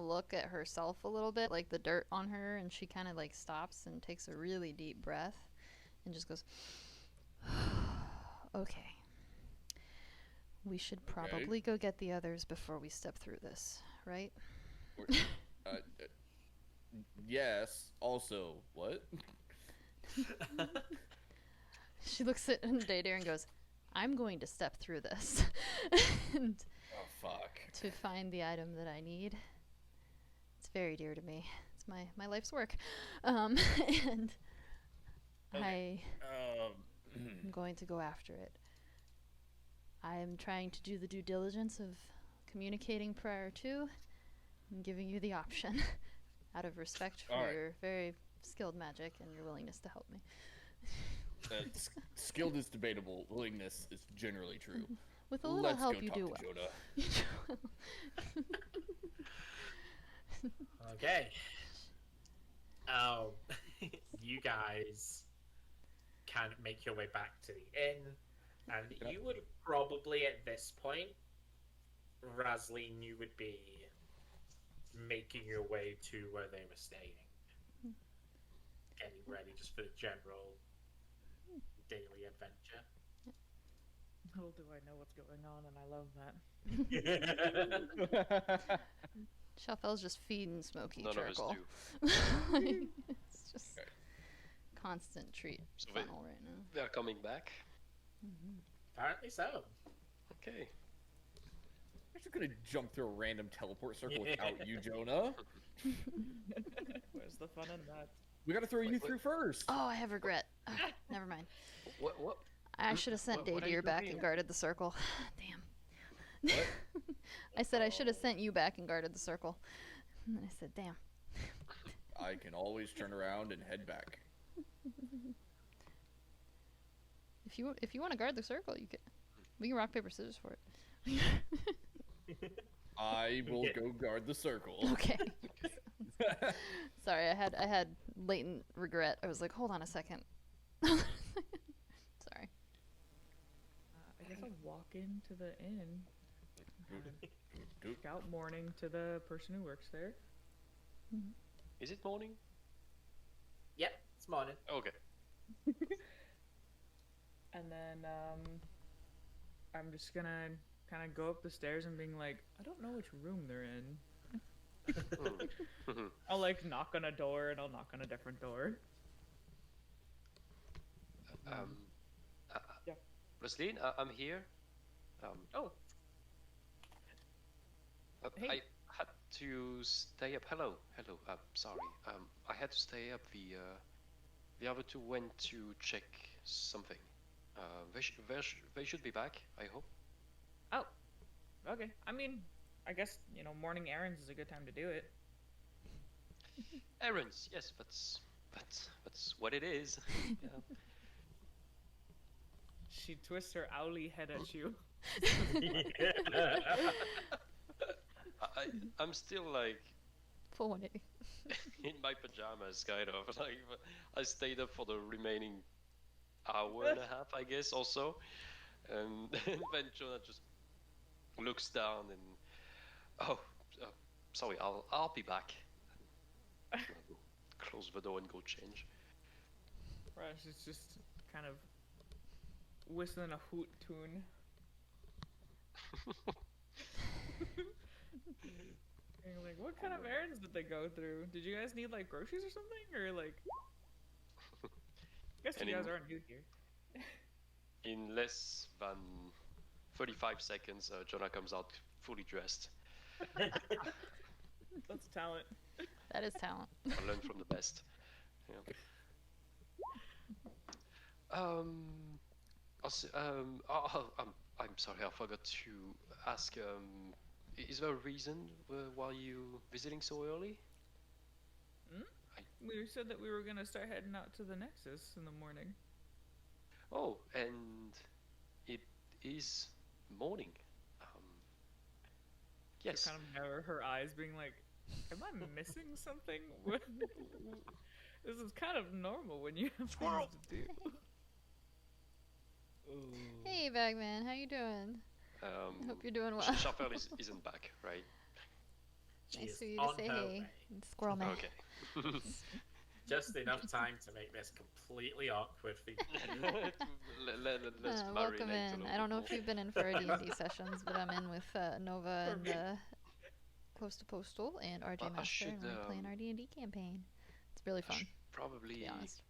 look at herself a little bit, like the dirt on her, and she kind of like stops and takes a really deep breath and just goes, okay. We should probably go get the others before we step through this, right? Uh, yes. Also, what? She looks at Dayder and goes, I'm going to step through this. And Oh, fuck. to find the item that I need. It's very dear to me. It's my life's work. And Okay. I'm going to go after it. I am trying to do the due diligence of communicating prior to and giving you the option out of respect for your very skilled magic and your willingness to help me. Skilled is debatable. Willingness is generally true. With a little help, you do well. Okay. You guys can make your way back to the inn, and you would probably at this point, Razleen, you would be making your way to where they were staying, getting ready just for the general daily adventure. Little do I know what's going on, and I love that. Chafel's just feeding Smokey charcoal. None of us do. It's just constant treat funnel right now. They are coming back. Apparently so. Okay. I'm just gonna jump through a random teleport circle without you, Jonah. Where's the fun in that? We gotta throw you through first. Oh, I have regret. Oh, never mind. What? I should have sent Daydeer back and guarded the circle. Damn. What? I said I should have sent you back and guarded the circle. And then I said, damn. I can always turn around and head back. If you want to guard the circle, you can. We can rock paper scissors for it. I will go guard the circle. Okay. Sorry, I had latent regret. I was like, hold on a second. Sorry. I guess I'll walk into the inn. Shout morning to the person who works there. Is it morning? Yep, it's morning. Okay. And then I'm just gonna kind of go up the stairs and being like, I don't know which room they're in. I'll like knock on a door and I'll knock on a different door. Yeah. Rosaline, I'm here. Oh. Hey. I had to stay up. Hello. Sorry. I had to stay up. The other two went to check something. They should be back, I hope. Oh. Okay. I mean, I guess, morning errands is a good time to do it. Errands, yes, that's what it is. Yeah. She twists her owly head at you. I'm still like Full 180. in my pajamas, kind of. Like, I stayed up for the remaining hour and a half, I guess, also. And then Jonah just looks down and, sorry, I'll be back. Close the door and go change. Rush is just kind of whistling a hoot tune. And like, what kind of errands did they go through? Did you guys need like groceries or something, or like? I guess you guys aren't new here. In less than 35 seconds, Jonah comes out fully dressed. That's talent. That is talent. I learned from the best. Yeah. Also, I'm sorry, I forgot to ask. Is there a reason why you visiting so early? We said that we were gonna start heading out to the Nexus in the morning. Oh, and it is morning. Yes. So kind of never her eyes being like, am I missing something? This is kind of normal when you have things to do. Hey, Bagman, how you doing? Hope you're doing well. Shafel isn't back, right? Nice is for you to on say her hey, way. Squirrel Man. Okay. Just enough time to make this completely awkward for you. Let's Welcome marinate a in. little I don't know bit if you've been in for our D&D sessions, but I'm in with Nova and Close to Postal and RJ I Master, should, and we're playing our D&D campaign. It's really I fun, should to probably. be honest.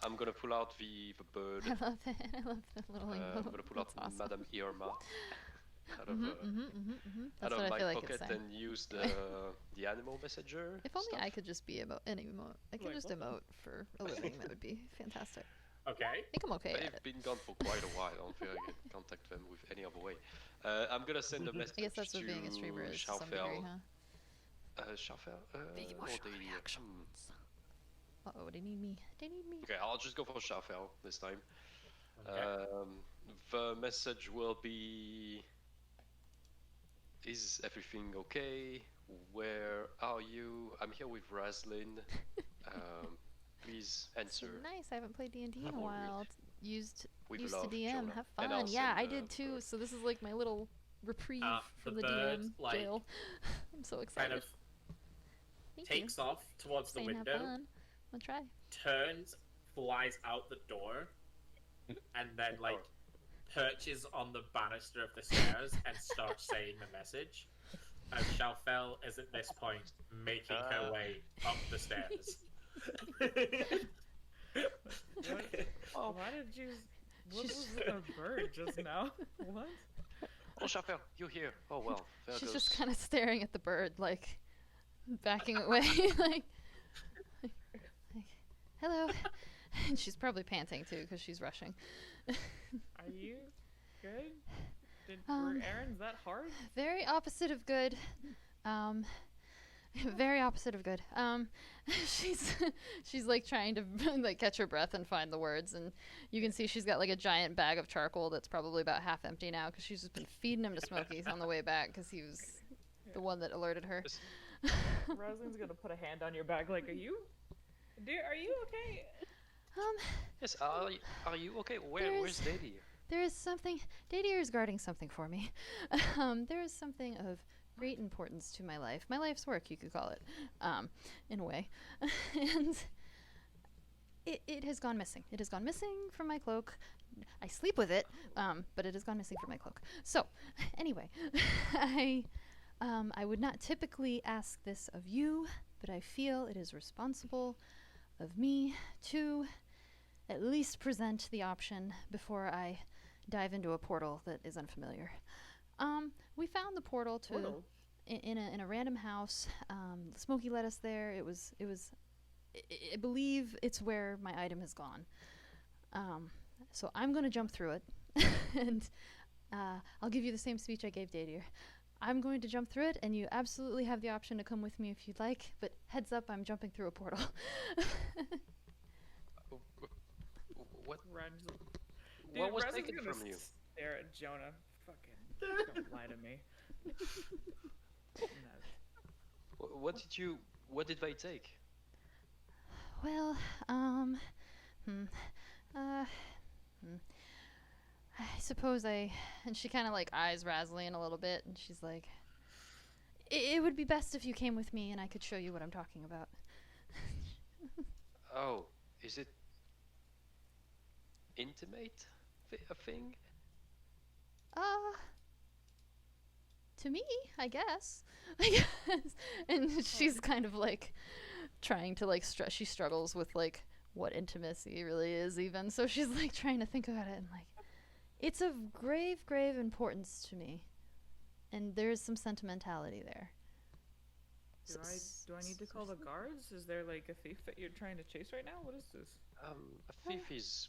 I'm gonna pull out the bird. I love it. I love the little I'm emote. gonna pull out That's awesome. Madame Irma out of, That's out what of I my feel like it's pocket saying. and use the animal messenger. If only stuff. I could just be an emote. I can Like just what? emote for a living. That would be fantastic. Okay. I think I'm okay at They've it. been gone for quite a while. I don't feel I can contact them with any other way. I'm gonna send a message I guess that's to what being a streamer is to some degree, huh? Shafel? Big or emotional Daily? reactions. Uh-oh, they need me. They need me. Okay, I'll just go for Shafel this time. Okay. The message will be: is everything okay? Where are you? I'm here with Raslin. Please So answer. nice. I haven't played D&D in a Or while. Used with to love, DM. Jonah. Have And fun. I'll Yeah, send I the did too. bird. So this is like my little reprieve from the the bird, DM like, jail. I'm so excited. Kind of Thank takes off towards the you. Saying have window, fun. I'll try. turns, flies out the door, and then like perches on the banister of the stairs and starts saying the message. As Shalfel is at this point making her way up the stairs. Oh, why did you? What was with the bird just now? What? Oh, Shafel, you here? Oh well. There She's goes. just kind of staring at the bird, like backing away, like, hello. And she's probably panting too because she's rushing. Are you good? Um, Were errands that hard? Very opposite of good. Very opposite of good. She's like trying to like catch her breath and find the words, and you can see she's got like a giant bag of charcoal that's probably about half empty now because she's just been feeding him to Smokies on the way back because he was the one that alerted her. Rosalind's gonna put a hand on your back, like, are you okay? Yes. Are you okay? Where's Daddy? There is something. Dadier is guarding something for me. There is something of great importance to my life. My life's work, you could call it, in a way. And it has gone missing. It has gone missing from my cloak. I sleep with it, but it has gone missing from my cloak. So, anyway, I would not typically ask this of you, but I feel it is responsible of me to at least present the option before I dive into a portal that is unfamiliar. We found the portal to Portal? in a random house. Smokey led us there. I believe it's where my item has gone. So I'm going to jump through it, and I'll give you the same speech I gave Dadier. I'm going to jump through it, and you absolutely have the option to come with me if you'd like, but heads up, I'm jumping through a portal. What? Dude, What was Rosalind's taken gonna from you? Stare at Jonah. Fucking don't lie to me. No. What did they take? Well, I suppose and she kind of like eyes Raslin a little bit, and she's like, it would be best if you came with me and I could show you what I'm talking about. Oh, is it intimate a thing? To me, I guess. I guess. And she's kind of like trying to like she struggles with like what intimacy really is even. So she's like trying to think about it and like, it's of grave importance to me. And there is some sentimentality there. Do I need to call the guards? Is there like a thief that you're trying to chase right now? What is this? A thief is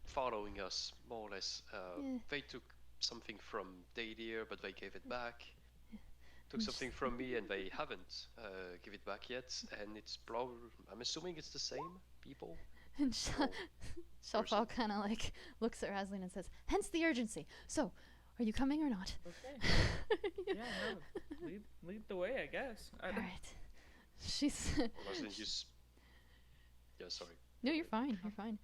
following us, more or less. Yeah. They took something from Dadier, but they gave it back. Took And something from me, and they haven't give it back yet. And it's probably, I'm assuming it's the same people. And or Shelfall person. kind of like looks at Raslin and says, hence the urgency. So, are you coming or not? Okay. Yeah, no. Lead the way, I guess. All right. She's... Roslyn, yeah, sorry. No, you're fine. You're fine.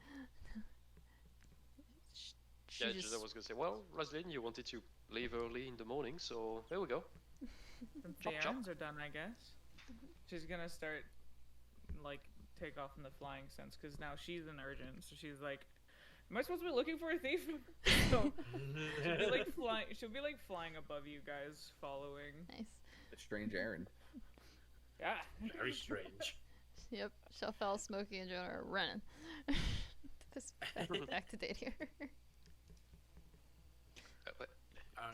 She Yeah, just... I was gonna say, well, Roslyn, you wanted to leave early in the morning, so there we go. Since Chop, the chop. errands are done, I guess. She's gonna start, like, take off in the flying sense, because now she's an urgent, so she's like, am I supposed to be looking for a thief? So, she'll be like flying above you guys, following. Nice. A strange errand. Yeah. Very strange. Yep. Shelfell, Smokey, and Jonah are running. back to date here.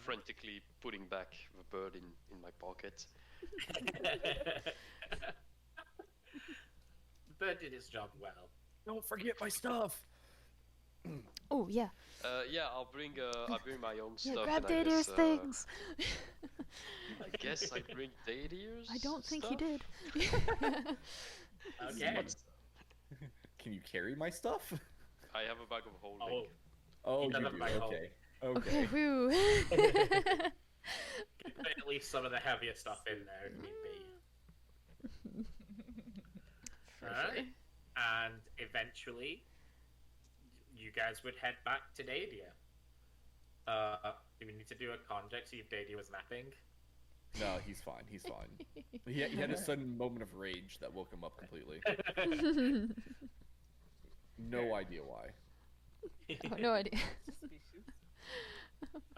Frantically putting back the bird in my pocket. The bird did its job well. Don't forget my stuff. Oh yeah. Yeah, I'll bring my own Yeah, stuff. grab and I Dadier's guess, things. I guess I bring Dadier's. I don't think he stuff? did. Okay. Can you carry my stuff? I have a bag of holding. Oh, You you don't have do. my hole. Okay. Okay. Okay. Whew. Put at least some of the heavier stuff in there if need be. For Alright. sure. And eventually, you guys would head back to Dadia. Do we need to do a con check, see if Dadia was napping? No, he's fine. He's fine. He had a sudden moment of rage that woke him up completely. No idea why. Oh, no idea.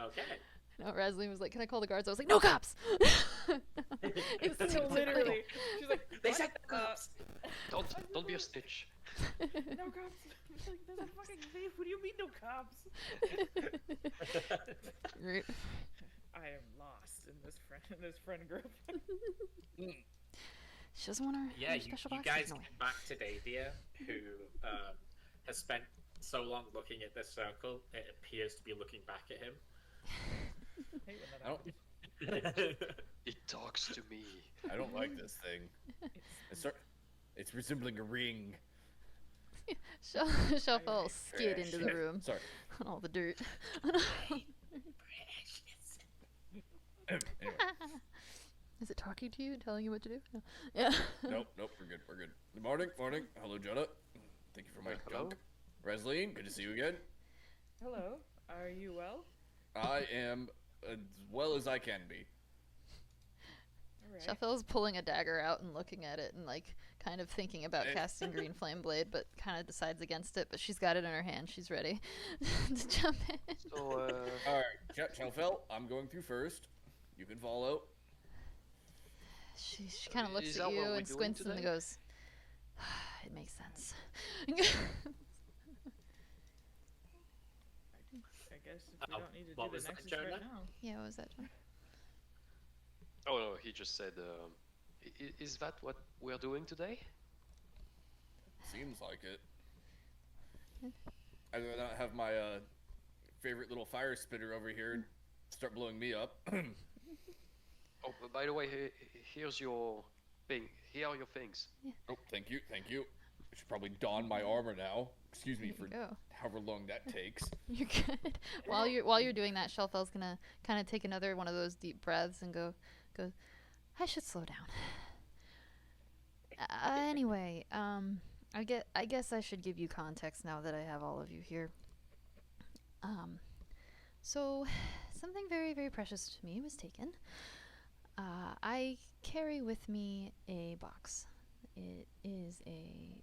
Okay. No, Razleen was like, "Can I call the guards?" I was like, "No cops!" Instantly. Literally. She's like, They "What? said the cops. Don't be a snitch. No cops. Like, there's a fucking thief. What do you mean no cops? Great. I am lost in this friend group. She doesn't want her, Yeah, her you special box. guys No way. get back to Dadia, who has spent so long looking at this circle, it appears to be looking back at him. Hate when that I don't. happens. It talks to me. I don't like this thing. It's resembling a ring. Shelfell skid into the room Sorry. on all the dirt. Anyway. Is it talking to you, telling you what to do? No. Yeah. Nope. We're good. Good morning. Hello, Jonah. Thank you for my Hello. junk. Resleen, good to see you again. Hello. Are you well? I am as well as I can be. Alright. Shelfell's pulling a dagger out and looking at it and like kind of thinking about casting Green Flame Blade, but kind of decides against it. But she's got it in her hand. She's ready to jump in. So, All right, Chelfell, I'm going through first. You can follow. She kind of looks Is at that you what we're and doing squints and today? goes, "It makes sense." I guess if we don't need to what do was the that, nexus Jonah? right now. Yeah, what was that, John? oh no, he just said, is that what we're doing today? Seems like it. I don't have my favorite little fire spitter over here and start blowing me up. Oh, but by the way, here's your thing. Here are your things. Oh, thank you. I should probably don my armor now. Excuse me for Go. however long that takes. You're good. While you're doing that, Shelfell's gonna kind of take another one of those deep breaths and go. I should slow down. Anyway, I guess I should give you context now that I have all of you here. So something very, very precious to me was taken. I carry with me a box. It is a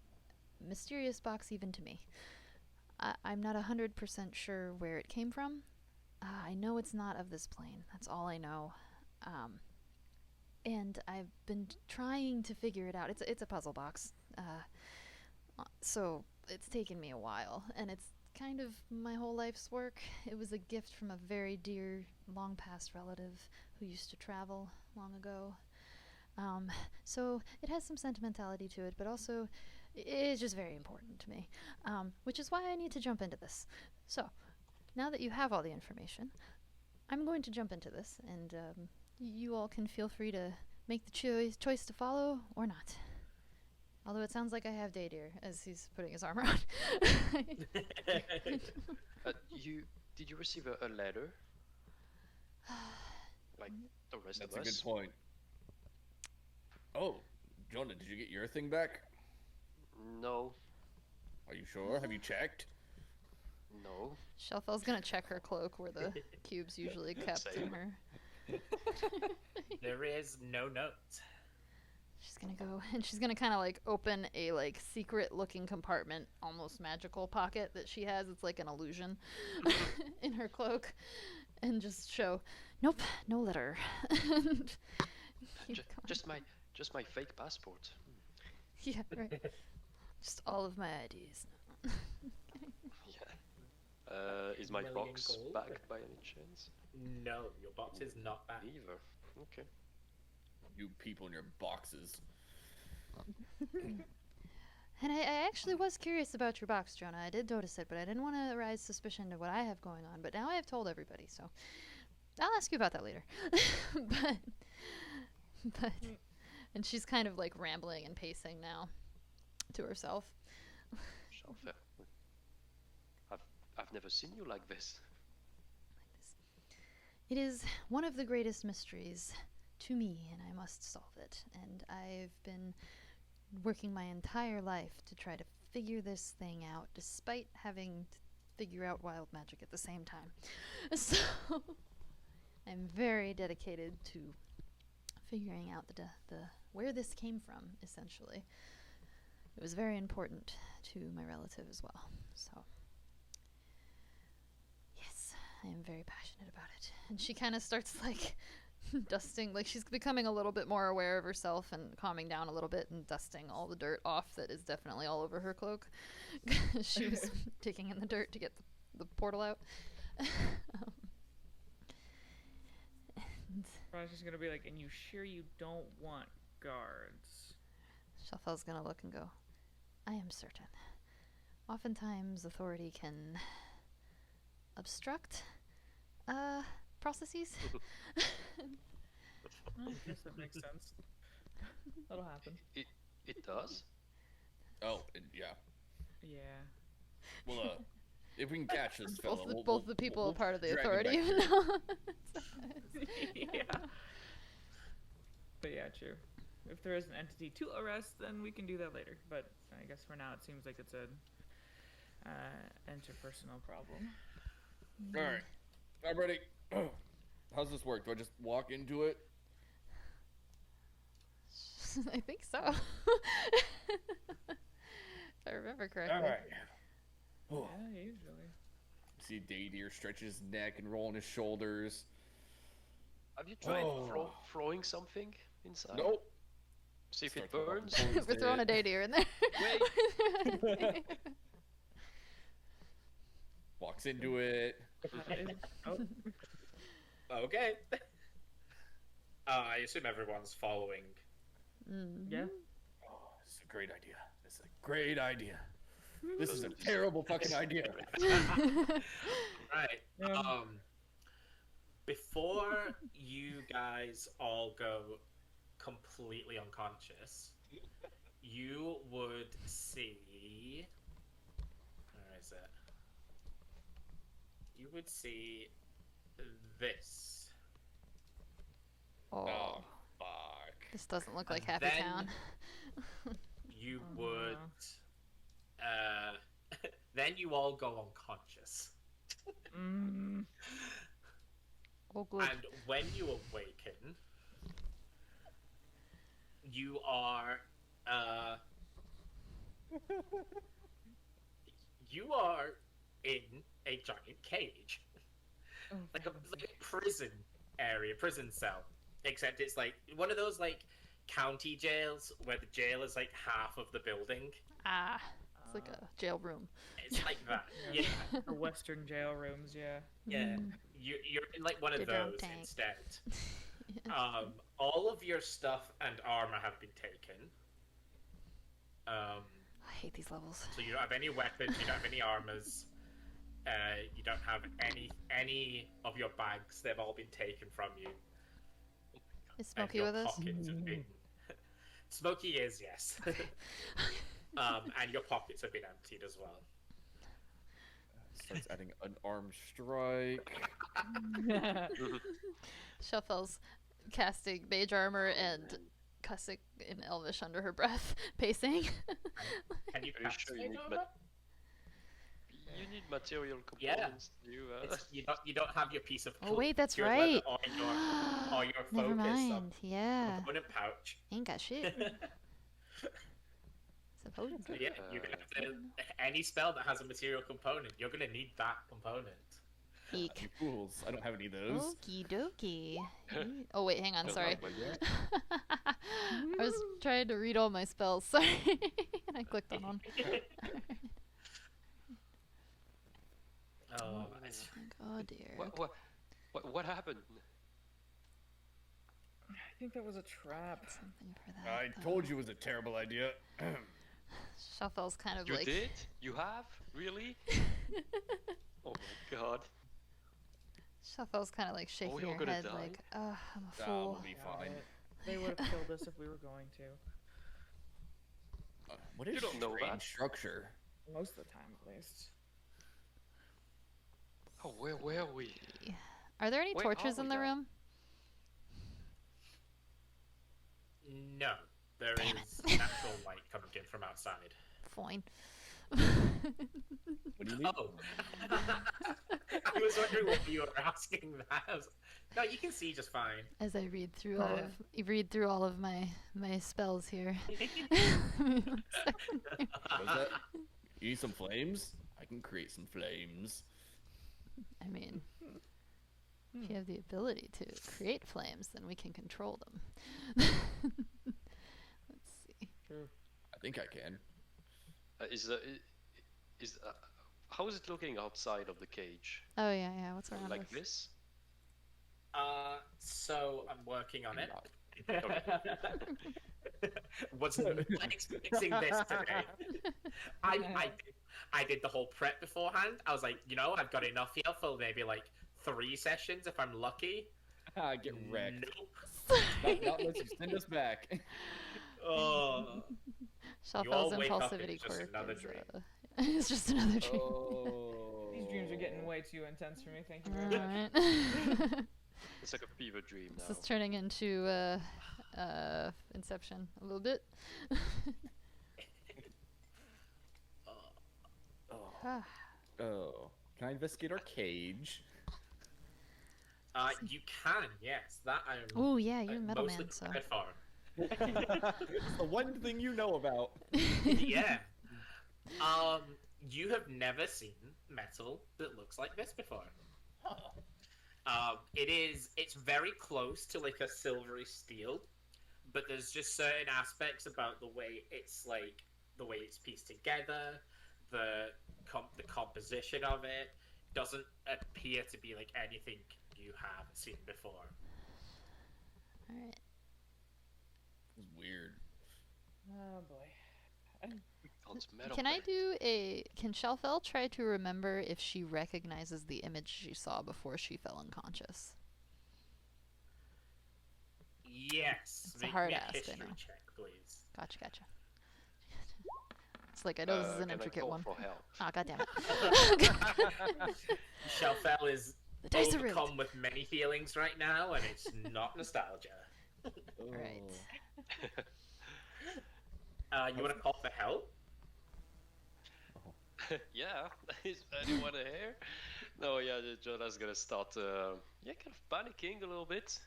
mysterious box even to me. I'm not 100% sure where it came from. I know it's not of this plane. That's all I know. And I've been trying to figure it out. It's a puzzle box. So it's taken me a while, and it's kind of my whole life's work. It was a gift from a very dear, long-past relative who used to travel long ago. So it has some sentimentality to it, but also it is just very important to me, which is why I need to jump into this. So now that you have all the information, I'm going to jump into this, and you all can feel free to make the choice to follow or not. Although it sounds like I have Daydeer as he's putting his armor on. Did you receive a letter? Like the rest That's of a us? good point. Oh, Jonah, did you get your thing back? No, Are you sure? Have you checked? no. Shelfell's gonna check her cloak where the cubes usually kept in Same. her. There is no note. She's gonna go and she's gonna kind of like open a like secret looking compartment, almost magical pocket that she has. It's like an illusion in her cloak, and just show, nope, no letter. And keep going. Just my fake passport. Yeah, right. Just all of my IDs. Yeah. Is my Million box gold? back by any chance? No, your box is not back. Either. Okay. You people in your boxes. And I actually was curious about your box, Jonah. I did notice it, but I didn't want to arise suspicion to what I have going on. But now I have told everybody, so I'll ask you about that later. but, and she's kind of like rambling and pacing now to herself. Sure, I've never seen you like this. It is one of the greatest mysteries to me, and I must solve it. And I've been working my entire life to try to figure this thing out, despite having to figure out wild magic at the same time. So I'm very dedicated to figuring out the where this came from, essentially. It was very important to my relative as well. So yes, I am very passionate about it. And she kind of starts like dusting, like she's becoming a little bit more aware of herself and calming down a little bit and dusting all the dirt off that is definitely all over her cloak. She was digging in the dirt to get the portal out. Probably just gonna be like, and you sure you don't want guards? Shelfel's gonna look and go, I am certain. Oftentimes authority can obstruct processes. I guess that makes sense. That'll happen. It does? Oh, yeah. Yeah. Well, if we can catch this fella, both the people we'll a part of the drag him authority, back even here. though. Yeah. But yeah, true. If there is an entity to arrest, then we can do that later. But I guess for now, it seems like it's a interpersonal problem. All right, I'm ready. How's this work? Do I just walk into it? I think so. If I remember correctly. All right. Yeah, usually. See Daydeer stretch his neck and roll on his shoulders. Have you tried Oh. throwing something inside? Nope. See if it Start burns. throwing We're throwing a day deer in there. Wait. Walks into it. Oh, Okay. I assume everyone's following. yeah. Oh, this is a great idea. This is a great idea. This is a terrible fucking idea. Right. Yeah. Before you guys all go completely unconscious, you would see. Where is it? You would see this. Oh, Fuck. this doesn't look like And Happy then- Town. You would. Then you all go unconscious. Mm. Oh, good. And when you awaken, you are you are in a giant cage, Oh, like a prison area, prison cell. Except it's like one of those like county jails where the jail is like half of the building. Ah, it's like a jail room. It's like that. Yeah, Or Western jail rooms, yeah. yeah. You're in like one of Get down, those tank. instead. All of your stuff and armor have been taken. I hate these levels. So you don't have any weapons, you don't have any armors, you don't have any of your bags. They've all been taken from you. Is And Smokey your with us? pockets have been... Smokey is, yes. And your pockets have been emptied as well. Starts adding an armed strike. Shuffle's casting mage armor and cussing in Elvish under her breath, pacing. Can you Are you cast sure you mage need armor? you need material Yeah. components. You don't have your piece of. Oh wait, that's pure right. leather or your Never focus mind. Yeah. component pouch. Ain't got shit. Supposedly. So yeah, you're gonna have to, any spell that has a material component, you're gonna need that component. Eek. You fools! I don't have any of those. Okie dokie. Oh wait, hang on, Don't sorry. like my yet. I was trying to read all my spells, sorry. And I clicked on one. Oh, Oh dear. What happened? I think that was a trap. Something for that. I told you it was a terrible idea. Shuffle's kind of You like. did? You have? Really? Oh my god. Shuffle's kind of like shaking we all her gonna head, die? like, I'm a We'll fool. be Doubt fine. it. They would have killed us if we were going to. What is You don't know strange that. structure? Most of the time, at least. Oh, where were we? Are there any Where torches are in we the now? room? no, there Damn is it. natural light coming in from outside. Fine. What do you mean? Oh, I was wondering why you were asking that. No, you can see just fine. As I read through all of my spells here. What is that? You need some flames? I can create some flames. I mean, if you have the ability to create flames, then we can control them. Let's see. I think I can. How is it looking outside of the cage? Oh yeah. What's around Like us? this? So I'm working on it. Okay. Was not expecting this today. I did the whole prep beforehand. I was like, I've got enough here for maybe like 3 sessions if I'm lucky. Get wrecked. Nope. Not unless you send us back. Oh. Shuffle's all wake up, impulsivity it's just quirk another is, dream. it's just another dream. Oh. These dreams are getting way too intense for me. Thank you very much. Alright. It's like a fever dream now. This is turning into Inception a little bit. Ah. Oh. Can I investigate our cage? You can, yes. That I'm Oh yeah, you're I'm metal mostly man, so. prepared for. It's the one thing you know about. Yeah. You have never seen metal that looks like this before. It's very close to like a silvery steel, but there's just certain aspects about the way it's pieced together, the composition of it doesn't appear to be like anything you have seen before. Alright. It's weird. Oh boy. Oh, it's metal. Can Shelfel try to remember if she recognizes the image she saw before she fell unconscious? Yes. It's a Make hard me ask, I history know. check, please. Gotcha. It's like, I know this is an Can I intricate call one. for help? Oh, goddammit. Shelfel is The dice are rigged. overcome with many feelings right now, and it's not nostalgia. Right. You want to call for help? Yeah, is anyone here? No, yeah, Jonah's gonna start, kind of panicking a little bit.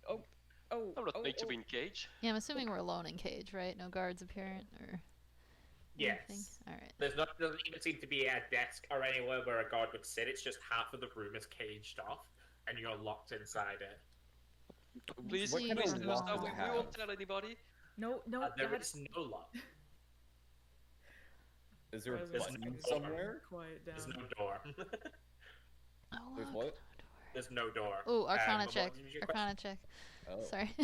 I'm not made to be in cage. Yeah, I'm assuming we're alone in cage, right? No guards apparent or anything? Yes. Alright. Doesn't even seem to be a desk or anywhere where a guard would sit. It's just half of the room is caged off, and you're locked inside it. Please, What kind please, of let us lock know. do We you won't have? tell anybody. No, There that's is no lock. Is there a There's button no somewhere? quiet down. There's no door. Oh, There's look. what? There's no door. Oh, Arcana What check. was your Arcana check. Oh. Sorry.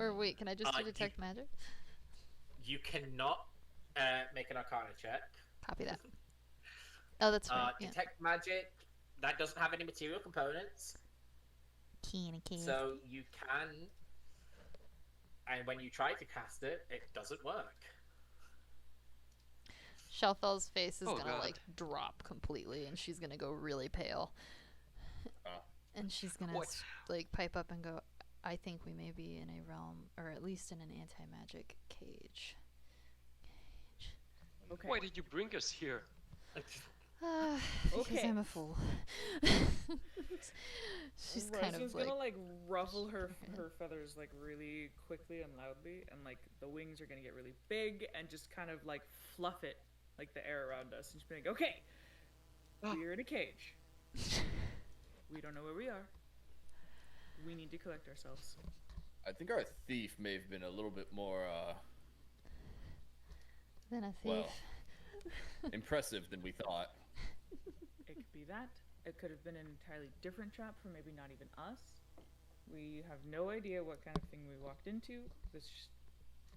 Or wait, can I just do You- detect magic? You cannot make an Arcana check. Copy that. Oh, that's right. Yeah. Detect magic. That doesn't have any material components, Key and a key. so you can. And when you try to cast it, it doesn't work. Shelfel's face is Oh, gonna God. like drop completely, and she's gonna go really pale. Oh. And she's gonna What? like pipe up and go, "I think we may be in a realm, or at least in an anti-magic cage." Okay. Why did you bring us here? Because Okay. I'm a fool. She's kind of Rosalind's like... gonna like ruffle her feathers like really quickly and loudly, and like the wings are gonna get really big and just kind of like fluff it like the air around us. And she's being like, okay, we're in a cage. We don't know where we are. We need to collect ourselves. I think our thief may have been a little bit more, Then a thief. well, impressive than we thought. It could be that. It could have been an entirely different trap for maybe not even us. We have no idea what kind of thing we walked into. This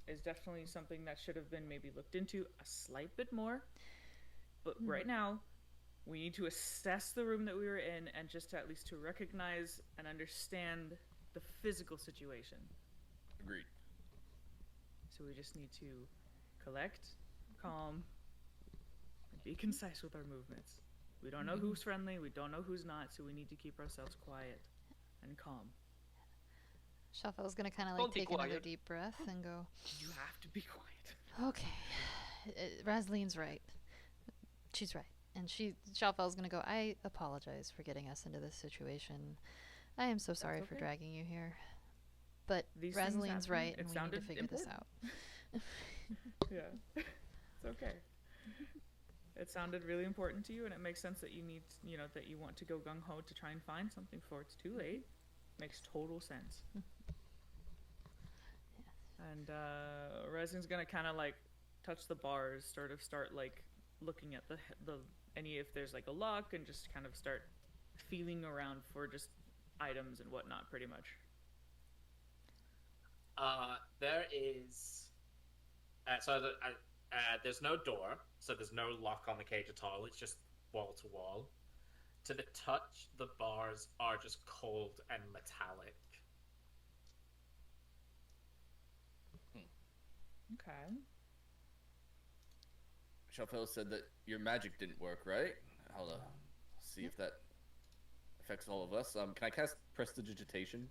is definitely something that should have been maybe looked into a slight bit more. But right now, we need to assess the room that we were in and just at least to recognize and understand the physical situation. Agreed. So we just need to collect, calm, and be concise with our movements. We don't know who's friendly, we don't know who's not, so we need to keep ourselves quiet and calm. Shuffle's gonna kind of Don't like be take another quiet. deep breath and go, You have to be quiet. okay, Rasline's right. She's right. And Shalfel's gonna go, I apologize for getting us into this situation. I am so sorry for okay. dragging you here. But These things Rasline's happen. right, It and we need to sounded figure this important. out. Yeah. It's okay. It sounded really important to you, and it makes sense that you need, that you want to go gung-ho to try and find something before it's too late. Makes total sense. And Resin's gonna kind of like touch the bars, sort of start like looking at the if there's like a lock, and just kind of start feeling around for just items and whatnot, pretty much. There is. There's no door, so there's no lock on the cage at all. It's just wall to wall. To the touch, the bars are just cold and metallic. Okay. Shuffle said that your magic didn't work, right? I'll see if that affects all of us. Can I cast Prestidigitation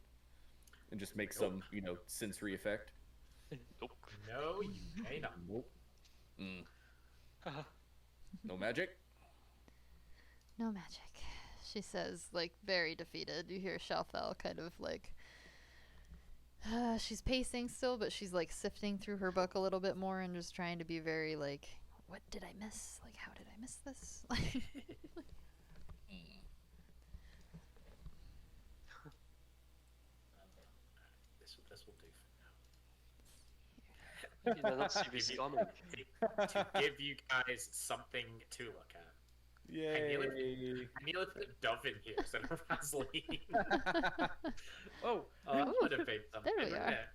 and just make some, sensory effect? Nope. No, you may not. Nope. No magic? No magic. She says, like, very defeated. You hear Shalfel kind of like... she's pacing still, but she's like sifting through her book a little bit more and just trying to be very like, what did I miss? Like, how did I miss this? This will do for now. I did not see this coming. To give you guys something to look at. Yay! I nearly put Dove in here instead of Vaseline. Oh. That would have been something. There we wouldn't are. it?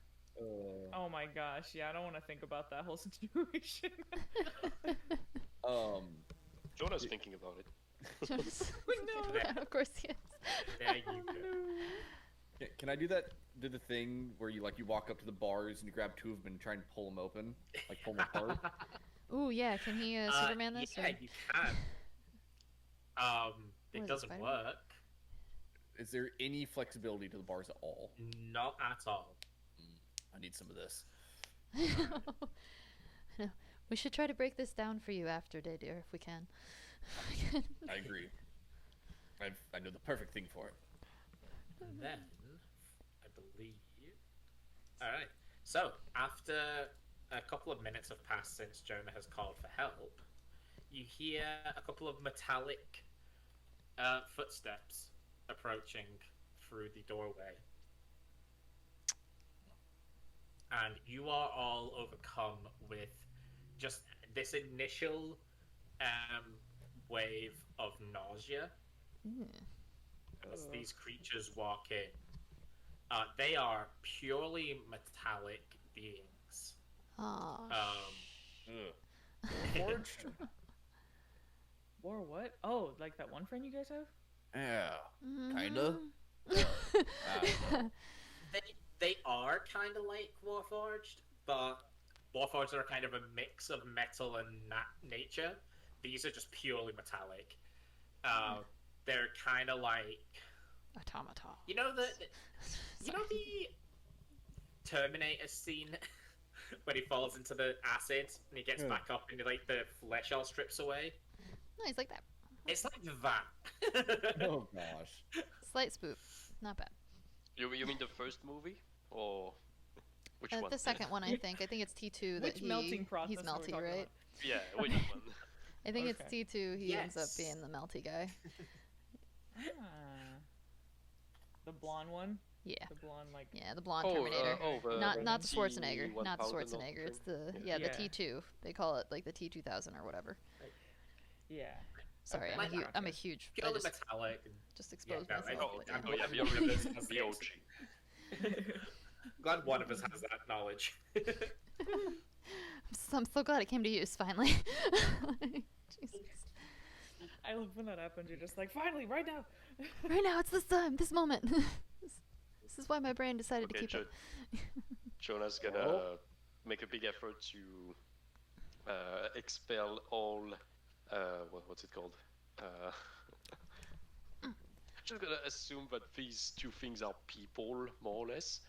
Oh my gosh. Yeah, I don't want to think about that whole situation. Jonah's thinking about it. Just, No. yeah, of course he is. There you go. Can I do that? Do the thing where you walk up to the bars and you grab two of them and try and pull them open, like pull them apart? Ooh, yeah. Can he Superman this? Yeah, or- you can. What is It it, doesn't Spider-Man? work. Is there any flexibility to the bars at all? Not at all. I need some of this. No. We should try to break this down for you after day, dear, if we can. I agree. I know the perfect thing for it. And then, I believe... Alright, so after a couple of minutes have passed since Jonah has called for help, you hear a couple of metallic footsteps approaching through the doorway. And you are all overcome with just this initial wave of nausea as these creatures walk in. They are purely metallic beings. Aw. Forged? Or what? Oh, like that one friend you guys have? Yeah. Kinda. They are kind of like Warforged, but Warforged are kind of a mix of metal and nature. These are just purely metallic. They're kind of like Automata. the Terminator scene when he falls into the acid and he gets back up and like the flesh all strips away. No, he's like that. It's like that. Oh gosh. Slight spook. Not bad. You mean the first movie, or which one? The second one, I think. I think it's T2 that Which melting process he's are we melty, talking right? about? Yeah, which one? I think it's Okay. T2. He ends up Yes. being the melty guy. Ah. The blonde one? Yeah. The blonde, like... Yeah, the blonde Terminator. The Not the Schwarzenegger. Not the 1000 or Schwarzenegger. It's the something? the Yeah. T2. They call it like the T2000 or whatever. Yeah. Sorry, Okay. I'm a huge. I Purely just, metallic. just exposed no, I myself. know. again. Oh yeah, One of us has the the OG. Glad one of us has that knowledge. I'm so glad it came to use finally. Jesus. I love when that happens. You're just like, finally, right now. Right now, it's this time, this moment. This is why my brain decided to Okay, keep it. Jonah's gonna make a big effort to expel all. What's it called? Just gonna assume that these two things are people, more or less.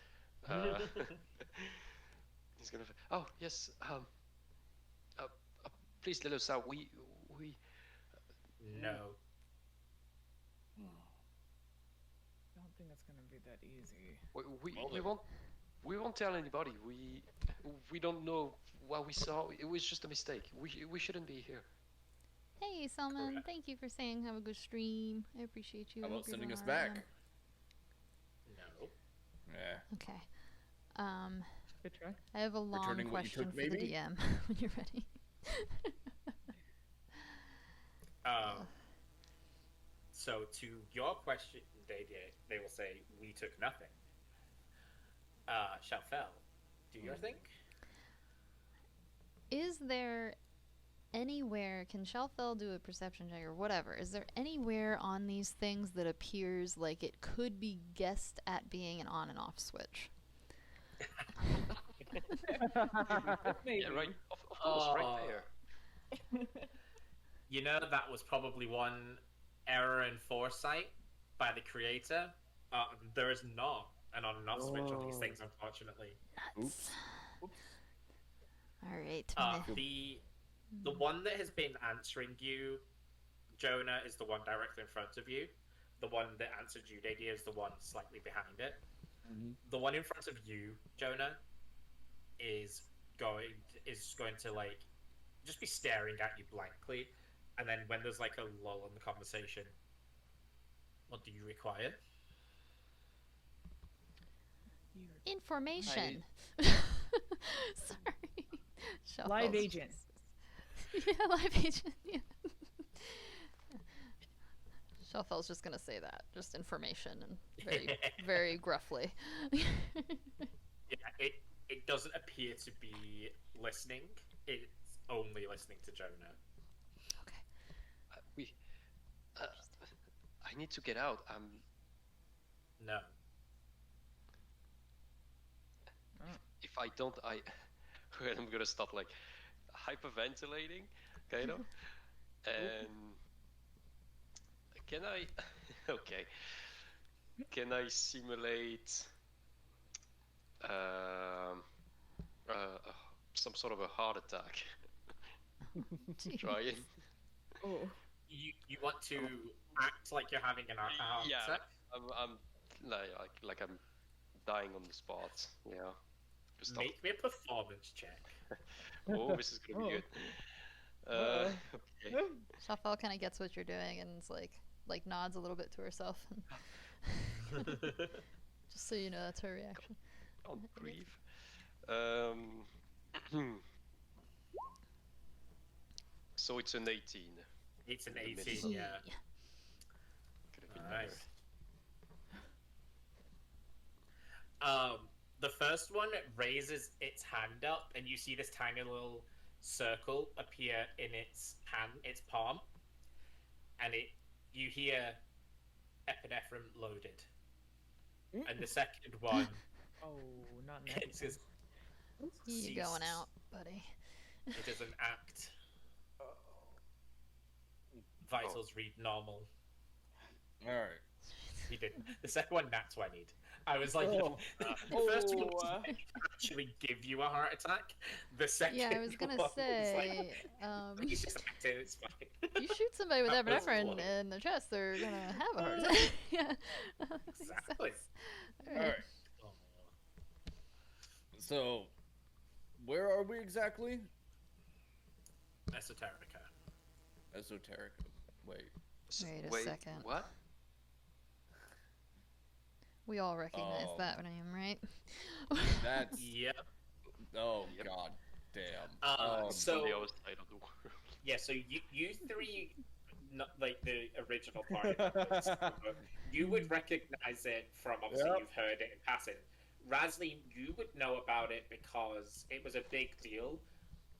He's gonna. Oh yes. Please let us out. We. No. I don't think that's gonna be that easy. We won't tell anybody. We don't know what we saw. It was just a mistake. We shouldn't be here. Hey, Selman, Correct. thank you for saying have a good stream. I appreciate you. How I about hope you're sending doing us all right, back? man. No. Yeah. Okay. Good try. I have a long Returning what you question took, for the maybe? DM when you're ready. So to your question, they will say we took nothing. Shafel, do your thing? Is there anywhere, can Shalfel do a perception check or whatever, is there anywhere on these things that appears like it could be guessed at being an on and off switch? Maybe. Yeah, right. Of course, right there. You know that was probably one error in foresight by the creator. There is not an on and off switch on these things, unfortunately. Nuts. All right. The one that has been answering you, Jonah, is the one directly in front of you. The one that answered you, Dadia, is the one slightly behind it. Mm-hmm. The one in front of you, Jonah, is going to like just be staring at you blankly, and then when there's like a lull in the conversation, what do you require? Information. Sorry. Shalfel's Live just- agent. Yeah, live agent. Yeah. Shalfel's just gonna say that, just information, and very, very gruffly. Yeah, it doesn't appear to be listening. It's only listening to Jonah. Okay. I need to get out. No. If I don't, I'm gonna start like hyperventilating, kind of. And can I? Okay. Can I simulate some sort of a heart attack? Trying. Oh. You want to act like you're having an heart Yeah, attack? I'm like I'm dying on the spot. Yeah. Just stop. Make me a performance check. Oh, this is gonna be good. Okay. Shafel kind of gets what you're doing and is like nods a little bit to herself. Just so you know, that's her reaction. Don't breathe. So it's an 18. It's an In the 18, middle. yeah. Could have been Nice. better. The first one raises its hand up, and you see this tiny little circle appear in its hand, its palm, and you hear epinephrine loaded. And the second one, Oh, not it next. says, You going cease. out, buddy? It is an act. Vitals read normal. All right. He didn't. The second one, that's what I need. I was like, Oh. the first one was to actually give you a heart attack. The second Yeah, I was gonna one was say, like, he's just acting, it's fine. you shoot somebody with That was epinephrine funny. in the chest, they're gonna have a heart attack. Yeah. Exactly. All All right. right. So, where are we exactly? Esoterica. Esoteric. Wait. Wait a Wait, second. what? We all recognize Oh. that name, right? That's. Yep. Oh Yep. God damn. So- On the other side of the world. Yeah, so you three, not like the original party members, but you would recognize it from obviously Yep. you've heard it in passing. Rasley, you would know about it because it was a big deal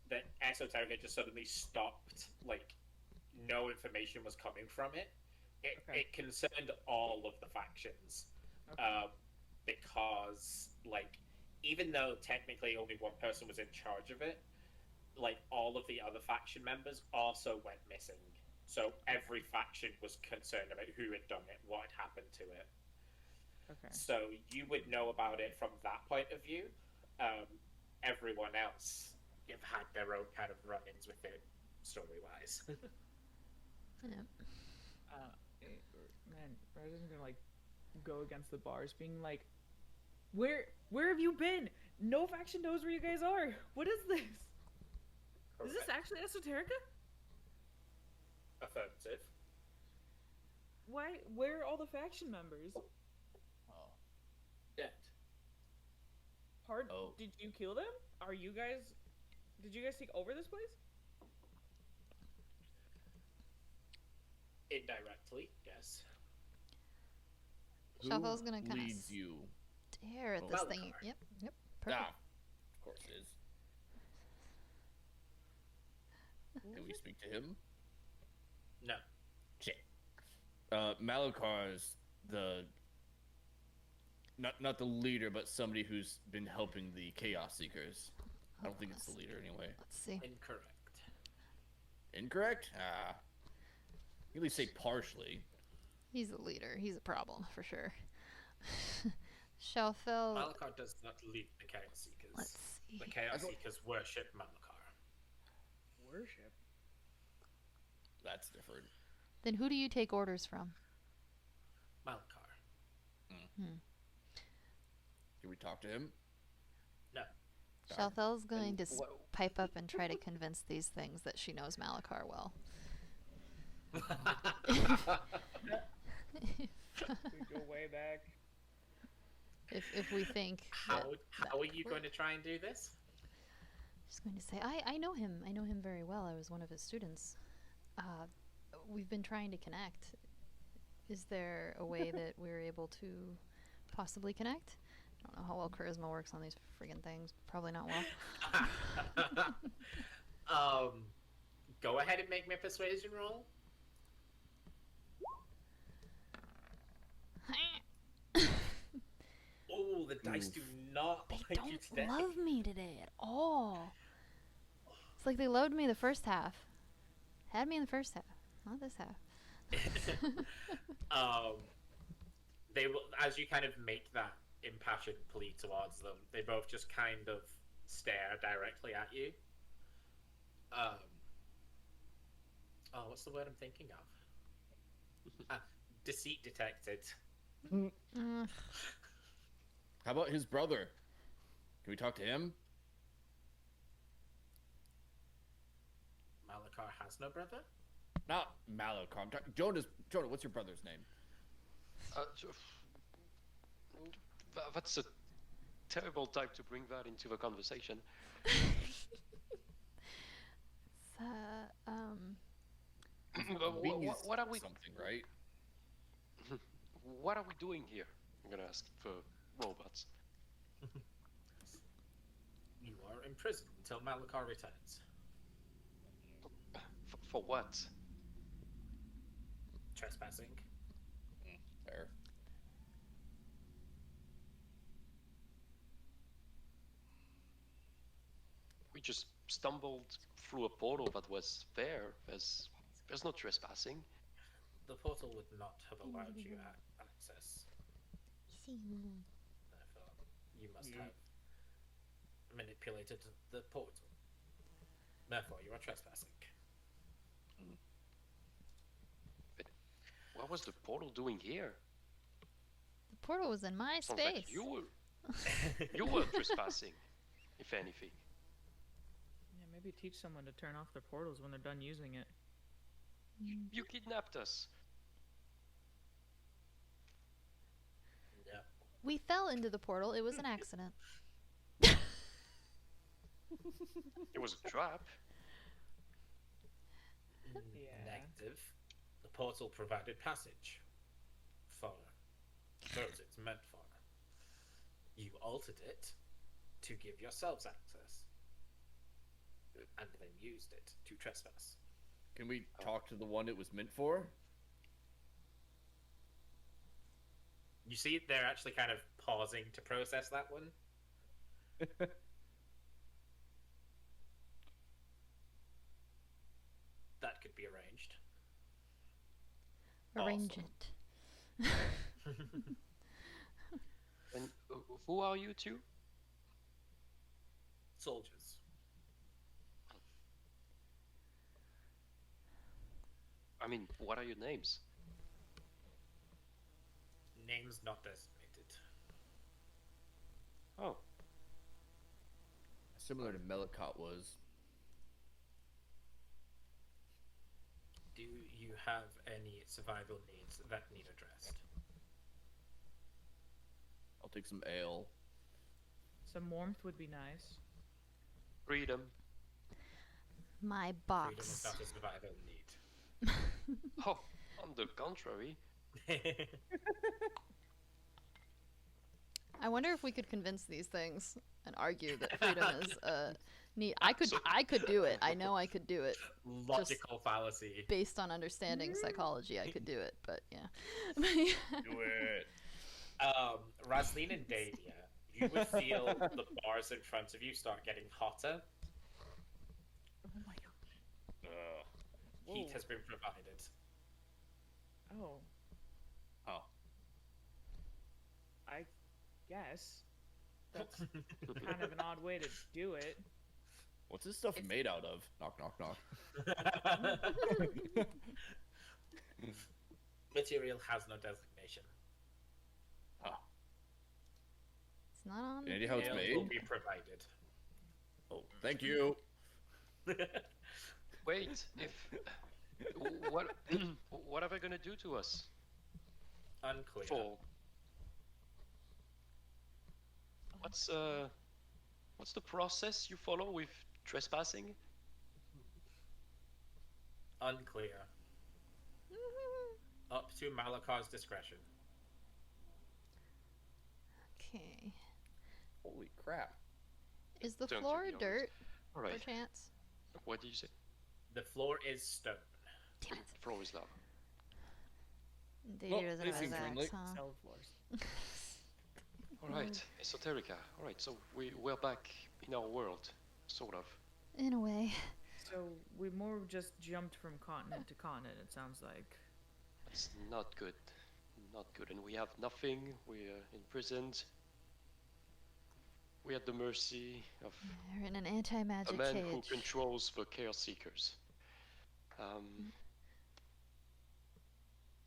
that Esoterica just suddenly stopped. Like, no information was coming from it. Okay. It concerned all of the factions. Okay. Because, like, even though technically only one person was in charge of it, like, all of the other faction members also went missing. So every faction was concerned about who had done it, what had happened to it. Okay. So you would know about it from that point of view. Everyone else have had their own kind of run-ins with it, story-wise. Yeah. Man, Resident's gonna like go against the bars, being like, where have you been? No faction knows where you guys are. What is this? Is this actually Esoterica? Affirmative. Why? Where are all the faction members? Oh. Dead. Pardon? Oh. Did you kill them? Are you guys? Did you guys take over this place? Indirectly, yes. Who Shuffle's gonna kind of leads you? stare at Oh. this thing. Malachar. Yep. Perfect. Ah, of course it is. Can we speak to him? No. Shit. Malakar's the not the leader, but somebody who's been helping the Chaos Seekers. I don't think it's the leader anyway. Let's see. Incorrect. Incorrect? Ah. You at least say partially. He's the leader. He's a problem for sure. Shelfell. Malachar does not lead the Chaos Seekers. Let's see. The Chaos I thought- Seekers worship Malachar. Worship. That's different. Then who do you take orders from? Malachar. Can we talk to him? No. Shelfell's going And to what- pipe up and try to convince these things that she knows Malachar well. We go way back. If we think How that how are you going to try and do this? She's going to say, I know him. I know him very well. I was one of his students. We've been trying to connect. Is there a way that we're able to possibly connect? I don't know how well charisma works on these friggin' things. Probably not well. Go ahead and make me a persuasion roll. Oh, the dice do not They like you today. don't love me today at all. It's like they loved me the first half. Had me in the first half. Not this half. They will, as you kind of make that impassioned plea towards them, they both just kind of stare directly at you. What's the word I'm thinking of? Deceit detected. Mm, How about his brother? Can we talk to him? Malachar has no brother? Not Malakar. I'm talking Jonah, what's your brother's name? That's a terrible time to bring that into the conversation. What are we? Something, right? What are we doing here? I'm gonna ask for robots. You are in prison until Malachar returns. For what? Trespassing. Fair. We just stumbled through a portal that was there. There's no trespassing. The portal would not have allowed you access. You must have manipulated the portal. Therefore, you are trespassing. But what was the portal doing here? The portal was in my Sounds space. like you were trespassing, if anything. Yeah, maybe teach someone to turn off their portals when they're done using it. You kidnapped us. Yeah. We fell into the portal. It was an accident. It was a trap. Yeah. Negative. The portal provided passage for those it's meant for. You altered it to give yourselves access, and then used it to trespass. Can we talk to the one it was meant for? You see, they're actually kind of pausing to process that one. That could be arranged. Arrange Awesome. it. And who are you two? Soldiers. I mean, what are your names? Names not designated. Oh, Similar to Melicott was. Do you have any survival needs that need addressed? I'll take some ale. Some warmth would be nice. freedom. My Freedom is box. not a survival need. Oh, on the contrary. I wonder if we could convince these things and argue that freedom is neat. I could do it. I know I could do it. Logical fallacy. Based on understanding psychology, I could do it, but yeah. Do it. Raslin and Davia, you would feel the bars in front of you start getting hotter. Oh my god. Heat Whoa. has been provided. Oh, Oh. I guess. That's kind of an odd way to do it. What's this stuff made out of? Knock, knock, knock. Material has no designation. It's not on. Any idea how it's Ale made? will be provided. Oh, thank you. Wait, if what what are they gonna do to us? Unclear. For what's the process you follow with trespassing? Unclear. Up to Malakar's discretion. Okay. Holy crap. Is the Don't floor be honest. dirt, All per right. chance? What did you say? The floor is stone. Damn it. Floor is lava. Davey Well, doesn't they have his seem friendly. axe, huh? Cell floors. All right, esoterica. All right, so we're back in our world, sort of. In a way. So we more just jumped from continent to continent, it sounds like. It's not good, not good, and we have nothing. We're imprisoned. We're at the mercy of They're in an a anti-magic man who cage. controls the Chaos Seekers.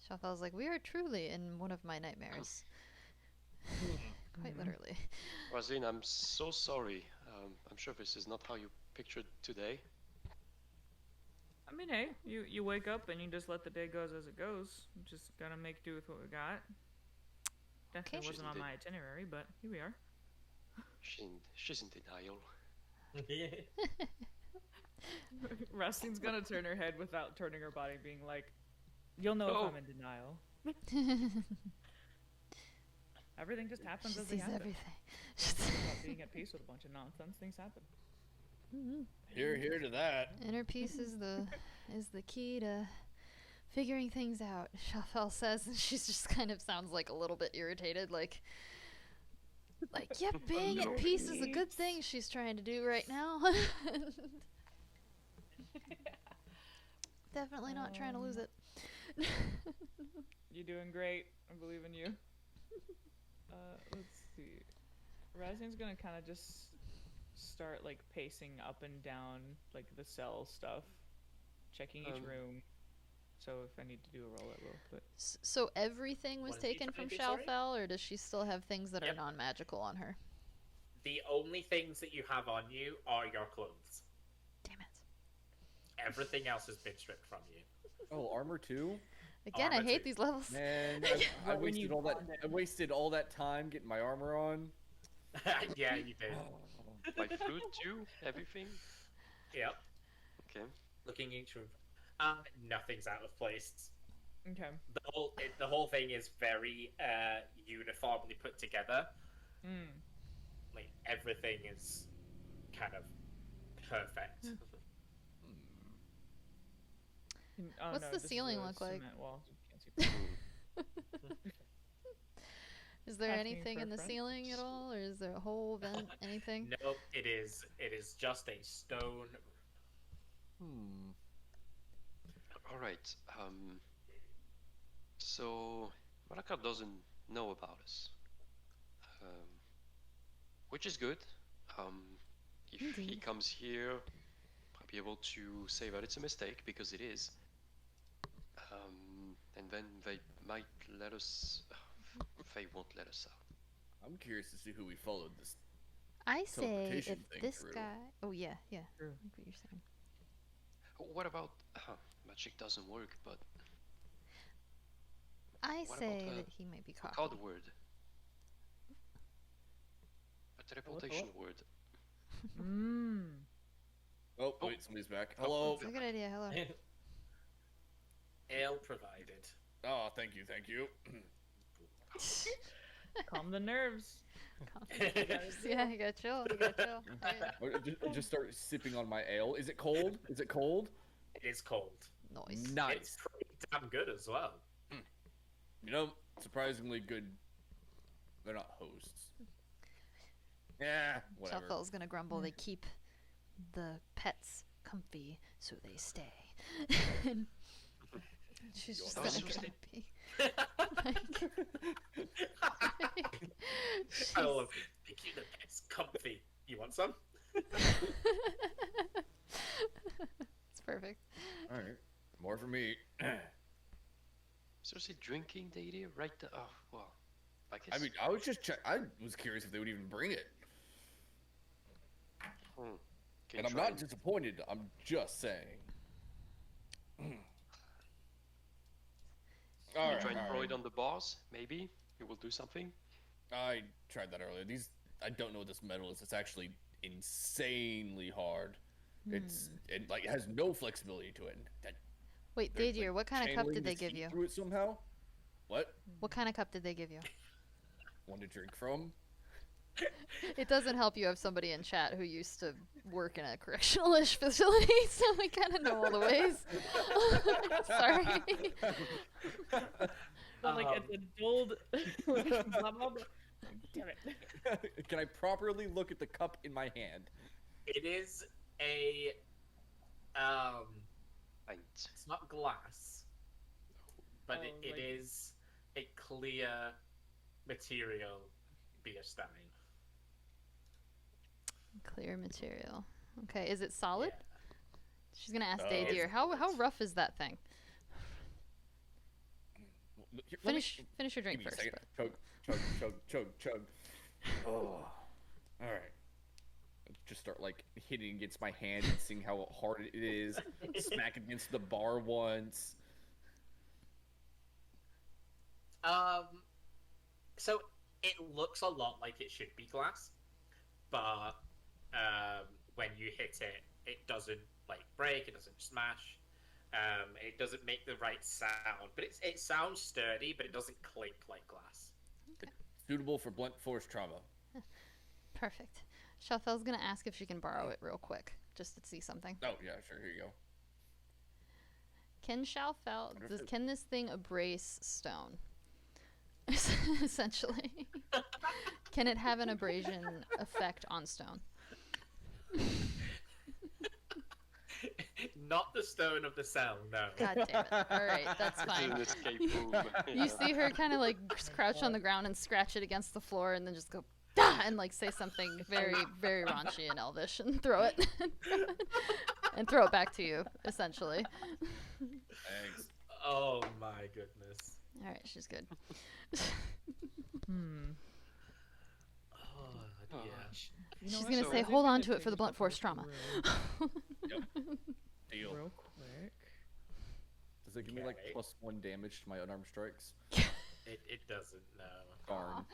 Shafal's like, we are truly in one of my nightmares. Quite literally. Razin, I'm so sorry. I'm sure this is not how you pictured today. I mean, hey, you wake up and you just let the day goes as it goes. Just gotta make do with what we got. Definitely Okay. wasn't on my itinerary, but here we are. She's in denial. Rustin's gonna turn her head without turning her body, being like, "You'll know Oh. if I'm in denial." Everything just happens She as they sees happen. everything. About being at peace with a bunch of nonsense, things happen. Here to that. Inner peace is the key to figuring things out, Shafal says, and she just kind of sounds like a little bit irritated, like yeah, being at peace is a good thing she's trying to do right now. Definitely not trying to lose it. You're doing great. I believe in you. Let's see. Razian's gonna kind of just start like pacing up and down like the cell stuff, checking each room. So if I need to do a roll, I will. But So everything was What is he taken trying from to do, sorry? Shalfel, or does she still have things that are Yep. non-magical on her? The only things that you have on you are your clothes. Damn it. Everything else has been stripped from you. Oh, armor too? Again, I Armor hate too. these levels. Man, I But when wasted you all that. found it- I wasted all that time getting my armor on. Yeah, you did. My flute too? Everything? Yep. Okay. Looking each room. Nothing's out of place. okay. The whole thing is very uniformly put together. Mm. Like everything is kind of perfect. Oh, What's no, the this is ceiling a look like? cement wall. You can't see. Is there Asking anything for a in the friend? ceiling at all, or is there a whole vent? Anything? Nope, it is just a stone. Hmm. All right. So Malakar doesn't know about us, which is good. If he Indeed. comes here, I'll be able to say that it's a mistake because it is. And then they might let us. They won't let us out. I'm curious to see who we followed this. I say Teleportation if thing this through. guy. Oh yeah, yeah. True. I like what you're saying. What about magic doesn't work, but I What say about, that he might be a cocky. code word, a teleportation word. Mm. Oh, wait, somebody's back. Hello. That's a good idea. Hello. Ale provided. Oh, thank you, thank you. Calm the nerves. Yeah, you gotta chill. You gotta chill. Alright. Just start sipping on my ale. Is it cold? Is it cold? It is cold. Noise. It's Nice. pretty damn good as well. You know, surprisingly good. They're not hosts. Yeah, whatever. Shalfel's gonna grumble. They keep the pets comfy, so they stay. And she's just That gonna was get seriously- happy. I love it. They keep the pets comfy. You want some? It's perfect. All right, more for me. Seriously, drinking the idea right there. Oh well, I guess. I mean, I was just I was curious if they would even bring it, Can and I'm try not and- disappointed. I'm just saying. All Can you right, try and all throw right. it on the bars? Maybe it will do something. I tried that earlier. I don't know what this metal is. It's actually insanely hard. It like has no flexibility to it. Wait, There's, Dadir, like, what kind of cup channeling did they this give heat you? Through it somehow. What? What kind of cup did they give you? One to drink from? It doesn't help you have somebody in chat who used to work in a correctional-ish facility, so we kind of know all the ways. Sorry. But like it's a dulled. blah, blah, blah. Damn it. Can I properly look at the cup in my hand? It is a And it's not glass, but Oh, it like- is a clear material beer stein. Clear material. Okay, is it solid? Yeah. She's gonna ask Oh. Dadir, how rough is that thing? Here, let me- Finish your give drink me a first. second. Chug, chug, chug, chug, chug. Oh. All right. Just start like hitting against my hand and seeing how hard it is. Smack against the bar once. So it looks a lot like it should be glass, but when you hit it, it doesn't like break. It doesn't smash. It doesn't make the right sound, but it sounds sturdy, but it doesn't clink like glass. Suitable for blunt force trauma. Perfect. Shalfel's gonna ask if she can borrow it real quick, just to see something. Oh yeah, sure. Here you go. Can Shalfel, can this thing abrase stone? Essentially. Can it have an abrasion effect on stone? Not the stone of the cell, no. God damn it. Alright, that's this is fine. an escape room. You see her kind of like crouch on the ground and scratch it against the floor and then just go "Ah!" and like say something very, very raunchy in Elvish and throw it, and throw it back to you, essentially. Thanks. Oh my goodness. All right, she's good. Hmm. Oh Oh. dear. You know She's what? gonna So- say, Rosie's "Hold on gonna to it take for the blunt herself force out trauma." Yep. Deal. real quick. Does it give me like Okay. +1 damage to my unarmed strikes? It doesn't, no. Darn.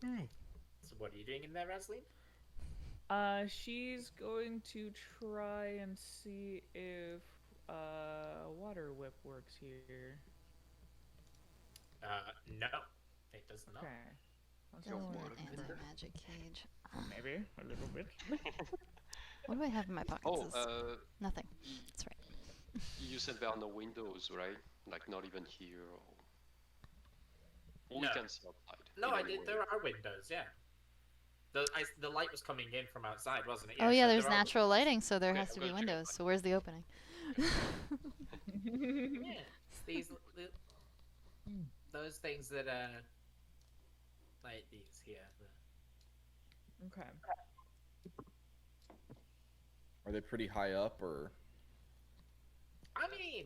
So what are you doing in there, Rasley? She's going to try and see if water whip works here. No. It does not. Okay. Let's Doesn't go water an whip. anti-magic cage. maybe a little bit. What do I have in my pockets? Oh, Nothing. That's right. you said there are no windows, right? Like not even here. Or... We No. can see outside. No, I either did. way. There are windows, yeah. The light was coming in from outside, wasn't it? Oh yeah, so there's there are natural lighting, so there Okay, has I'm to be gonna check windows. outside. So where's the opening? Yeah, it's those things that are like these here. Okay. Are they pretty high up, or? I mean,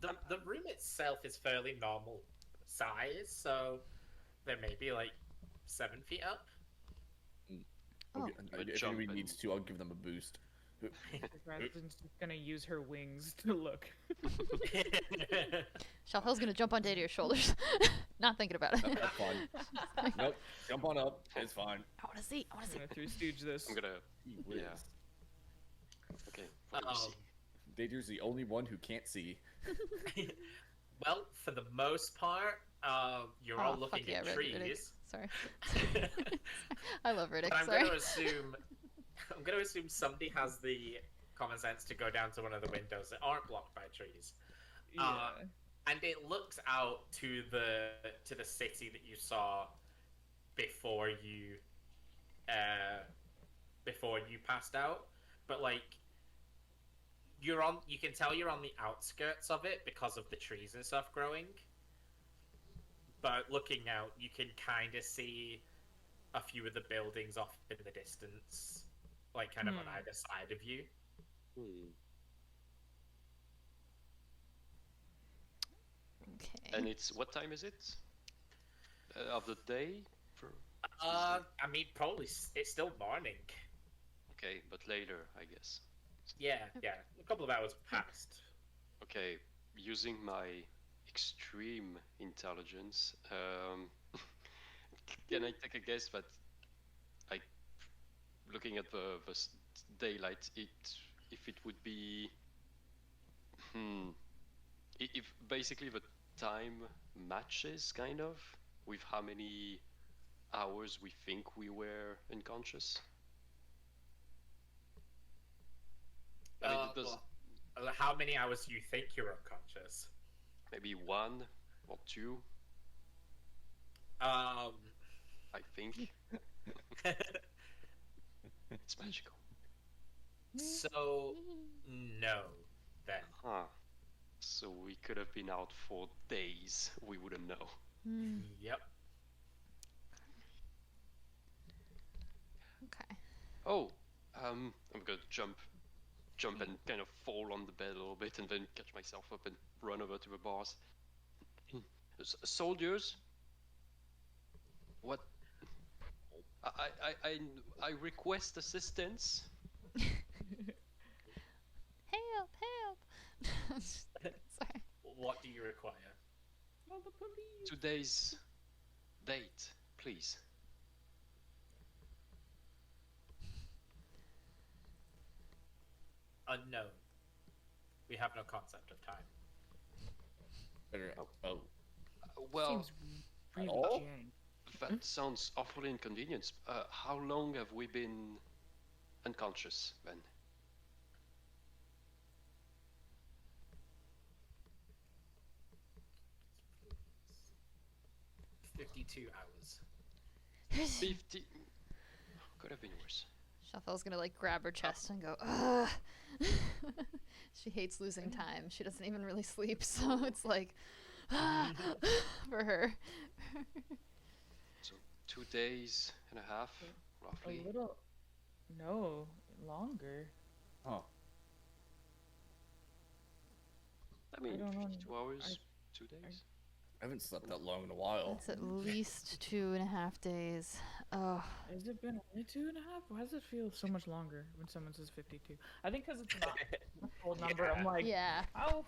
the room itself is fairly normal size, so there may be like 7 feet up. Oh. Okay, But if jump anybody and- needs to, I'll give them a boost. Razen's just gonna use her wings to look. Shalfell's gonna jump on Data's shoulders. Not thinking about it. That's fine. Nope. Jump on up. It's fine. I wanna see. I wanna I'm see. gonna three stooge this. I'm gonna. Gee whiz. Yeah. Okay. Let me Um, see. Dater's the only one who can't see. well, for the most part, you're all Oh, fuck looking yeah, at Riddick. trees. Sorry. I love Riddick. But I'm Sorry. going to assume, somebody has the common sense to go down to one of the windows that aren't blocked by trees, Yeah. and it looks out to the city that you saw before you passed out. But like, you can tell you're on the outskirts of it because of the trees and stuff growing. But looking out, you can kind of see a few of the buildings off in the distance, like kind of on either side of you. Hmm. Okay. And it's what time is it? Of the day? For... I mean, probably it's still morning. Okay, but later, I guess. Yeah, a couple of hours passed. Okay, using my extreme intelligence, can I take a guess that, like, looking at the daylight, if it would be, if basically the time matches kind of with how many hours we think we were unconscious? I mean, it does Well, how many hours do you think you're unconscious? maybe 1 or 2, Um, I think. It's magical. so no, then. Huh. So we could have been out for days. We wouldn't know. Hmm, Yep. okay. Oh, I'm gonna jump and kind of fall on the bed a little bit, and then catch myself up and run over to the bars. Soldiers, what? I request assistance. Help! Help! Sorry. What do you require? Call the police. Today's date, please. Unknown. We have no concept of time. Better. Oh. Well, Seems really Oh. jank. that sounds awfully inconvenient. How long have we been unconscious then? 52 hours. 50. Could have been worse. Shuffle's gonna like grab her chest and go, ugh. She hates losing time. She doesn't even really sleep, so it's like for her. So 2 days and a half, A roughly. little. No, longer. Huh. I mean, don't know. 52 hours, 2 days. I haven't slept that long in a while. It's at least 2.5 days. Oh, Has it been only 2.5? Why does it feel so much longer when someone says 52? I think because it's not a full number. I'm like, yeah. oh.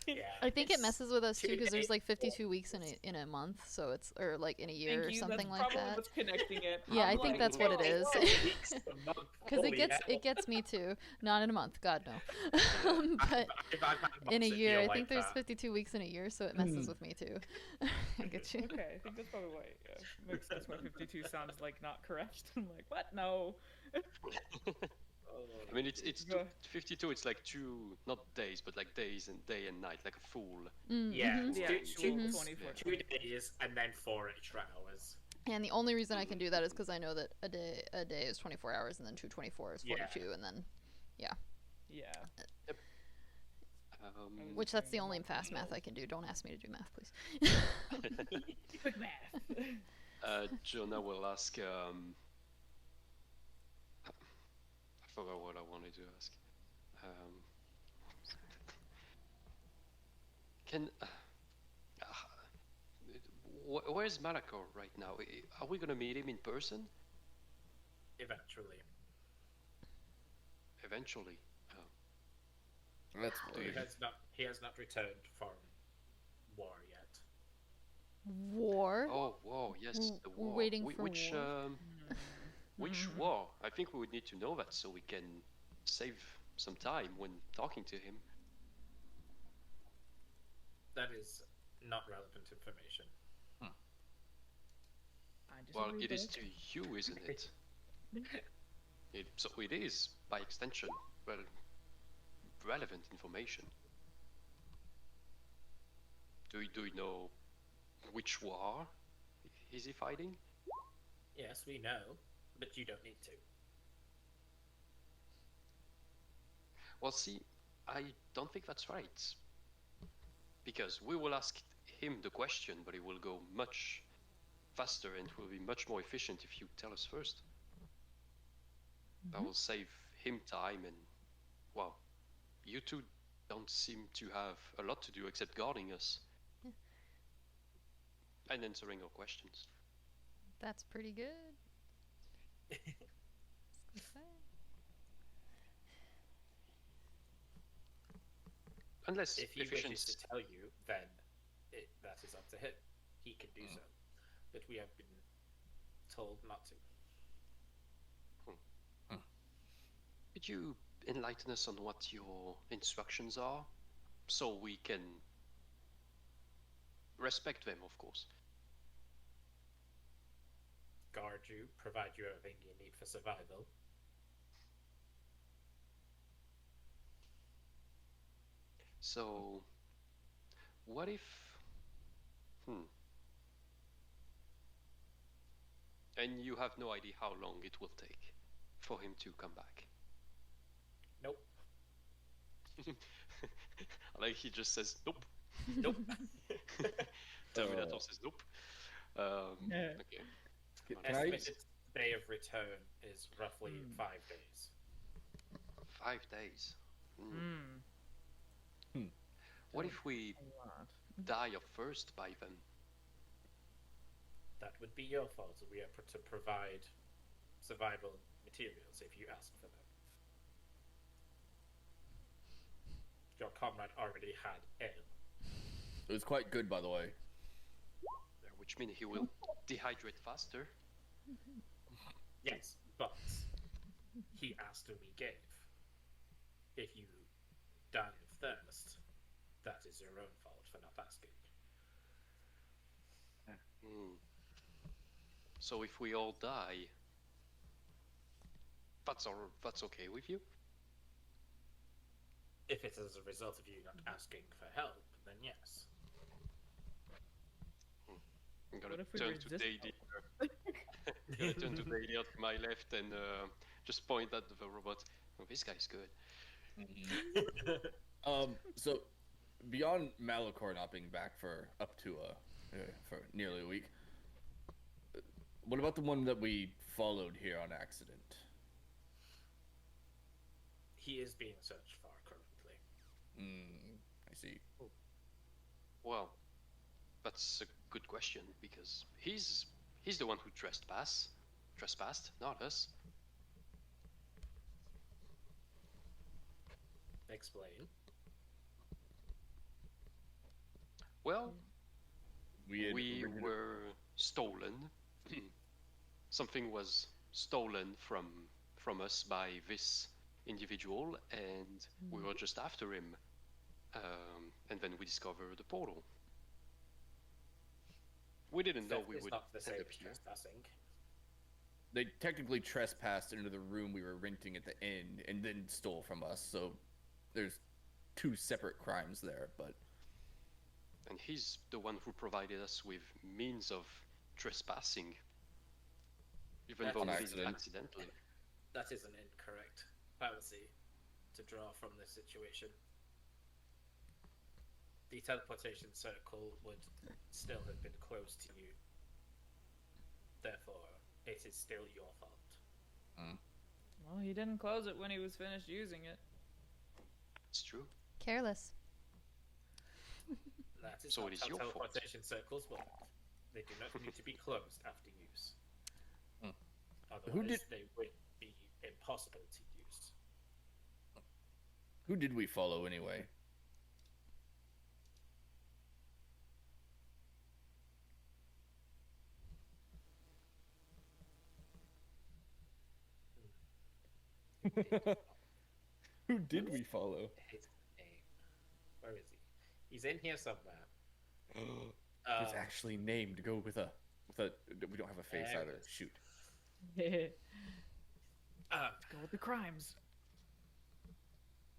Yeah. I think it it's messes with us too 2 because there's days. like 52 weeks in a month, so it's or like in a year Thank or you. something That's like probably that. what's connecting it. Yeah, I'm I think like, that's what it whoa, is. whoa. Weeks a month. Because Holy hell. it gets me too. Not in a month, God no. But If I've had in a months, it year, feel I like think there's that. 52 weeks in a year, so it messes with me too. I get you. Okay, I think that's probably why. Yeah, makes sense why 52 sounds like not correct. I'm like, what? No. I mean, it's Go. 52. It's like 2, not days, but like days and day and night, like a full. Yeah, Mhm. it's Yeah, two, actual two, 24. 2 days and then 4 extra hours. And the only reason I can do that is because I know that a day is 24 hours, and then 224 is Yeah. 42, and then Yeah. which that's the only fast math I can do. Don't ask me to do math, please. Quick math. Jonah will ask. I forgot what I wanted to ask. Can where's Malachor right now? Are we gonna meet him in person Eventually. eventually? That's Do He you- weird. has not returned from war yet. War. Oh, whoa! Yes, the We're war. waiting for which war. which war? I think we would need to know that so we can save some time when talking to him. That is not relevant information. Well, it is to you, isn't it? So it is, by extension, well, relevant information. Do you know which war is he fighting? Yes, we know, but you don't need to. Well, see, I don't think that's right. Because we will ask him the question, but it will go much faster and will be much more efficient if you tell us first. That will save him time and, well, you two don't seem to have a lot to do except guarding us. Yeah. And answering our questions. That's pretty good. Unless If he wishes efficiency. to tell you, then that is up to him. He can do so. But we have been told not to. Could you enlighten us on what your instructions are? So we can respect them, of course. Guard you, provide you everything you need for survival. So, what if... And you have no idea how long it will take for him to come back. Nope. Like he just says, nope. Nope. Terminator says, nope. Yeah. Okay. Can I? Estimated day of return is roughly 5 days. 5 days. What if we die of thirst by then? That would be your fault. We are to provide survival materials if you ask for them. Your comrade already had ale. It was quite good, by the way. Which means he will dehydrate faster. Yes, but he asked and we gave. If you die of thirst, that is your own fault for not asking. So if we all die, that's okay with you? If it is a result of you not asking for help, then yes. I'm gonna What if we turn to resist Daily. Gonna turn to Daily to my left and just point at the robot. Oh, this guy's good. So beyond Malachor not being back for up to for nearly a week, what about the one that we followed here on accident? He is being searched for currently. I see. Well, that's a good question because he's the one who trespassed, not us. Explain. Well, We were stolen. Something was stolen from us by this individual, and we were just after him. And then we discovered the portal. We didn't know we It's would not the same end up as here. trespassing. They technically trespassed into the room we were renting at the inn and then stole from us. So there's two separate crimes there, but And he's the one who provided us with means of trespassing, even That's though an we did it accident. accidentally. That is an incorrect fallacy to draw from this situation. The teleportation circle would still have been close to you. Therefore, it is still your fault. Well, he didn't close it when he was finished using it. It's true. Careless. That is So not it is how your fault. teleportation circles work. They do not need to be closed after use. Otherwise, did- they would be impossible to use. who did we follow anyway? Who did we follow? His name. Where is he? He's in here somewhere. It's actually named. Go with a. We don't have a face There it either. is. Shoot. Go with the crimes.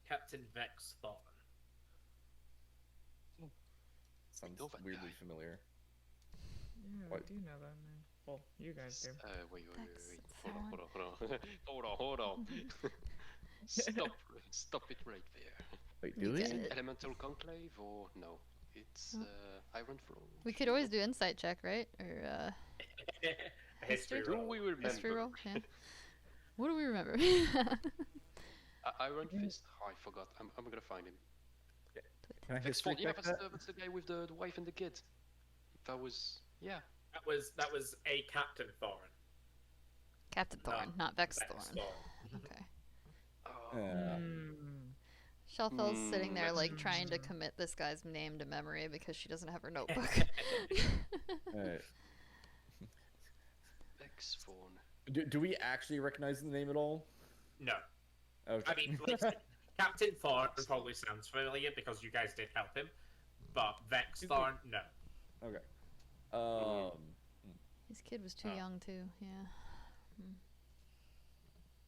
Captain Vex Thorn. Sounds know that weirdly guy. familiar. Yeah, What? I do know that name. Well, you guys do. Wait. That's Hold on. Stop it right there. Wait, You do get we? it. Elemental Conclave or no? It's Iron Throne. We could always do insight check, right? Or A history History? Do roll. we remember? history roll. Yeah. What do we remember? Iron Fist? Oh, I forgot. I'm gonna find him. Can I Vex history Thorn. Yeah, check that's that? the guy with the wife and the kid. That was That was a Captain Thorn. Captain Thorn, not Vex Thorn. Okay. Yeah. Shelfel's sitting there like that's- trying to commit this guy's name to memory because she doesn't have her notebook. Alright. Vex Thorn. Do we actually recognize the name at all? No. Okay. I mean, listen, Captain Thorn probably sounds familiar because you guys did help him, but Vex Thorn, no. Okay. His kid was too Oh. young too. Yeah.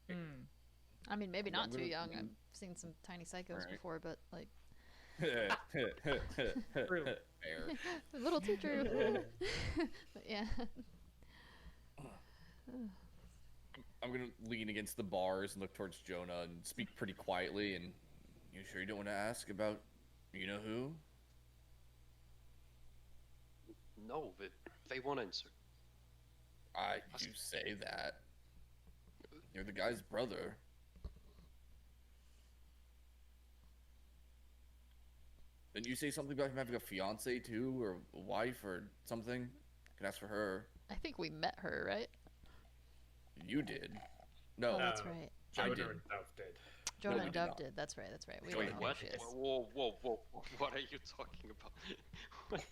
Hmm. I mean, maybe not too gonna- young. I've seen some tiny psychos Alright. before, but like True. Fair. a little too true. But yeah. I'm gonna lean against the bars and look towards Jonah and speak pretty quietly. And you sure you don't want to ask about you know who? No, they won't answer. You say that. You're the guy's brother. Didn't you say something about him having a fiance too, or a wife, or something? I can ask for her. I think we met her, right? You did. No. Oh, that's No. right. Jonah did. and Dove did. Jonah we and did Dove not. did. That's right. That's right. We Wait, don't know what? who she is. Whoa! What are you talking about?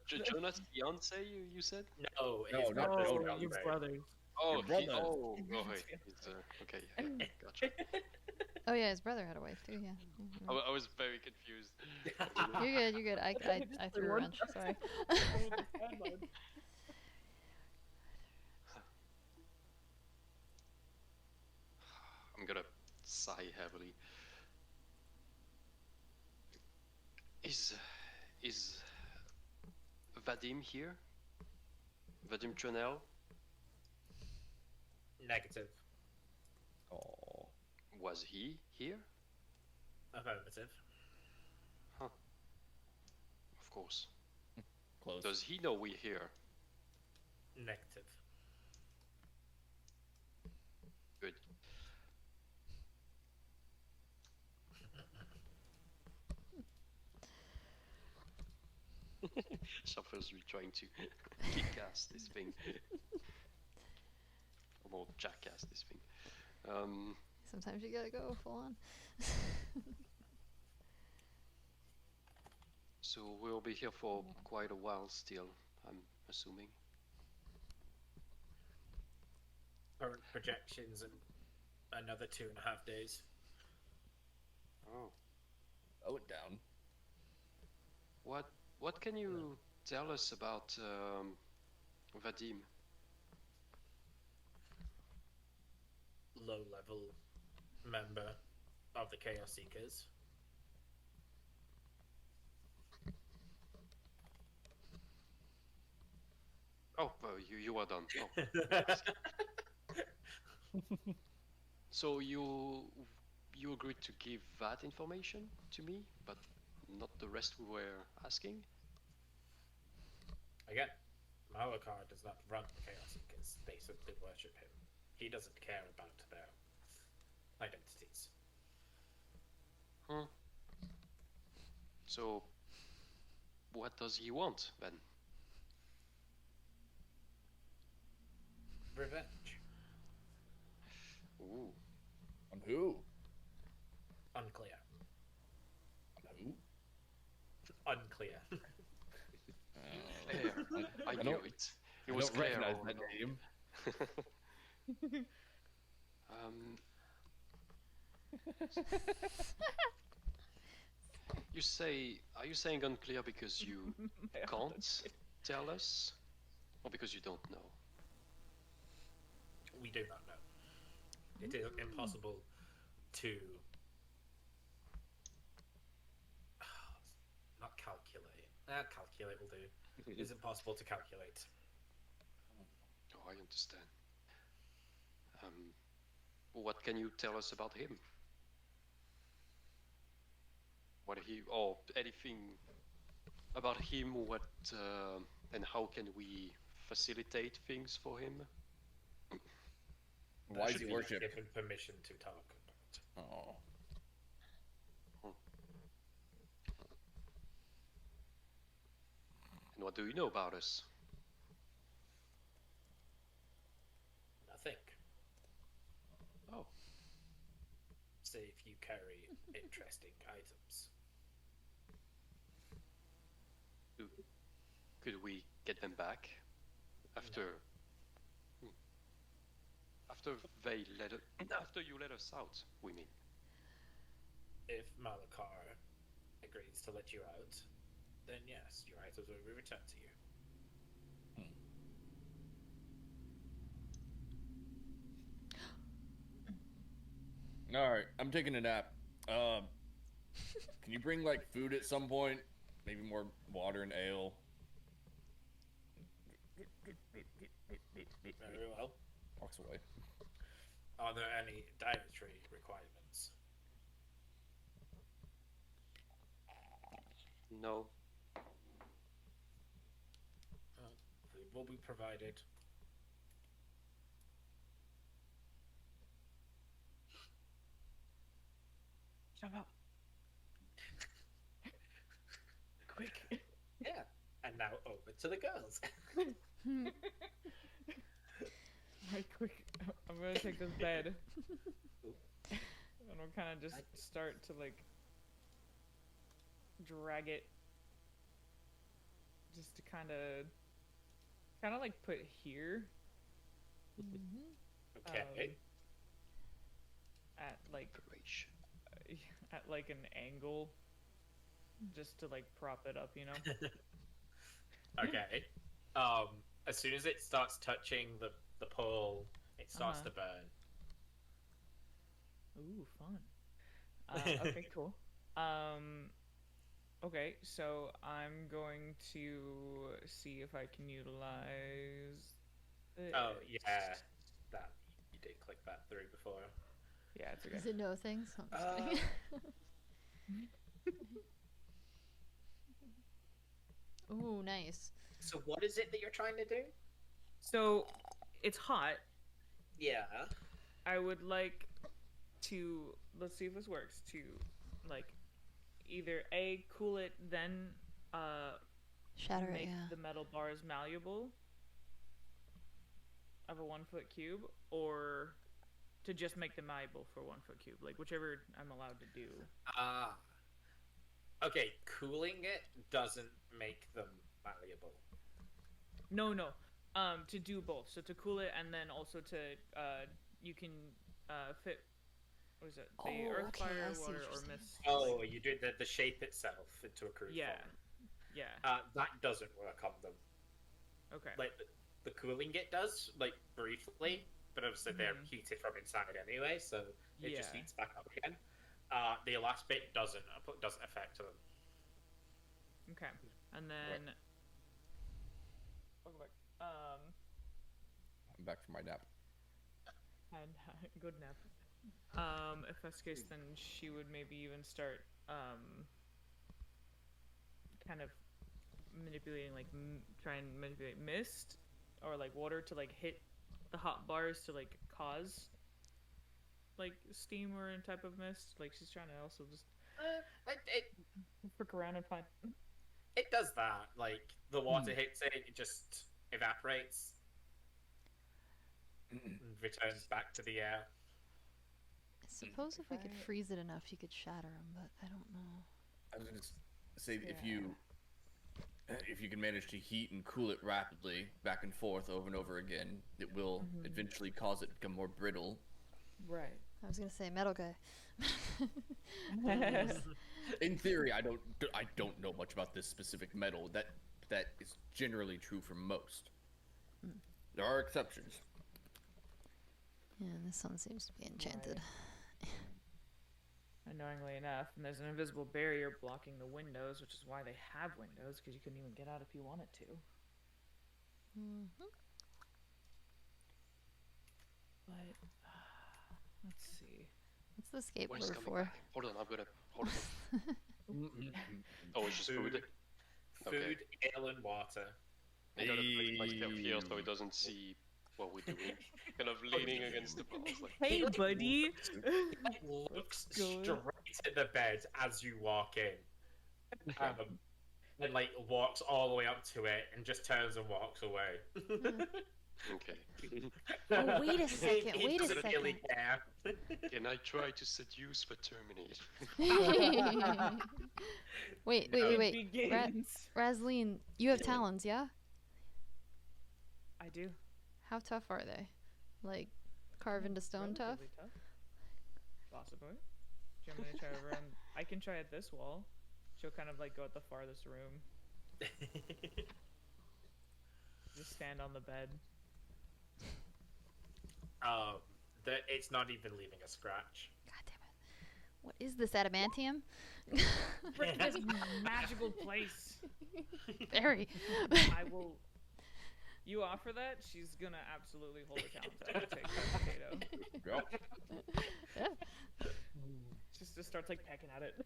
Jonah's fiance? You said? No, No, his not brother's Oh, Jonah. your fiance. brothers. Oh, Your he, brother. oh, wait. It's, okay, yeah, gotcha. Oh yeah, his brother had a wife too. Yeah. I was very confused. You're good. You're good. I threw a wrench. Sorry. I'm gonna sigh heavily. Is Vadim here? Vadim Chonel? Negative. Oh. Was he here? Affirmative. Huh. Of course. Close. Does he know we're here? Negative. Good. Shuffle's trying to kick ass this thing. Or more jackass this thing. Sometimes you gotta go full on. So we'll be here for quite a while still, I'm assuming. Current projections and another 2.5 days. Oh. Slow it down. What can you tell us about Vadim? Low-level member of the Chaos Seekers. Oh, you are done. Oh. So you agreed to give that information to me, but not the rest we were asking? Again, Malakar does not run the Chaos Seekers. They simply worship him. He doesn't care about their identities. So, what does he want then? Revenge. Ooh. On who? Unclear. On who? Unclear. Claire. I knew don't- it. I It was don't Claire recognize all that along. name. Are you saying unclear because you can't tell us? Or because you don't know? We do not know. It is impossible to not calculate. Calculate will do. It is impossible to calculate. Oh, I understand. What can you tell us about him? What or anything about him? What and how can we facilitate things for him? Why is Should he be worshipped? given permission to talk about. Oh. And what do you know about us? Nothing. Oh, Say if you carry interesting items. could we get them back after? After after you let us out, we mean. If Malakar agrees to let you out, then yes, your items will be returned to you. All right, I'm taking a nap. Can you bring like food at some point? Maybe more water and ale. Very well. Walks away. Are there any dietary requirements? No. Food will be provided. Shut up. Quick. Yeah. And now over to the girls. Right, quick. I'm gonna take this bed. And I'll kind of just start to like drag it, just to kind of like put here. Okay. At like Preparation. at like an angle, just to like prop it up, you know. Okay. As soon as it starts touching the pole, it starts to burn. Ooh, fun. Okay, cool. Okay, so I'm going to see if I can utilize this. Oh yeah, that You did click that through before. Yeah, it's okay. Does it know things? I'm just kidding. Ooh, nice. So what is it that you're trying to do? So, it's hot. Yeah. I would like to, let's see if this works, to, like, either A, cool it, then Shatter it, make yeah. the metal bars malleable of a 1 foot cube, or to just make them malleable for a 1 foot cube, like whichever I'm allowed to do. Okay, cooling it doesn't make them malleable. No, to do both. So to cool it, and then also to you can fit, what is it? The Oh, earth, okay, fire, I see water, what you're or saying. mist. Oh, you do the shape itself into a crude Yeah, form. yeah. That doesn't work on them. Okay. Like the cooling it does, like briefly, but obviously they're heated from inside anyway, so it just Yeah. heats back up again. The last bit doesn't affect them. Okay, and then welcome back. I'm back from my nap. And good nap. If that's the case, then she would maybe even start kind of manipulating, like try and manipulate mist or like water to like hit the hot bars to like cause like steam or a type of mist. Like she's trying to also just frick around and find. It does that. Like the water hits it, it just evaporates, and returns back to the air. I suppose if we could freeze it enough, you could shatter them, but I don't know. I was gonna say if you can manage to heat and cool it rapidly back and forth over and over again, it will eventually cause it to become more brittle. Right. I was gonna say metal guy. In theory, I don't know much about this specific metal. That is generally true for most. There are exceptions. Yeah, this one seems to be enchanted. Annoyingly enough, and there's an invisible barrier blocking the windows, which is why they have windows, because you couldn't even get out if you wanted to. But let's see. What's the What is skateboard coming for? back? Hold on, I'm gonna hold on. Oh, it's just food. Food, Okay. ale, and water. I gotta place myself here so he doesn't see what we're doing. Kind of leaning against the bars, like. Hey, buddy! He looks straight at the bed as you walk in, and like walks all the way up to it, and just turns and walks away. Okay. Oh, wait a second, He wait a doesn't really care. Can I try to seduce but terminate? Wait. Begins. Razleen, you have talons, yeah? I do. How tough are they? Like, carve into stone tough? Relatively tough? Possibly. Do you want me to try over on... I can try at this wall. She'll kind of like go at the farthest room. Just stand on the bed. It's not even leaving a scratch. God damn it. What is this, adamantium? Frick this magical place. Very. I will... You offer that, she's gonna absolutely hold her talons out and take that potato. Yep. Just starts like pecking at it.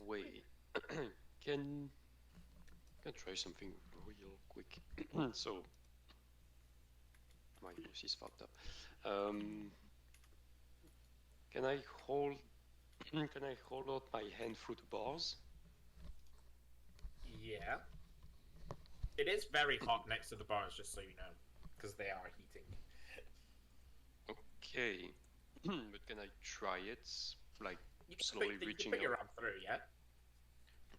Wait. Can try something real quick. So my voice is fucked up. Can I hold out my hand through the bars? Yeah. It is very hot next to the bars, just so you know, because they are heating. Okay. But can I try it? Like You can slowly put, reaching you can put your out. arm through, yeah?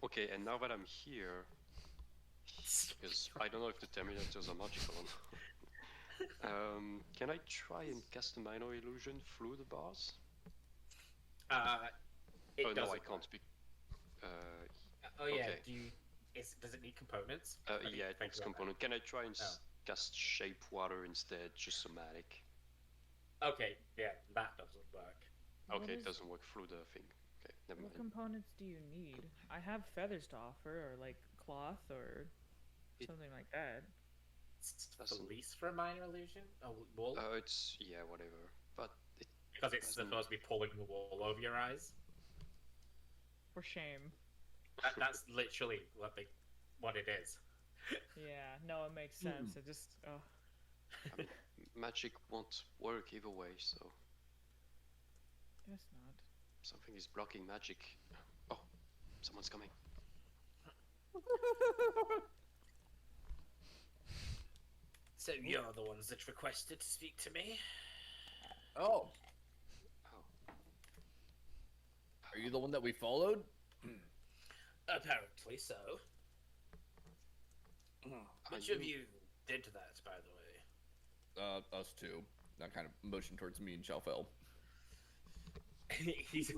Okay, and now that I'm here, because I don't know if the Terminators are magical or not. Can I try and cast a minor illusion through the bars? It Oh no, doesn't I can't work. speak. Oh yeah, okay. does it need components? Yeah, it needs component. Can I try and cast shape water instead, just somatic? Okay, yeah, that doesn't work. Okay, it doesn't work through the thing. Okay, never What mind. components do you need? I have feathers to offer, or like cloth, or something like that. cast Doesn't- Police for a minor illusion? A wall? It's yeah, whatever. But it Because it's doesn't- supposed to be pulling the wall over your eyes. For shame. That's literally what it is. Yeah, no, it makes sense. It just, I mean, magic won't work either way, so guess not. something is blocking magic. Oh, someone's coming. So you're the ones that requested to speak to me? Oh, Oh, are you the one that we followed? Apparently so. are Which of you did that, by the way? Us two. That kind of motion towards me and Shelfell. He's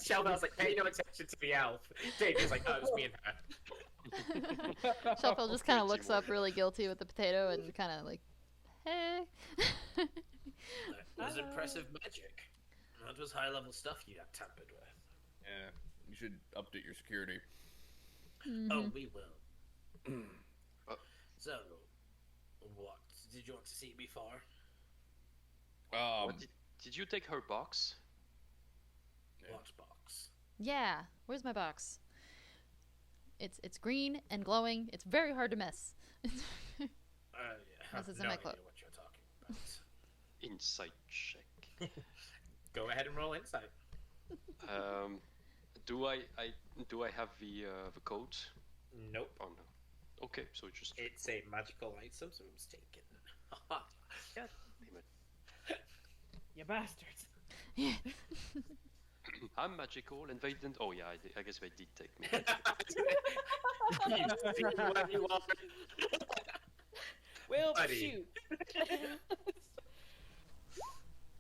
Shelvel's like, pay no attention to the elf. David's like, oh, it was me and her. Shuffle just kind of looks Teamwork. up really guilty with the potato and kind of like, hey. That was impressive magic. That was high level stuff you got tampered with. Yeah, you should update your security. Oh, we will. So, what did you want to see me for? What, did you take her box? What box? Yeah, where's my box? It's green and glowing. It's very hard to miss. Yeah, I have This is no in my idea cloak. what you're talking about. Insight check. Go ahead and roll insight. Do I have the code? Nope. Oh no. Okay, so just It's a magical item, so it's taken. damn it. You bastards. I'm magical and they didn't. Oh yeah, I guess they did take me. You see what you are. Well, Buddy. shoot.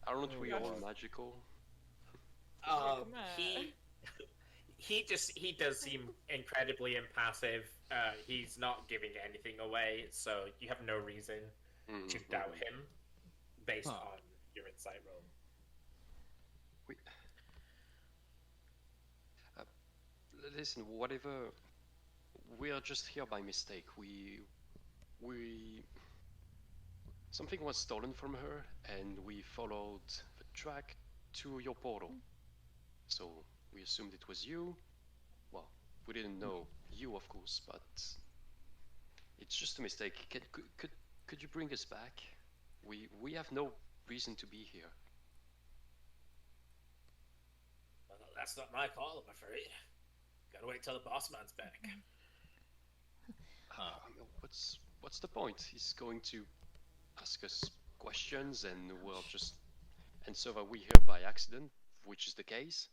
Aren't we Oh, all God. magical? Come on. He does seem incredibly impassive. He's not giving anything away, so you have no reason to Mhm, doubt mhm. him based Huh. on your insight roll. We... Listen, whatever. We are just here by mistake. We. Something was stolen from her, and we followed the track to your portal. So we assumed it was you. Well, we didn't know you, of course, but it's just a mistake. Could you bring us back? We have no reason to be here. Well, that's not my call, I'm afraid. Gotta wait till the boss man's back. I mean, what's the point? He's going to ask us questions, and we'll just answer that we're here by accident, which is the case,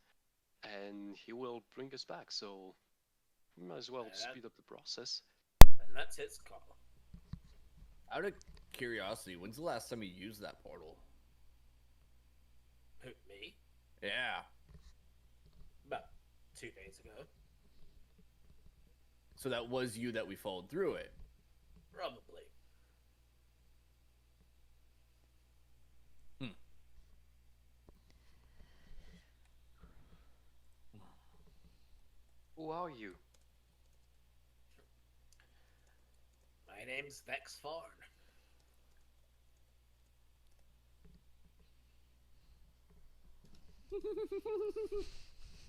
and he will bring us back. So we might as well Yeah. speed up the process. And that's his call. Out of curiosity, when's the last time you used that portal? Who, me? Yeah. About 2 days ago. So that was you that we followed through it. Probably. Who are you? My name's Vex Farn.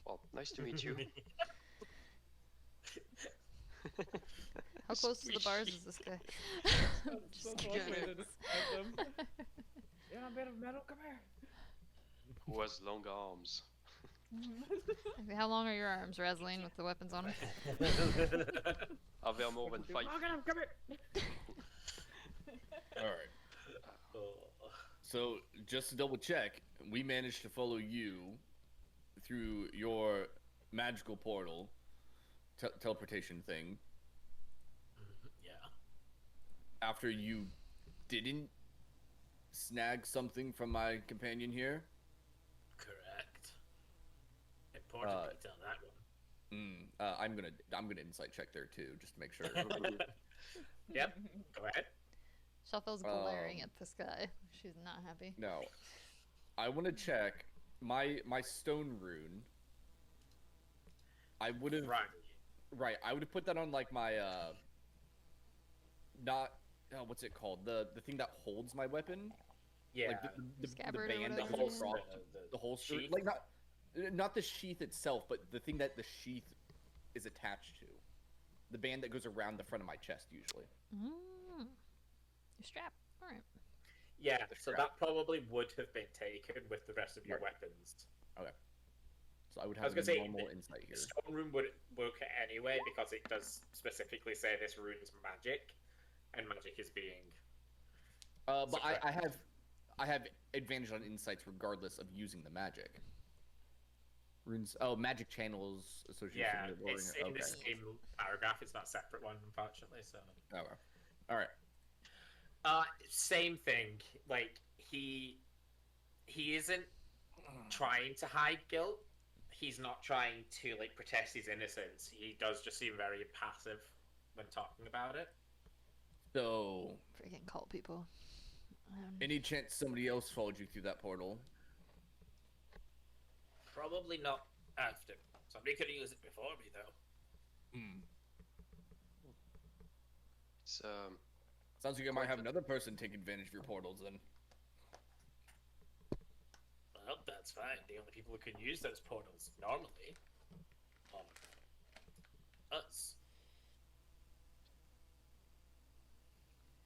Well, nice to meet you. How close to the bars is this guy? That's one way to describe them. You're not made of metal. Come here. Who has long arms? How long are your arms, Razleen, with the weapons on them? Are there more than 5 Look at him. Come here. All right. So just to double check, we managed to follow you through your magical portal, teleportation thing. Yeah. After you didn't snag something from my companion here. Correct. Important detail, that one. I'm gonna insight check there too, just to make sure. Yep. Go ahead. Shuffle's glaring at this guy. She's not happy. No, I want to check my stone rune. I would have Right. right. I would have put that on like my not what's it called? The thing that holds my weapon. Yeah. Like the Scabbard or band whatever that it goes is. across the holster. sheath? Like not the sheath itself, but the thing that the sheath is attached to. The band that goes around the front of my chest usually. Mm. Your strap. All right. Yeah, The so strap. that probably would have been taken with the rest of your Right. weapons. Okay. So I would I have was a gonna say, normal insight The here. stone room would work anyway because it does specifically say this rune's magic, and magic is being. But I have advantage on insights regardless of using the magic. Runes. Oh, magic channels associated Yeah, with the it's warrior. in the same paragraph. It's not a separate one, unfortunately. So. Okay. All right. Same thing. Like he isn't trying to hide guilt. He's not trying to like protest his innocence. He does just seem very passive when talking about it. So, Freaking cult people. any chance somebody else followed you through that portal? Probably not after. Somebody could have used it before me, though. It's Sounds like you might have another person take advantage of your portals then. Well, that's fine. The only people who can use those portals normally are us.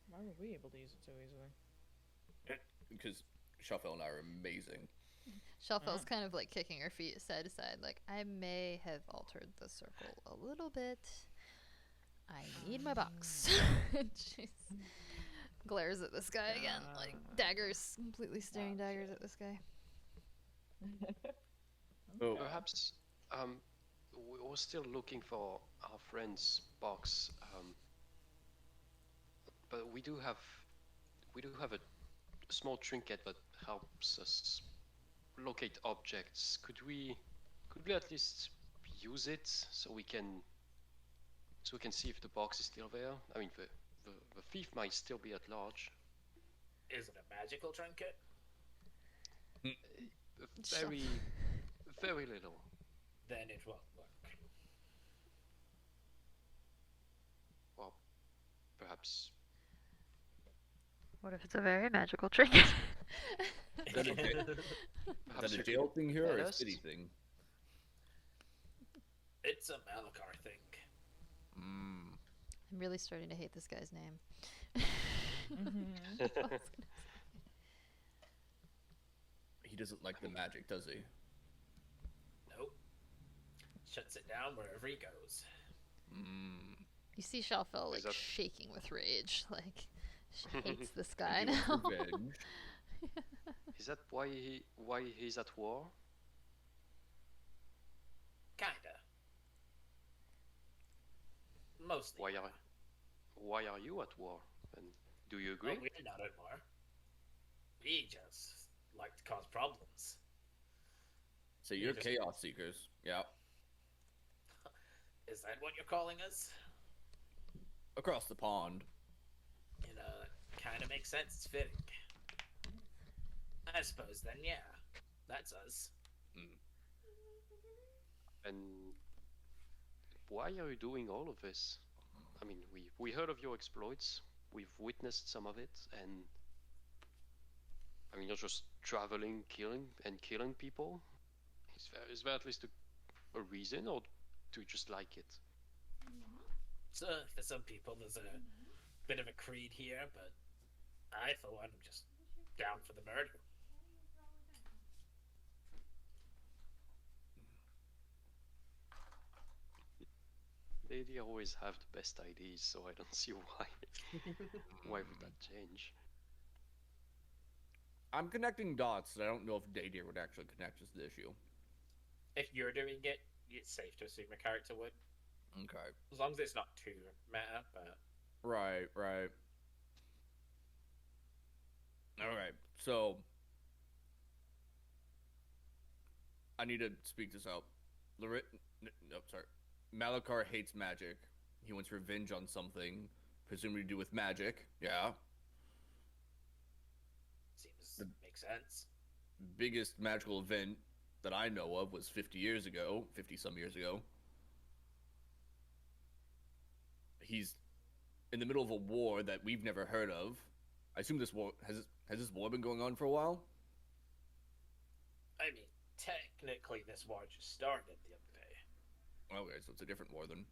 Why were we able to use it so easily? Because Shuffle and I are amazing. Shelfel's kind of like kicking her feet side to side, like, I may have altered the circle a little bit. I need my box. And she glares at this guy again, like daggers, completely staring daggers at this guy. Oh, perhaps we were still looking for our friend's box, but we do have a small trinket that helps us locate objects. Could we at least use it so we can see if the box is still there? I mean, the thief might still be at large. Is it a magical trinket? Very, very little. Then it won't work. Well, perhaps. What if it's a very magical trinket? is that Perhaps a you jail could thing here or let a us? city thing? It's a Malachar thing. I'm really starting to hate this guy's name. He doesn't like the magic, does he? Nope. Shuts it down wherever he goes. You see Shelfel like Is that- shaking with rage, like she hates this guy He wants now. revenge. Is that why he's at war? Kinda. Mostly. Why are you at war? And do you agree? Oh, we're not at war. We just like to cause problems. So you're just- chaos seekers. Yeah. Is that what you're calling us? Across the pond. You know, kind of makes sense. It's fitting. I suppose then, yeah. That's us. And why are you doing all of this? I mean, we heard of your exploits. We've witnessed some of it, and I mean, you're just traveling, killing people. Is there at least a reason, or do you just like it? So, for some people, there's a bit of a creed here, but I, for one, am just down for the murder. They always have the best ideas, so I don't see why. Why would that change? I'm connecting dots. I don't know if Daydeer would actually connect us to the issue. If you're doing it, it's safe to assume a character would. Okay. As long as it's not too meta, but... Right. Alright, so I need to speak this out. Malachar hates magic. He wants revenge on something, presumably to do with magic. Yeah. Seems makes sense. Biggest magical event that I know of was 50 some years ago. He's in the middle of a war that we've never heard of. I assume this war has this war been going on for a while? I mean, technically, this war just started the other day. Okay, so it's a different war then.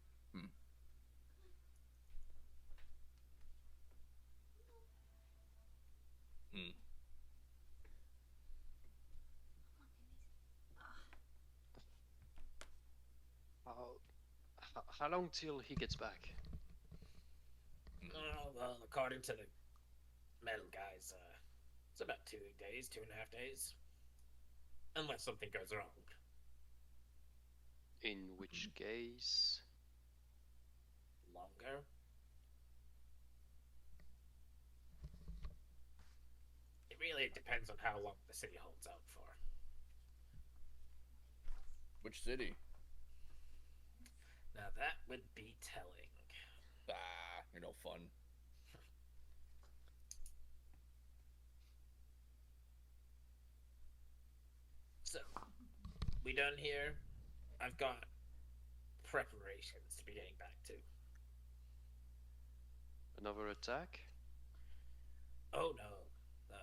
How long till he gets back? Oh, well, according to the metal guys, it's about 2 days, 2.5 days. Unless something goes wrong. In which case? Longer? It really depends on how long the city holds out for. Which city? Now that would be telling. You're no fun. So, we done here? I've got preparations to be getting back to. Another attack? Oh no, no.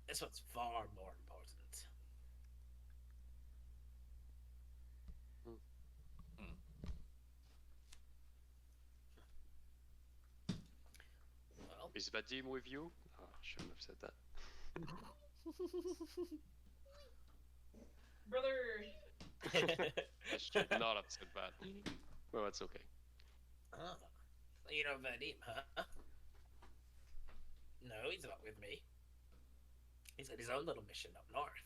This one's far more important. Well, Is Vadim with you? Oh, I shouldn't have said that. Brother! I should not have said that. Well, that's okay. ah, you know Vadim, huh? No, he's not with me. He's got his own little mission up north.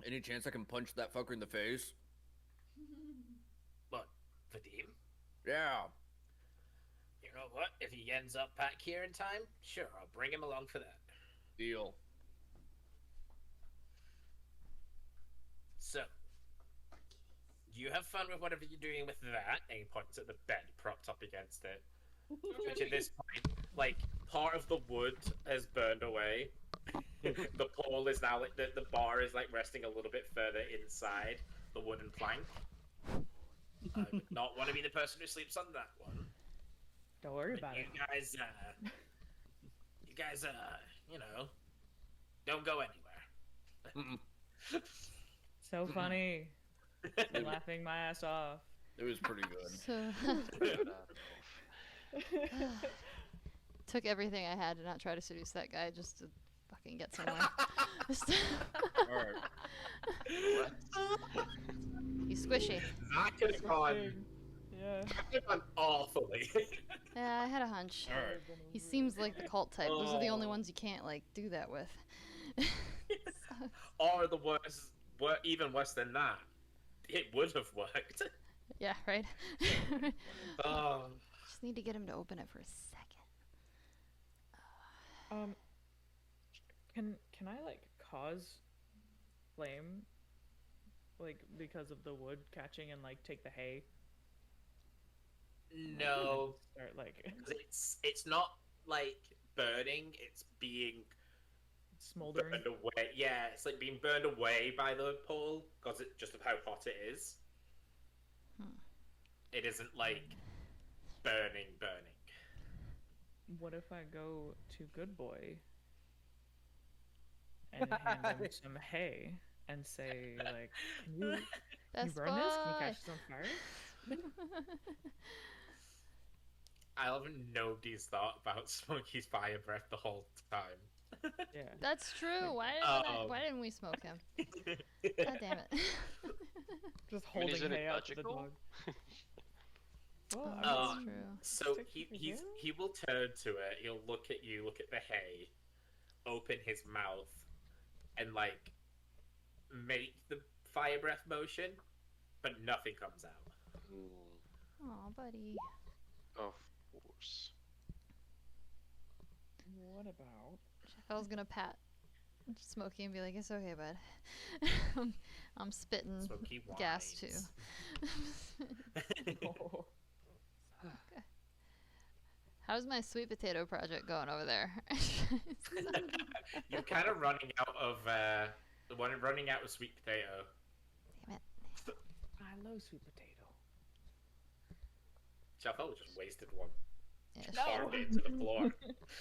Any chance I can punch that fucker in the face? What, Vadim? Yeah. You know what? If he ends up back here in time, sure, I'll bring him along for that. Deal. So, you have fun with whatever you're doing with that. And he points at the bed propped up against it. Which at this point, like, part of the wood has burned away. The pole is now, the bar is, like, resting a little bit further inside the wooden plank. I would not want to be the person who sleeps on that one. Don't worry But about you it. guys, you know, don't go anywhere. So funny. I'm laughing my ass off. It was pretty good. So took everything I had to not try to seduce that guy just to fucking get somewhere. Alright. He's squishy. That could have gone, Yeah. awfully. Yeah, I had a hunch. Alright. He seems like the cult type. Those are the only ones you can't like do that with. Or the worst, even worse than that, it would have worked. Yeah, right. Oh, Just need to get him to open it for a second. Can I like cause flame, like because of the wood catching and like take the hay? no, Start like 'cause it's not like burning; it's being smoldering. burned away. Yeah, it's like being burned away by the pole because it just of how hot it is. It isn't like burning. What if I go to Good Boy and hand him some hay and say like, can you Best burn this? Can you Boy. catch this on fire? I'll have nobody's thought about Smokey's fire breath the whole time. Yeah. That's true. Why didn't we smoke him? God damn it. Just I mean, holding isn't it hay out to the magical? dog. Well, Oh, I that's mean, true. So Stick to the game? he will turn to it. He'll look at you, look at the hay, open his mouth, and like make the fire breath motion, but nothing comes out. Aw, buddy. Of course. what about? I was gonna pat Smokey and be like, "It's okay, bud. I'm spitting Smokey gas too." whines. Oh. How's my sweet potato project going over there? You're kind of running out of sweet potato. I love sweet potato. Jaffa just wasted one. Yeah, Carved it into the floor.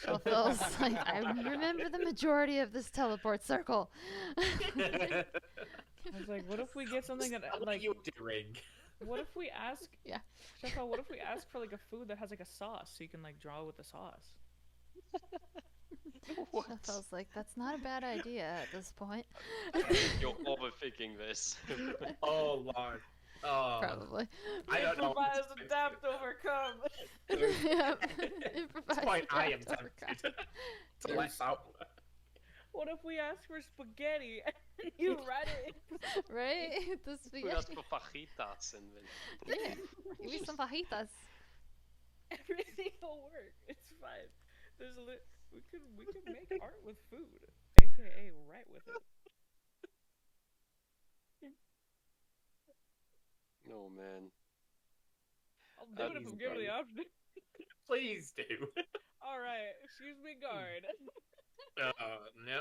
Shelfel's like, I remember the majority of this teleport circle. I was like, what if we get something that What like? are you doing? What if we ask? Yeah. Sheffield, what if we ask for like a food that has like a sauce, so you can like draw with the sauce? What? Shelfel's like, that's not a bad idea at this point. You're overthinking this. Oh lord. Oh. Probably. I don't know. Improvise, adapt, overcome. Yep. At Improvise, this point, I am adapt, overcome. tempted to let that work. What if we ask for spaghetti and you write it? Right? The We asked spaghetti. for fajitas and then... Yeah. Give me some fajitas. Everything will work. It's fine. We could make art with food, aka write with it. No, man. I'll do it if I'm given the option. Please do. All right, excuse me, guard. No.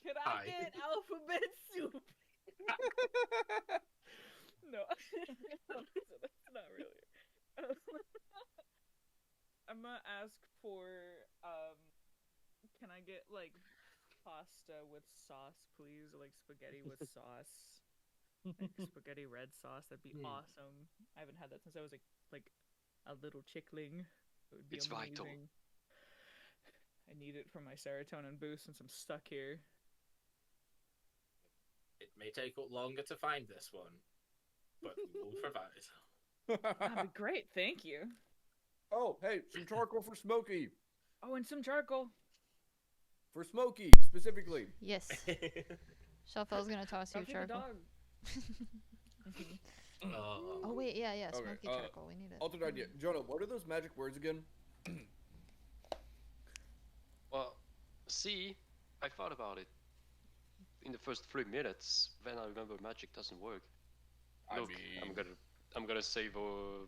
Can I Hi. get alphabet soup? No, that's not really. I'm gonna ask for can I get like pasta with sauce, please? Or, like spaghetti with sauce, like spaghetti red sauce. That'd be awesome. I haven't had that since I was like a little chickling. It would be It's vital. amazing. I need it for my serotonin boost since I'm stuck here. It may take longer to find this one, but we will provide. That'd be great. Thank you. Oh, hey, some charcoal for Smokey. Oh, and some charcoal. For Smokey, specifically. Yes. Shelfel's gonna toss you Don't feed the charcoal. dog. Oh wait, yeah, Okay, smoky charcoal. We need it. Alternate idea. Jonah, what are those magic words again? Well, see, I thought about it. In the first 3 minutes, then I remember magic doesn't work. Look, I'm gonna say the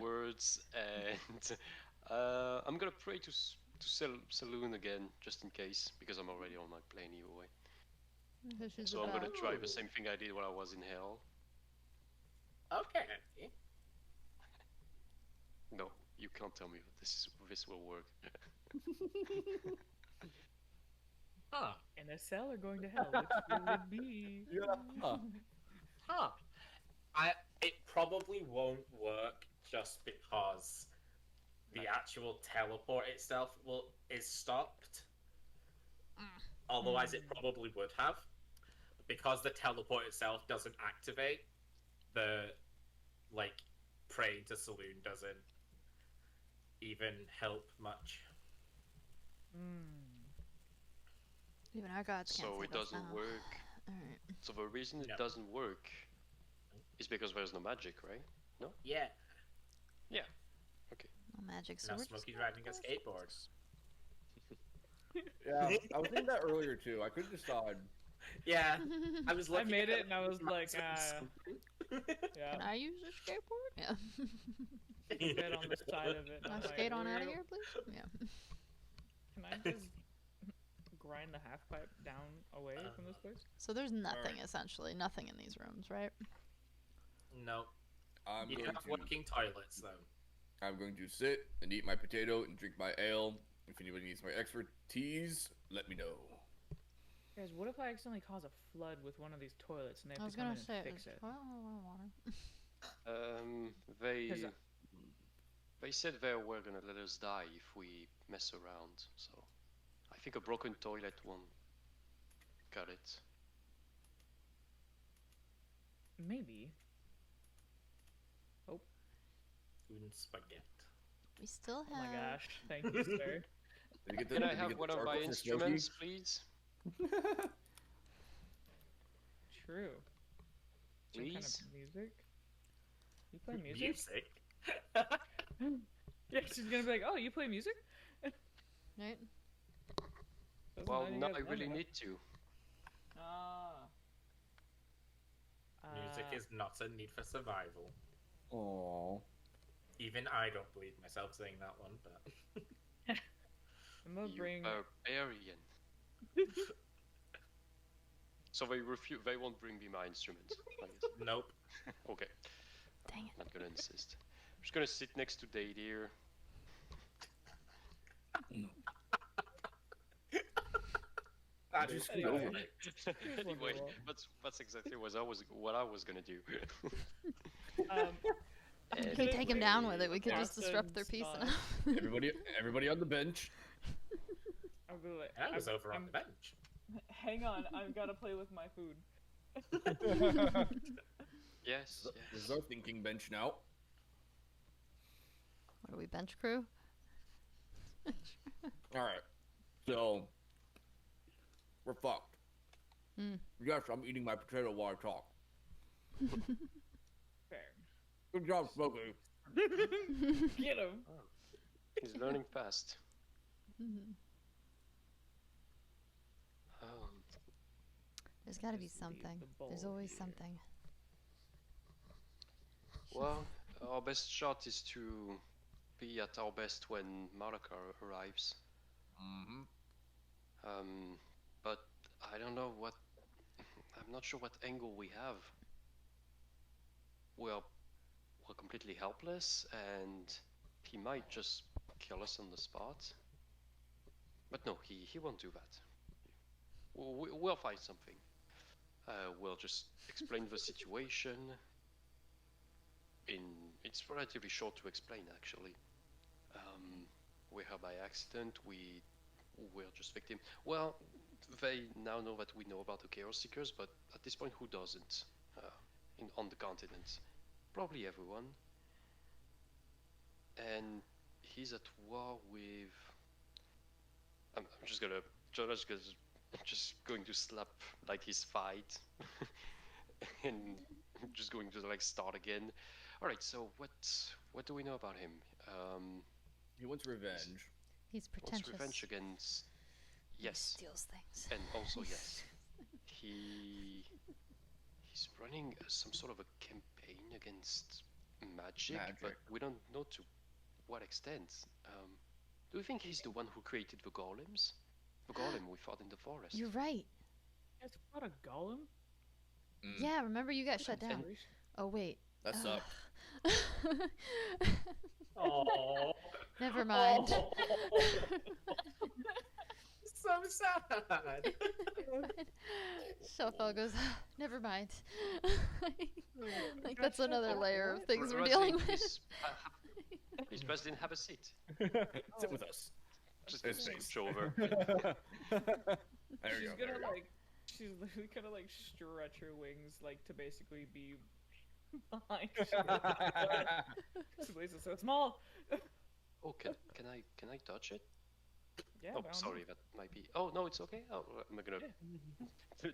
words, and I'm gonna pray to Saloon again, just in case, because I'm already on my plane anyway. So I'm gonna try the same thing I did when I was in hell. Okay. No, you can't tell me that this will work. Huh. In a cell or going to hell? Which will it be? Yeah. Huh. It probably won't work just because the actual teleport itself is stopped. Otherwise, it probably would have. Because the teleport itself doesn't activate, the praying to Saloon doesn't even help much. Even our gods can't So save it us doesn't now. work. Alright. So the reason it No. doesn't work is because there's no magic, right? No? Yeah. Yeah. Okay. No magic, so Now we're just Smokey's gonna riding a go skateboard. Yeah, I was thinking that earlier too. I couldn't decide. Yeah. I was I looking made at it and I was like, Can yeah. I use a skateboard? Yeah. Get on the side of it. Can I I'm like, skate on out of "Real- here, please? Yeah. Can I just grind the half pipe down away from this place? So there's nothing essentially, nothing in these rooms, right? No. I'm You going have to working toilets, though. I'm going to sit and eat my potato and drink my ale. If anybody needs my expertise, let me know. Guys, what if I accidentally cause a flood with one of these toilets and they I have was to come gonna in say, and fix it? well, water. They said they were gonna let us die if we mess around. So I think a broken toilet won't cut it. Maybe. Un spaghetti. We still Oh have. my gosh. Thank you, sir. Did you get the, Can I did you have get the one of my charcoal for Smokey? instruments, please? True. Some kind Please? of music? You play music? Music? Yeah, she's gonna be like, oh, you play music? Right? Doesn't Well, matter, you now guys I learn really enough. need to. Music is not a need for survival. Aww. Even I don't believe myself saying that one, but... I'm gonna You bring. barbarian. So they won't bring me my instruments. I guess. Nope. Okay. Dang it. Not gonna insist. I'm just gonna sit next to Dade here. That Just is scoot over. Anyway, that's exactly what I was gonna do. We can take him down with it. We could just disrupt their Captain's peace fine. enough. Everybody on the bench. I'll be like, I was over on the bench. Hang on, I've got to play with my food. Yes, This is yes. our thinking bench now. What are we, bench crew? All right, so we're fucked. Mm. Yes, I'm eating my potato while I talk. Fair. Good job, Smokey. Get him. He's learning fast. Mhm. There's got to be Just leave something. the There's ball always here. something. Well, our best shot is to be at our best when Malakar arrives. Mm-hmm. But I don't know what. I'm not sure what angle we have. We're completely helpless, and he might just kill us on the spot. But no, he won't do that. We'll find something. We'll just explain the situation. It's relatively short to explain, actually. We're here by accident. We're just victim. Well, they now know that we know about the Chaos Seekers, but at this point, who doesn't? On the continent, probably everyone. And he's at war with. I'm just gonna. Jonah's just going to slap like his fight, and just going to like start again. All right. So what do we know about him? He wants revenge. He's Wants pretentious. revenge against. He Yes, steals things. and also yes, he's running some sort of a campaign against magic, but Magic. we don't know to what extent. Do you think he's the one who created the golems? The golem we fought in the forest. You're right. It's not a golem. Mm, Yeah, remember you got shut down. And- Oh, wait. That sucked. Oh. Never mind. So sad. Shofel goes, never mind. Like, that's Gotcha. another layer of things we're Raslin, dealing with. Please, Raslin, have a seat. Sit with us. Just His scooch face. over. There you She's go. gonna There you go. like, she's literally gonna like stretch her wings like to basically be behind. This place is so small. Oh, can I touch it? Yeah. Oh, by all sorry, that might be. Oh no, it's okay. Oh, I'm gonna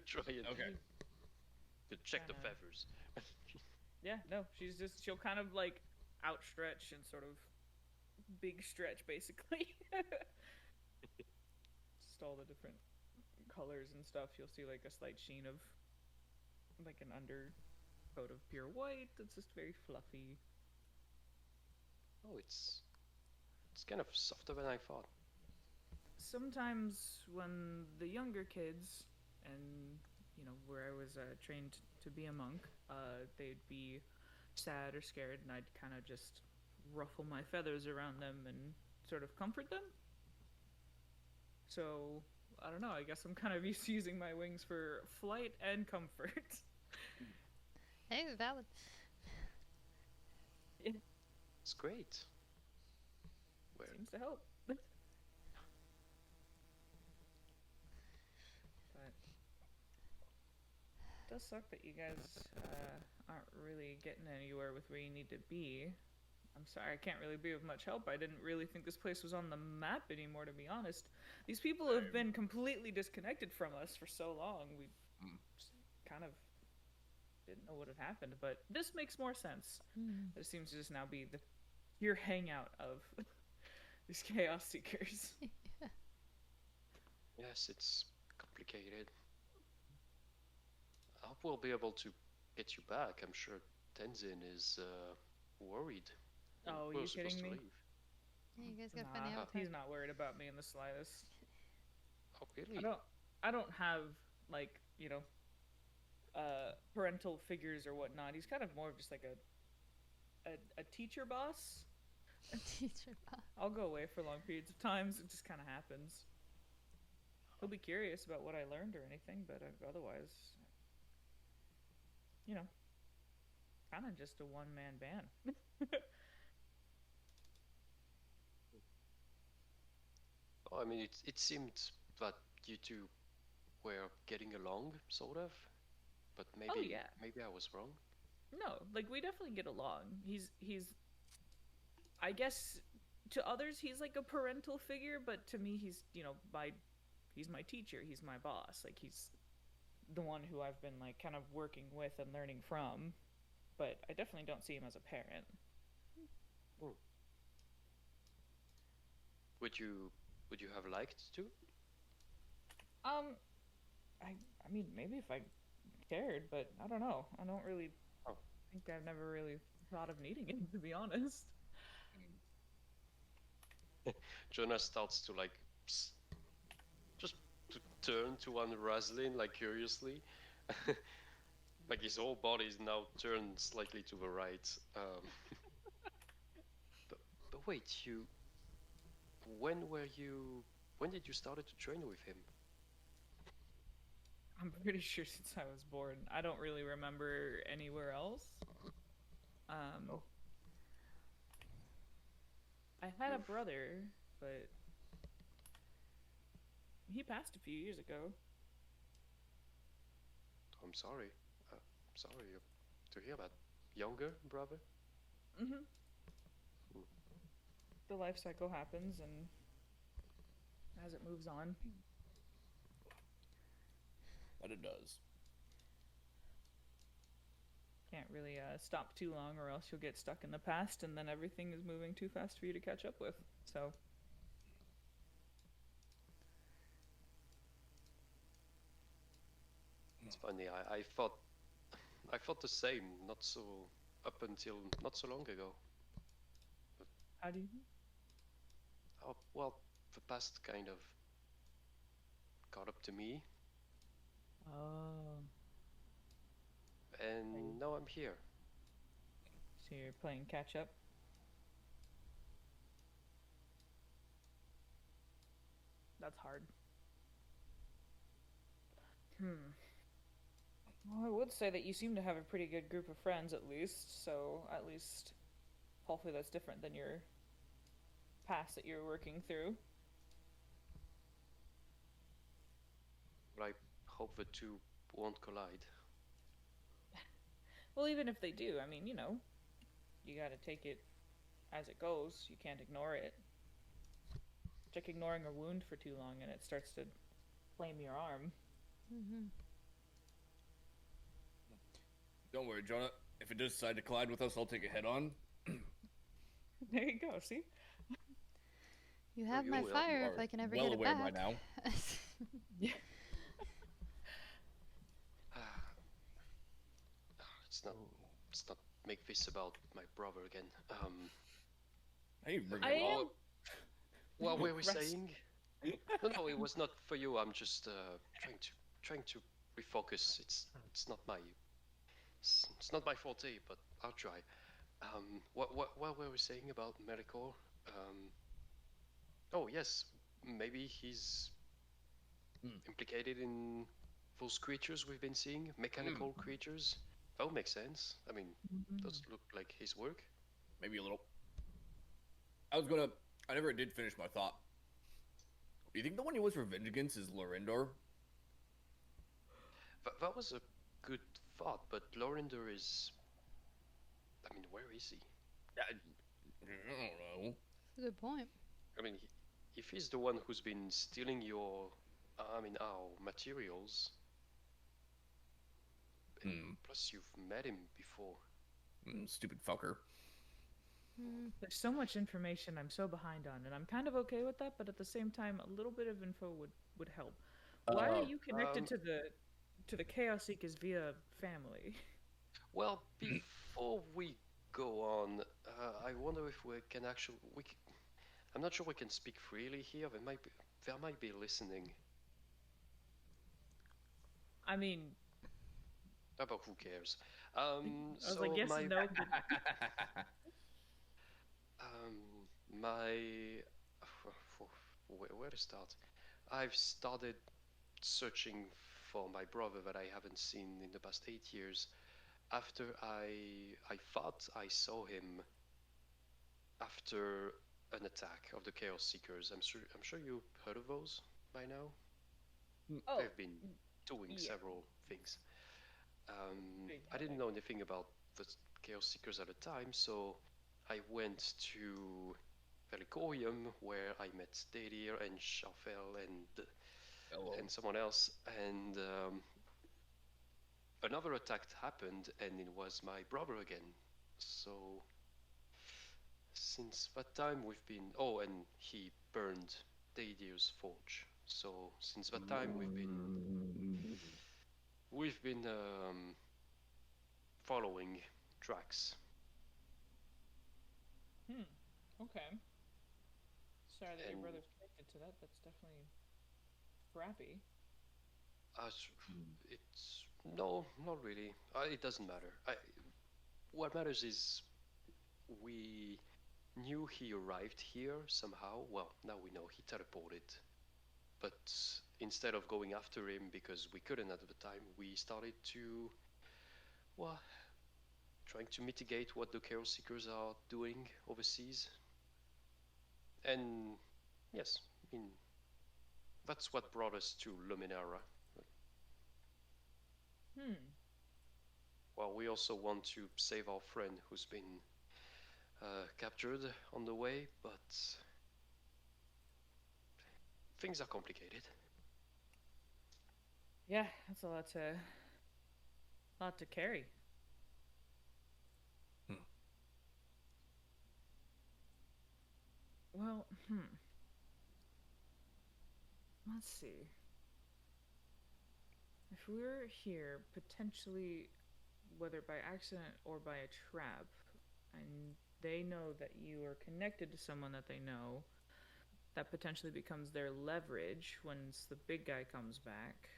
try and Okay. to check the Kinda- feathers. Yeah, no, she'll kind of like outstretch and sort of big stretch basically. Just all the different colors and stuff. You'll see like a slight sheen of like an undercoat of pure white that's just very fluffy. Oh, it's kind of softer than I thought. Sometimes when the younger kids and where I was trained to be a monk, they'd be sad or scared, and I'd kind of just ruffle my feathers around them and sort of comfort them. So I don't know. I guess I'm kind of used to using my wings for flight and comfort. Hey, valid. It's great. Where? Seems to help. But it does suck that you guys aren't really getting anywhere with where you need to be. I'm sorry, I can't really be of much help. I didn't really think this place was on the map anymore, to be honest. These people have Same. been completely disconnected from us for so long. We Mm. just kind of didn't know what had happened, but this makes more sense. Hmm. It seems to just now be the pure hangout of these Chaos Seekers. Yes, it's complicated. I hope we'll be able to get you back. I'm sure Tenzin is worried. Oh, We're you supposed kidding to me? leave. Hey, you guys got Nah, funny he's appetite. not worried about me in the slightest. Oh, really? I don't have like, parental figures or whatnot. He's kind of more of just like a teacher boss. A teacher boss. I'll go away for long periods of times. It just kind of happens. He'll be curious about what I learned or anything, but otherwise, you know, kind of just a one-man band. Oh, I mean, it seemed that you two were getting along, sort of. But maybe, yeah. maybe I was wrong. No, like we definitely get along. He's I guess to others he's like a parental figure, but to me he's, he's my teacher, he's my boss. Like he's the one who I've been like kind of working with and learning from, but I definitely don't see him as a parent. Hmm. Would you have liked to? I mean maybe if I cared, but I don't know. I don't really think I've never really thought of needing it, to be honest. Jonah starts to like just to turn to one Raslin like curiously. Like his whole body is now turned slightly to the right. But wait, when did you started to train with him? I'm pretty sure since I was born. I don't really remember anywhere else. I had a brother, but he passed a few years ago. I'm sorry. Sorry to hear that. Younger brother? Mm-hmm. The life cycle happens, and as it moves on. But it does. Can't really stop too long, or else you'll get stuck in the past, and then everything is moving too fast for you to catch up with. So. It's funny. I thought the same. Not so up until not so long ago. How do you? Oh, well, the past kind of caught up to me, Oh. and now I'm here. So you're playing catch up? That's hard. Well, I would say that you seem to have a pretty good group of friends, at least. So, at least, hopefully that's different than your past that you're working through. But I hope the two won't collide. Well, even if they do, I mean, you gotta take it as it goes. You can't ignore it. It's like ignoring a wound for too long and it starts to flame your arm. Mm-hmm. Don't worry, Jonah. If it does decide to collide with us, I'll take it head on. There you go, see? You have you my will. fire You if I can ever well get it aware back. by now. Yeah. Let's not make this about my brother again. Hey, bring I it am. on. What were we Rest- saying? No, it was not for you. I'm just trying to refocus. It's not it's not my forte, but I'll try. What were we saying about Melikor? Oh yes, maybe he's implicated in those creatures we've been seeing, mechanical creatures. That would make sense. I mean, does look like his work. Maybe a little. I never did finish my thought. Do you think the one he was revenge against is Lorindor? That was a good thought, but Lorinder is... I mean, where is he? I don't know. That's a good point. I mean, if he's the one who's been stealing our materials... And plus, you've met him before. Stupid fucker. There's so much information I'm so behind on, and I'm kind of okay with that, but at the same time, a little bit of info would help. Why are you connected to the Chaos Seekers via family? Well, before we go on, I wonder if we can actually... I'm not sure we can speak freely here. There might be listening. I mean, But who cares? I was like, yes, my no, but my where to start? I've started searching for my brother that I haven't seen in the past 8 years. After I thought I saw him after an attack of the Chaos Seekers. I'm sure you've heard of those by now. oh, They've been doing yeah. several things. Big I didn't headache. know anything about the Chaos Seekers at the time, so I went to Velicorium where I met Stadir and Shafel Hello. and someone else, and another attack happened, and it was my brother again. So since that time we've been and he burned Stadir's forge. So since that time we've been following tracks. Okay. Sorry that your And brother's connected to that. That's definitely crappy. As it's no, not really. It doesn't matter. What matters is we knew he arrived here somehow. Well, now we know he teleported. But instead of going after him because we couldn't at the time, we started to, well, trying to mitigate what the Chaos Seekers are doing overseas. And yes, I mean, that's what brought us to Luminara. Well, we also want to save our friend who's been captured on the way, but things are complicated. Yeah, that's a lot to carry. Well, let's see. If we're here, potentially, whether by accident or by a trap, and they know that you are connected to someone that they know, that potentially becomes their leverage once the big guy comes back,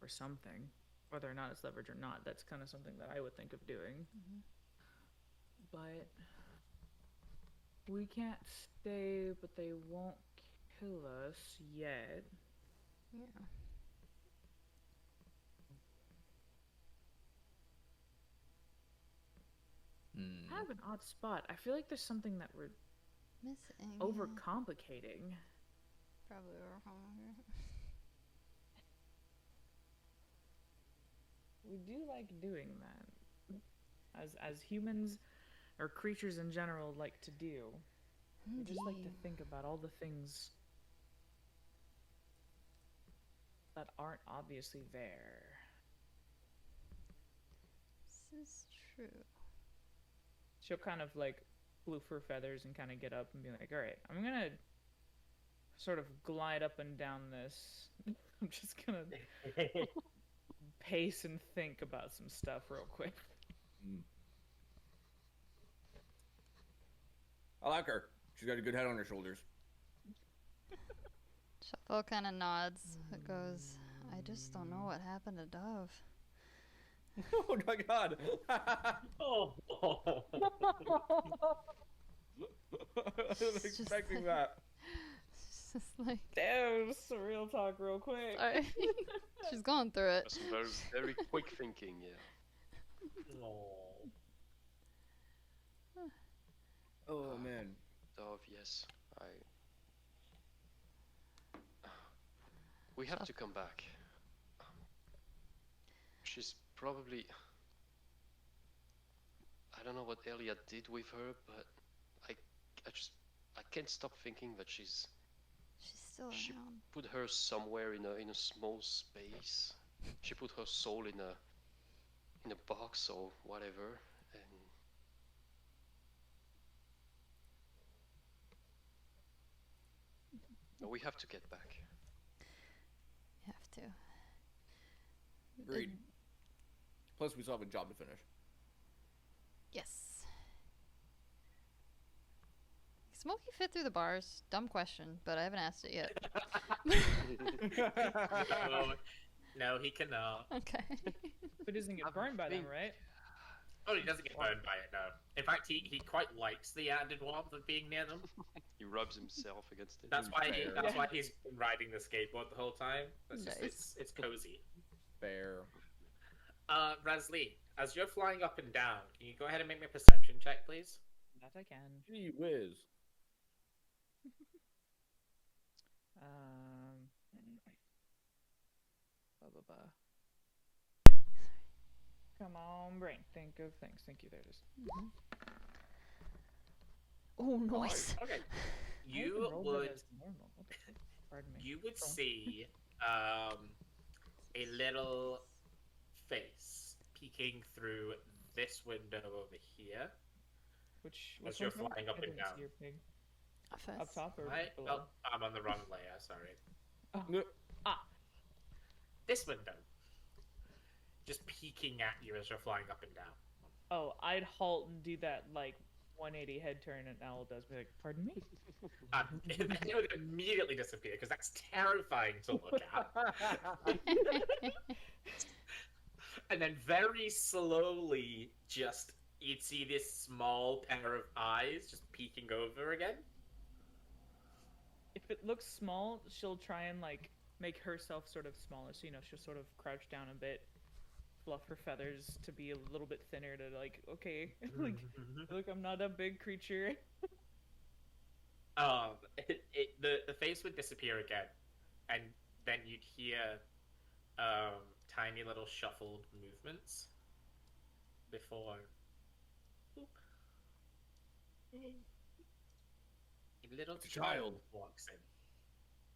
or something. Whether or not it's leverage or not, that's kind of something that I would think of doing. But we can't stay, but they won't kill us yet. Yeah. I have an odd spot. I feel like there's something that we're Missing. overcomplicating. Probably overcomplicating. We do like doing that. As humans or creatures in general like to do. We just like to think about all the things that aren't obviously there. This is true. She'll kind of like floof her feathers and kind of get up and be like, alright, I'm gonna sort of glide up and down this. I'm just gonna pace and think about some stuff real quick. I like her. She's got a good head on her shoulders. Shuffle kind of nods. It goes, I just don't know what happened to Dove. Oh my god! Oh. I wasn't expecting that. It's just like, Damn, surreal talk real quick. sorry. She's going through it. That's very, very quick thinking, yeah. Oh man. Dove, yes. We have to come back. She's probably... I don't know what Elia did with her, but I can't stop thinking that She's still she around. put her somewhere in a small space. She put her soul in a box or whatever, and we have to get back. You have to. Agreed. Plus, we still have a job to finish. Yes. Smokey fit through the bars? Dumb question, but I haven't asked it yet. No, he cannot. Okay. But he doesn't get I'm burned by them, think- right? Oh, he doesn't get burned by it, no. In fact, he quite likes the added warmth of being near them. He rubs himself against it. That's why Fair. that's why he's been riding the skateboard the whole time. That's just Nice. it's cozy. Fair. Razlee, as you're flying up and down, can you go ahead and make me a perception check, please? That I can. Gee whiz. Blah, blah, blah. Come on, brain. Think of things. Thank you. There it is. Oh, nice. Okay. I even You rolled would it as normal. What the fuck? Pardon me. you would Go on. see a little face peeking through this window over here. Which as which you're one's normal? flying up I and didn't down. see your pig. First. Up top or Right? below? Oh, I'm on the wrong layer. Sorry. Oh. This window, just peeking at you as you're flying up and down. Oh, I'd halt and do that like 180 head turn, and Owl does be like, "Pardon me." And then it would immediately disappear because that's terrifying to look at. And then very slowly, just you'd see this small pair of eyes just peeking over again. If it looks small, she'll try and like make herself sort of smaller. So she'll sort of crouch down a bit, fluff her feathers to be a little bit thinner. To like, okay, like, look, I'm not a big creature. The face would disappear again, and then you'd hear tiny little shuffled movements before. Boop. A little It's a child child. walks in.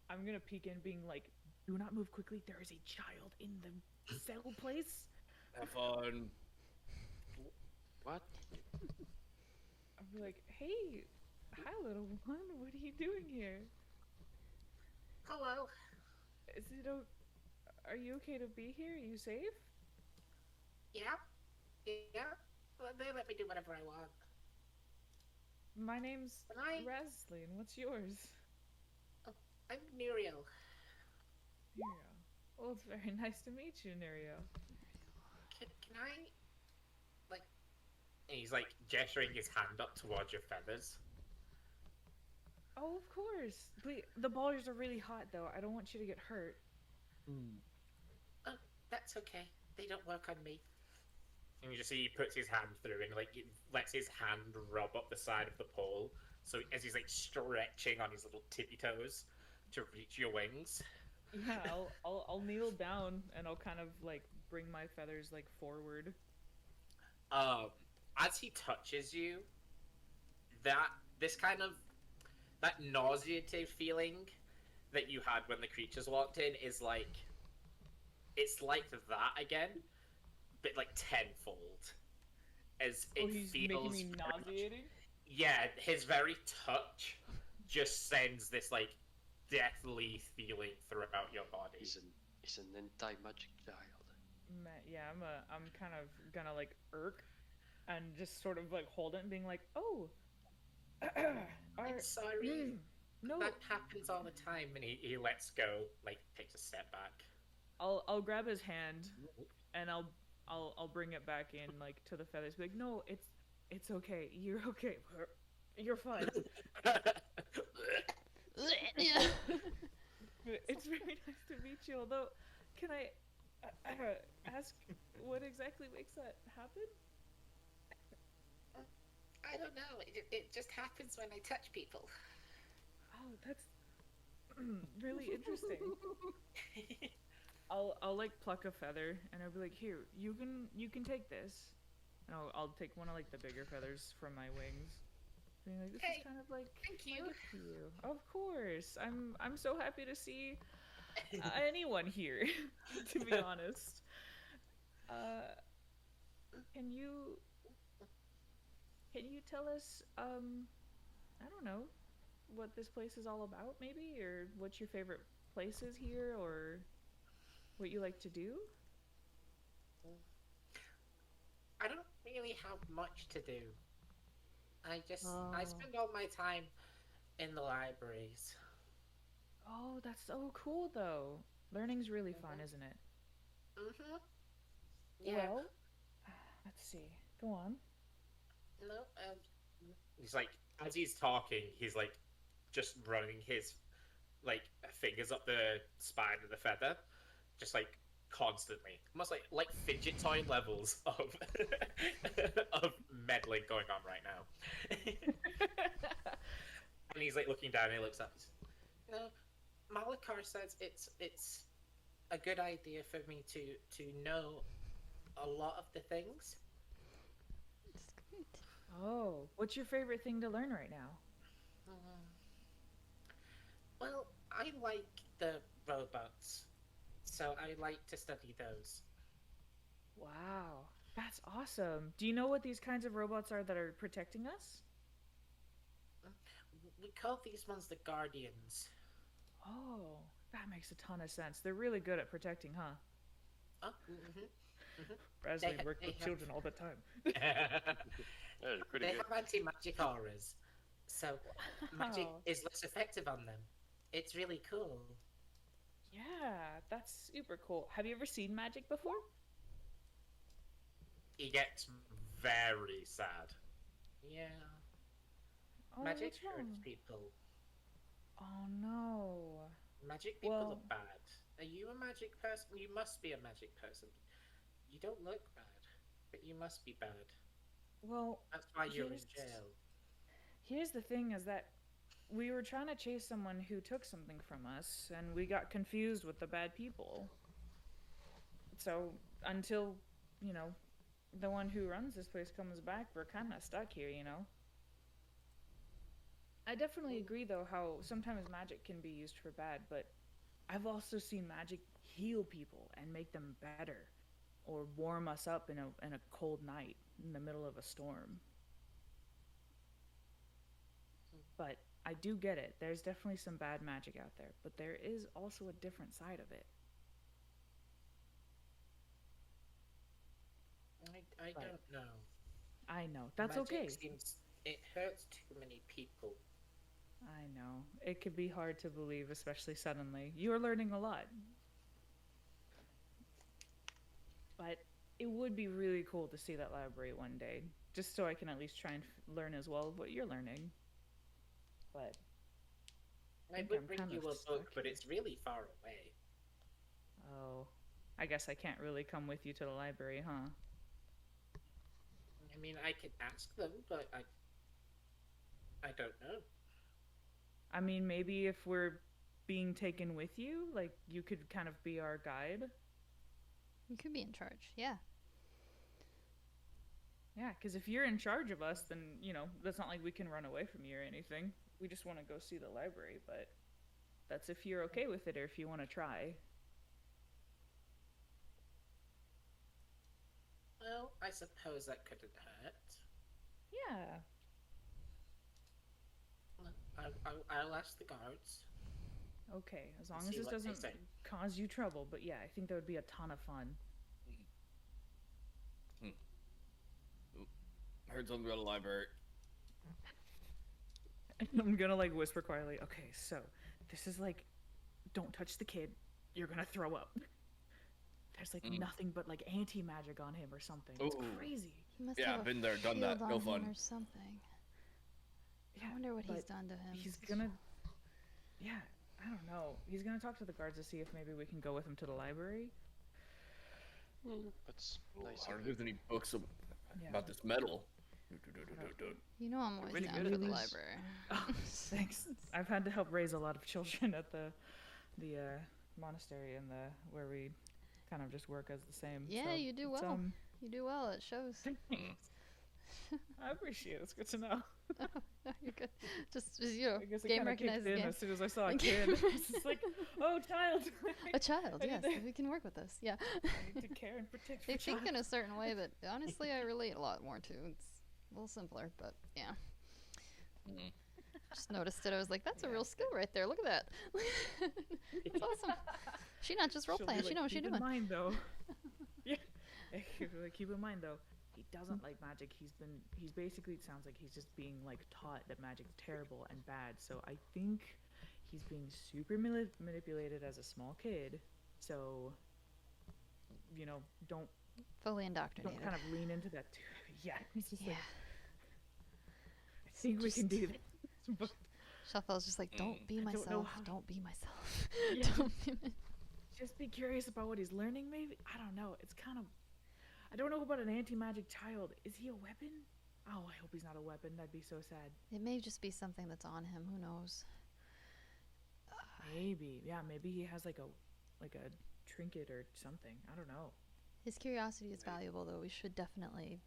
I'm gonna peek in, being like, "Do not move quickly. There is a child in the cell place." Have fun. What? I'll be like, "Hey, hi, little one. What are you doing here? Hello. Is it Are you okay to be here? Are you safe?" Yeah. Yeah. Well, they let me do whatever I want. My name's Can I? Rasley, and what's yours? I'm Muriel. Nerio. Well, it's very nice to meet you, Nerio. Can I? Like. And he's like gesturing his hand up towards your feathers. Oh, of course. The ballers are really hot, though. I don't want you to get hurt. Oh, that's okay. They don't work on me. And you just see he puts his hand through and like he lets his hand rub up the side of the pole. So as he's like stretching on his little tippy toes to reach your wings. Yeah, I'll kneel down and I'll kind of like bring my feathers like forward. As he touches you, that nauseative feeling that you had when the creatures walked in is like, it's like that again, but like tenfold. As it He's feels making me nauseating. Yeah, his very touch just sends this like deathly feeling throughout your body. He's an anti-magic child. Yeah, I'm kind of gonna like irk and just sort of like hold it and being like, "Oh, I'm sorry. no." That happens all the time. And he lets go, like takes a step back. I'll grab his hand and I'll bring it back in like to the feathers. Be like, "No, it's okay. You're okay. You're fine." It's very nice to meet you. Although, can I ask what exactly makes that happen? I don't know. It just happens when I touch people. Oh, that's really interesting. I'll like pluck a feather and I'll be like, "Here, you can take this," and I'll take one of like the bigger feathers from my wings. Being like, "This is kind of like Thank my you. gift to you." Of course, I'm so happy to see anyone here. To be honest, can you tell us I don't know what this place is all about, maybe, or what your favorite place is here, or what you like to do? I don't really have much to do. I Oh. spend all my time in the libraries. Oh, that's so cool, though. Learning's really fun, isn't it? Mm-hmm. Yeah. Well, let's see. Go on. No. He's like, as he's talking, he's like, just running his like fingers up the spine of the feather, just like constantly, almost like fidget toy levels of of meddling going on right now. And he's like looking down and he looks up. No, Malakar says it's a good idea for me to know a lot of the things. It's great. Oh, what's your favorite thing to learn right now? Um, well, I like the robots, so I like to study those. Wow, that's awesome. Do you know what these kinds of robots are that are protecting us? We call these ones the Guardians. Oh, that makes a ton of sense. They're really good at protecting, huh? Oh, mm-hmm. Rasley They- worked they with have- children all the time. Yeah, pretty They good. have anti-magic auras, so magic Wow. is less effective on them. It's really cool. Yeah, that's super cool. Have you ever seen magic before? He gets very sad. Yeah, Oh, magic what's hurts wrong? people. Oh no. Magic people Well- are bad. Are you a magic person? You must be a magic person. You don't look bad, but you must be bad. Well, That's why you're in here's- jail. here's the thing is that we were trying to chase someone who took something from us, and we got confused with the bad people. So until, you know, the one who runs this place comes back, we're kind of stuck here, you know? I definitely agree, though, how sometimes magic can be used for bad, but I've also seen magic heal people and make them better, or warm us up in a cold night in the middle of a storm. But I do get it. There's definitely some bad magic out there, but there is also a different side of it. I Right. don't know. I know. That's Magic okay. Seems it hurts too many people. I know. It could be hard to believe, especially suddenly. You're learning a lot. But it would be really cool to see that library one day, just so I can at least try and learn as well what you're learning. But I think would I'm bring kind you of a book, stuck but here. it's really far away. oh, I guess I can't really come with you to the library, huh? I mean, I could ask them, but I don't know. I mean, maybe if we're being taken with you, like you could kind of be our guide. You could be in charge. Yeah. Yeah, because if you're in charge of us, then, you know, that's not like we can run away from you or anything. We just want to go see the library, but that's if you're okay with it or if you want to try. Well, I suppose that couldn't hurt. Yeah. I'll ask the guards. Okay, as long See as this what they doesn't say. cause you trouble, but yeah, I think that would be a ton of fun. Heard something about a library. I'm gonna like whisper quietly, okay, so this is like, don't touch the kid, you're gonna throw up. There's like nothing but like anti-magic on him or something. It's Ooh. crazy. He must Yeah, have a been there, done that. shield No on him fun. or something. Yeah, I wonder what he's but done to him. He's gonna, yeah, I don't know. He's gonna talk to the guards to see if maybe we can go with him to the library. That's nice. I of don't you. know if there's any books Yeah. about this metal. You know I'm always really down good for at the this. library. Oh, thanks. I've had to help raise a lot of children at the monastery and the where we kind of just work as the same. Yeah, so you do it's, well. You do well. It shows. I appreciate it. It's good to know. No, you're good. Just you know, I guess it game kind of kicked recognizes in game. as soon as I saw a kid. It's just like, oh, child. A child, I yes. need to- We can work with this. Yeah. I need to care and protect They your think child. in a certain way, but honestly, I relate a lot more to. It's a little simpler, but yeah. Just noticed it. I was like, that's a Yeah. real skill right there. Look at that. It's awesome. She not just role She'll be playing. She like, knows what she's keep doing. in mind, though. Yeah. Keep in mind, though. He doesn't like magic. He's basically, it sounds like he's just being like taught that magic's terrible and bad. So I think he's being super manipulated as a small kid. So you know, don't Fully indoctrinated. kind of lean into that too. Yeah, it's just Yeah. like I think we can do this. But Shuffle's just like, don't be I don't know myself. how- Don't be myself. Yeah. Don't be my- just be curious about what he's learning. Maybe I don't know. It's kind of I don't know about an anti-magic child. Is he a weapon? Oh, I hope he's not a weapon. That'd be so sad. It may just be something that's on him. Who knows? Maybe, yeah, maybe he has like a trinket or something. I don't know. His curiosity is valuable, though. We should definitely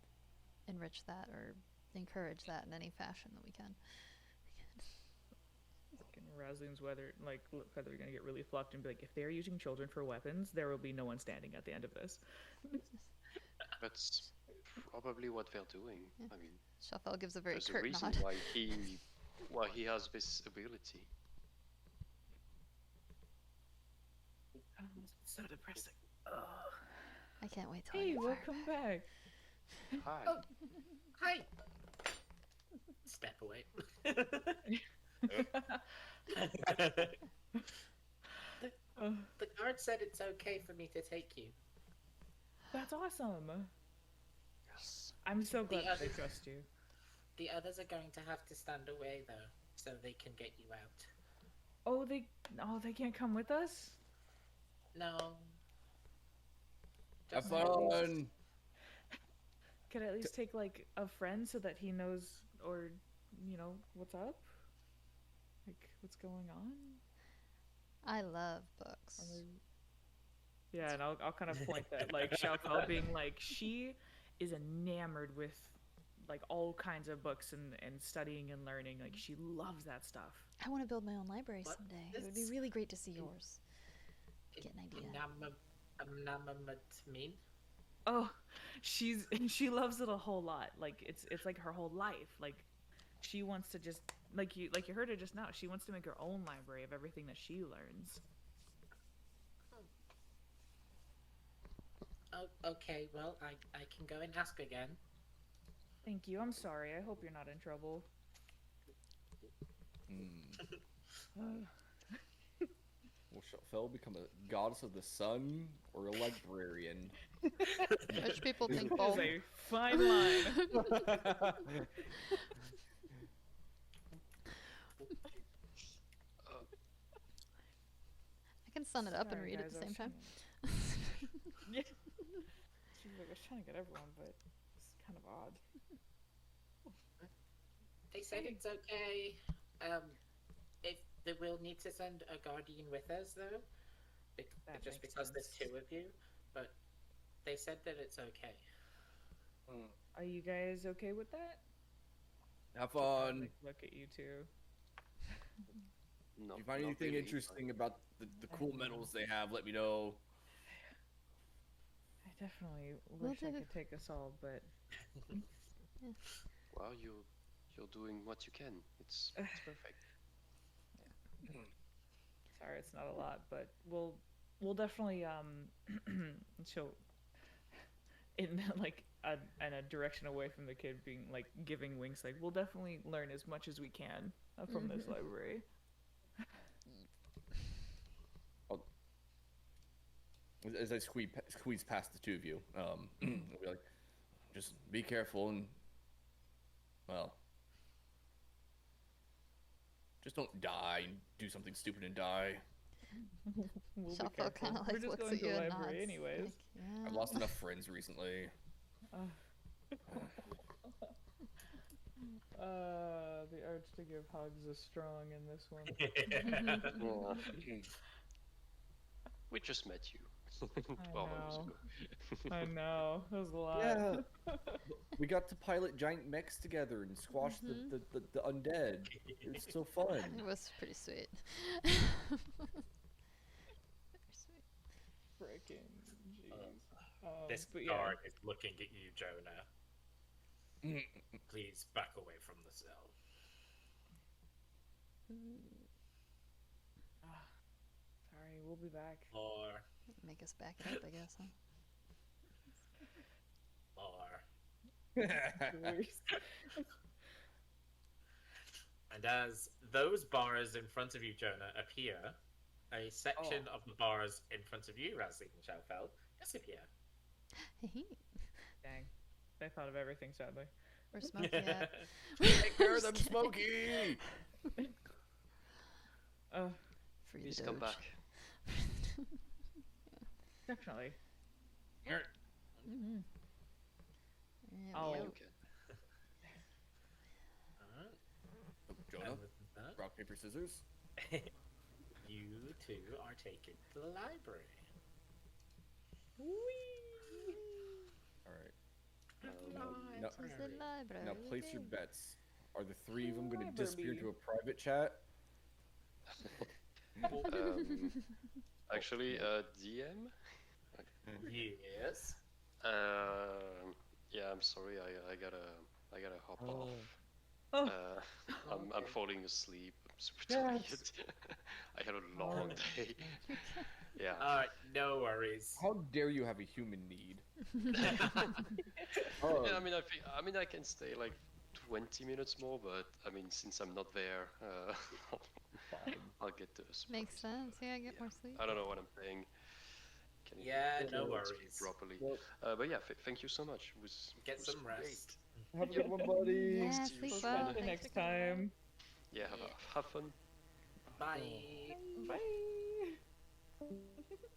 enrich that or encourage that in any fashion that we can. Fucking Razloon's whether they're gonna get really fluffed and be like, if they're using children for weapons, there will be no one standing at the end of this. That's probably what they're doing. Yeah. I mean, Shuffle gives a very there's a curt reason nod. why he has this ability. So depressing. I can't wait till I Hey, get welcome back. Hi. Oh. Hi. Step away. The guard said it's okay for me to take you. That's awesome. Yes. I'm so glad that they others- trust you. The others are going to have to stand away though, so they can get you out. Oh, they can't come with us? No. Have Just fun. Could I at least take like a friend so that he knows, or you know, what's up? Like what's going on? I love books. Yeah, and I'll kind of point that like Xiaofao being like she is enamored with like all kinds of books and studying and learning. Like she loves that stuff. I want to build my own library What someday. It would be is- really great to see yours. Get an idea. mean? Oh, she loves it a whole lot. Like it's like her whole life. Like she wants to just like you heard her just now. She wants to make her own library of everything that she learns. Oh, okay, well, I can go and ask again. Thank you. I'm sorry. I hope you're not in trouble. Will Fell become a goddess of the sun or a librarian? Rich people think There's both. a fine line. I can sun it up and Sorry, read at guys, the I was same time. Yeah. She's like, I was trying to get everyone, but it's kind of odd. They said it's okay. If we'll need to send a guardian with us though, That just makes because there's sense. 2 of you. But they said that it's okay. Are you guys okay with that? Have I'll, fun. like, look at you two. No, If you find not anything really. interesting about the cool medals they have, let me know. I definitely Will wish I do. could take us all, but Well, you're doing what you can. It's perfect. sorry, it's not a lot. But we'll definitely show in like in a direction away from the kid being like giving winks. Like we'll definitely learn as much as we can from this library. As I squeeze past the 2 of you, I'll be like, just be careful and, well, just don't die and do something stupid and die. We'll be Shuffle careful. kind of We're like just looks going at to you the and library nods. anyways. Like, yeah. I've lost enough friends recently. The urge to give hugs is strong in this one. We just met you. I 12 hours know. ago. I know. It was a lot. Yeah. We got to pilot giant mechs together and squash the undead. It was so fun. It was pretty sweet. Very sweet. Frickin' jeez. This but guard is looking at you, Jonah. Please back away from the cell. Sorry, we'll be back. Or, Make us back it up, I guess, huh? and as those bars in front of you, Jonah, appear, a section of the bars in front of you, Razzie and Shalfeld, Disappear. Dang. I thought of everything, sadly. We're smoking it. Take care of them, Smokey! Free Please the come Doge. back. Definitely. Mm-hmm. Oh. Okay. Alright. Jonah, And with that, rock, paper, scissors. you two are taken to the library. Alright. To the library. Now place your we bets. Are the three of them going to disappear into a private chat? Actually, DM. Yes. Yeah, I'm sorry. I gotta hop off. Oh. I'm falling asleep. I'm super tired. I had a long day. Yeah. Alright, no worries. How dare you have a human need? Yeah, I mean, I can stay like 20 minutes more, but I mean, since I'm not there, I'll get to the surprise. Makes sense. Yeah, get more sleep. I don't know what I'm playing. Can you Yeah, no speak worries. properly? Well, But yeah, thank you so much. It was Get was some great. rest. have a good one, buddy. Yeah, See you sleep soon. well. The Thanks next for coming time. Yeah, have fun. Bye. Bye.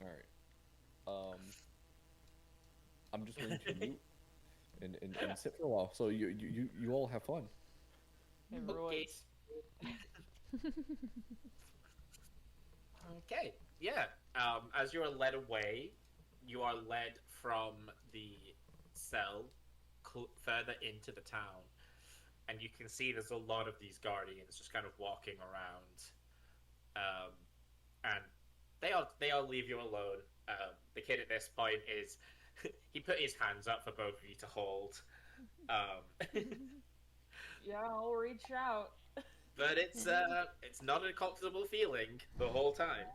Alright. I'm just going to mute and sit for a while. So you all have fun. Okay. Okay. Yeah. As you are led away, you are led from the cell further into the town, and you can see there's a lot of these guardians just kind of walking around, and they all leave you alone. The kid at this point is he put his hands up for both of you to hold. Yeah, I'll reach out. But it's not a comfortable feeling the whole time.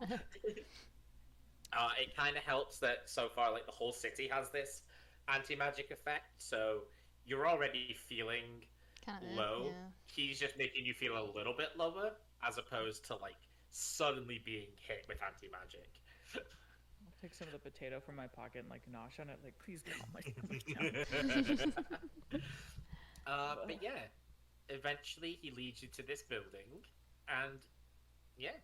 It kind of helps that so far, like the whole city has this anti-magic effect, so you're already feeling Kind of low. Yeah. He's just making you feel a little bit lower, as opposed to like suddenly being hit with anti-magic. I'll take some of the potato from my pocket and like nosh on it. Like, please calm myself down. But yeah, eventually he leads you to this building, and yeah,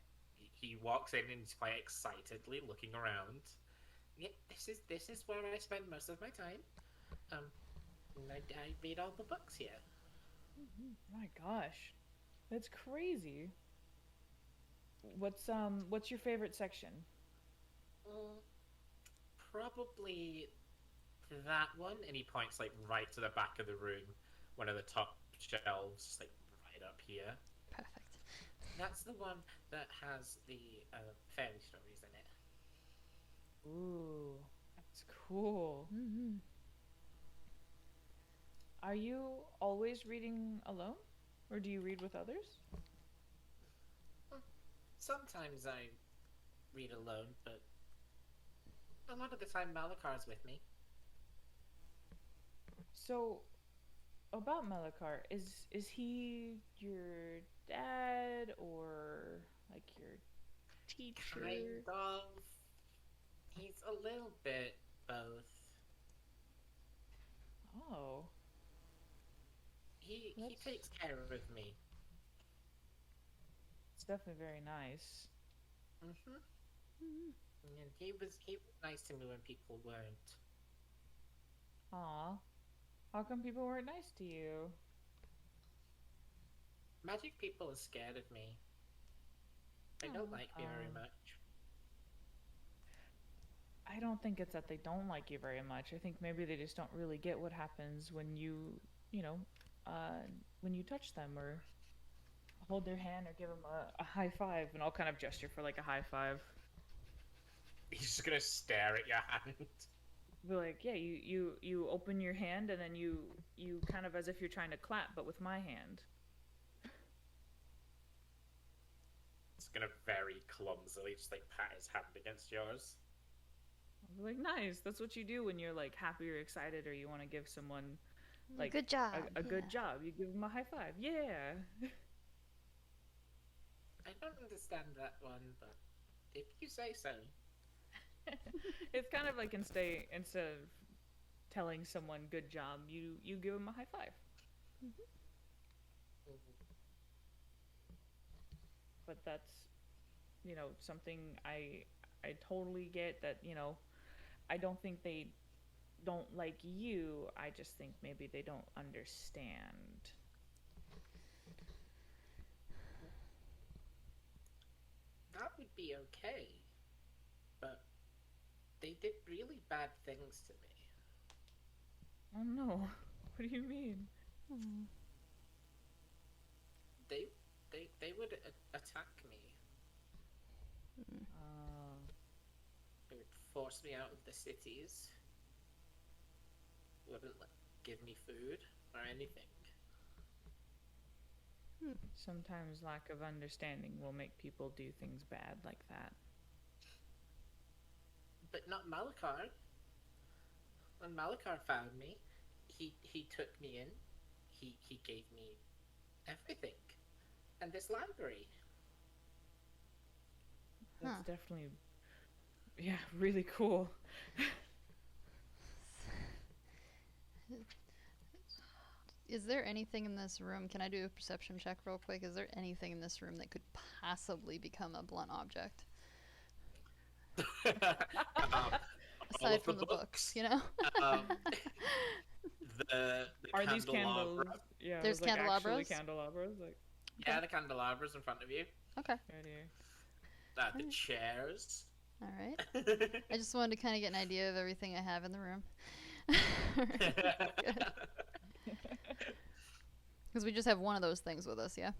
he walks in and he's quite excitedly looking around. Yeah, this is where I spend most of my time. I read all the books here. My gosh, that's crazy. What's your favorite section? Probably that one, and he points like right to the back of the room, one of the top shelves, like right up here. Perfect. That's the one that has the fairy stories in it. Ooh, that's cool. Mm-hmm. Are you always reading alone, or do you read with others? Sometimes I read alone, but a lot of the time Malakar's with me. So, about Melakar, is he your dad or like your teacher? Kind of. He's a little bit both. Oh, He That's- takes care of me. it's definitely very nice. Mm-hmm. And he was nice to me when people weren't. Aw, how come people weren't nice to you? Magic people are scared of me. They don't Aw. like me very much. I don't think it's that they don't like you very much. I think maybe they just don't really get what happens when you know, when you touch them or hold their hand or give them a high five, and I'll kind of gesture for like a high five. He's just gonna stare at your hand. Be like, yeah, you open your hand and then you kind of as if you're trying to clap, but with my hand. It's gonna very clumsily just like pat his hand against yours. I'll be like, nice. That's what you do when you're like happy or excited or you want to give someone like good job. a good yeah. job. You give them a high five. Yeah. I don't understand that one, but if you say so. It's kind of like instead of telling someone good job, you give them a high five. But that's, something I totally get that, I don't think they don't like you. I just think maybe they don't understand. That would be okay, but they did really bad things to me. Oh no. What do you mean? They would attack me. They would force me out of the cities. Wouldn't give me food or anything. Sometimes lack of understanding will make people do things bad like that. But not Malachar. When Malachar found me, he took me in. He gave me everything. And this library. That's definitely, really cool. Is there anything in this room? Can I do a perception check real quick? Is there anything in this room that could possibly become a blunt object? Aside from the books, the Are these candles? candelabra. Yeah, There's like actually candelabras? candelabras. Like, Yeah, the candelabras in front of you. Okay. right here. The chairs. All right. I just wanted to kind of get an idea of everything I have in the room. Because we just have one of those things with us, yeah?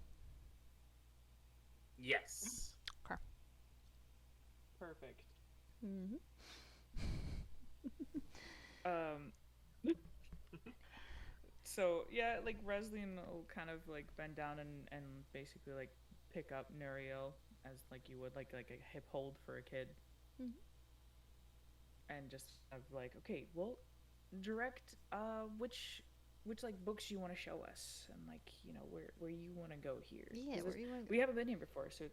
Yes. Perfect. Mm-hmm. So yeah, like Resleen will kind of like bend down and basically like pick up Nuriel as like you would like a hip hold for a kid. And just have like, okay, well, direct which like books you want to show us, and like where you want to go here. Yeah, where you want to go. We haven't been here before, so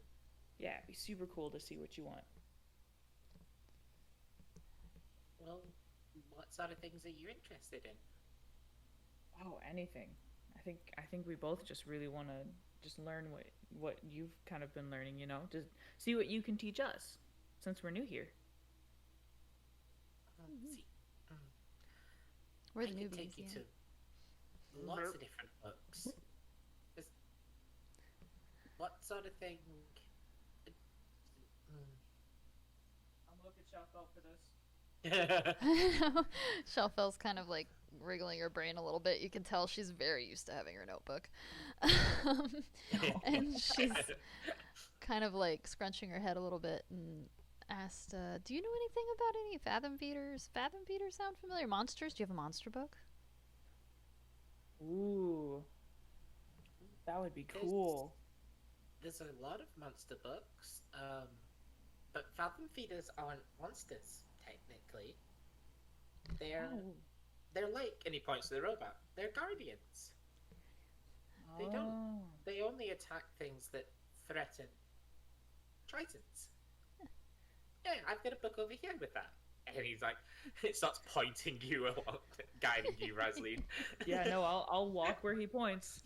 yeah, it'd be super cool to see what you want. Well, what sort of things are you interested in? Oh, anything. I think we both just really want to just learn what you've kind of been learning, just see what you can teach us since we're new here. See, We're I the could newbies, take you yeah. to lots of different books. What sort of thing? I'm looking Shafel for this. Shelfel's kind of like wriggling her brain a little bit. You can tell she's very used to having her notebook. And she's kind of like scrunching her head a little bit and asked, do you know anything about any fathom feeders? Fathom feeders sound familiar? Monsters? Do you have a monster book? Ooh. That would be cool. There's a lot of monster books, but fathom feeders aren't monsters, technically. They're like, and he points to the robot, they're guardians. They only attack things that threaten tritons. Yeah, I've got a book over here with that. And he's like, it starts pointing you along, guiding you, Resleen. Yeah, no, I'll walk where he points.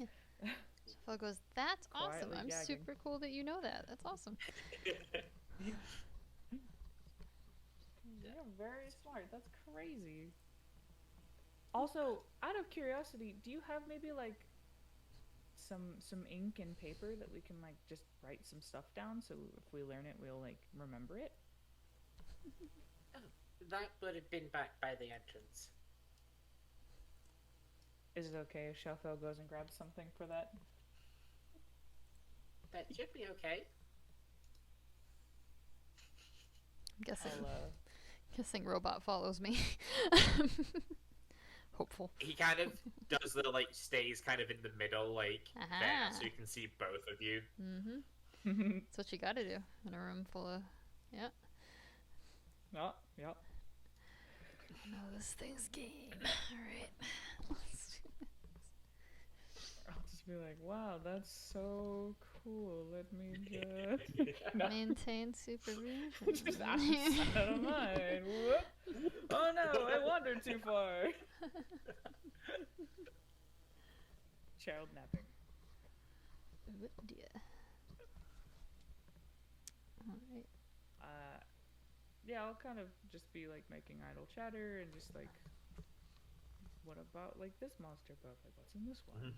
Shelfel goes, that's awesome. Quietly I'm gagging. super cool that you know that. That's awesome. Yeah, very smart. That's crazy. Also, out of curiosity, do you have maybe like some ink and paper that we can like just write some stuff down, so if we learn it, we'll like remember it? That would have been back by the entrance. Is it okay if Shelfel goes and grabs something for that? That should be okay. I'm I'll, guessing robot follows me. Hopeful. He kind of does the, like, stays kind of in the middle, like, there, so you can see both of you. Mm-hmm. That's what you gotta do in a room full of... Yeah. Oh, yep. I know this thing's game. Alright. I'll just be like, wow, that's so cool. Let me just no. Maintain supervision. Just out of mind. Whoop. Oh no, I wandered too far. Child napping. Oh dear. Alright. Yeah, I'll kind of just be like making idle chatter and just like, what about like this monster book? Like, what's in this one?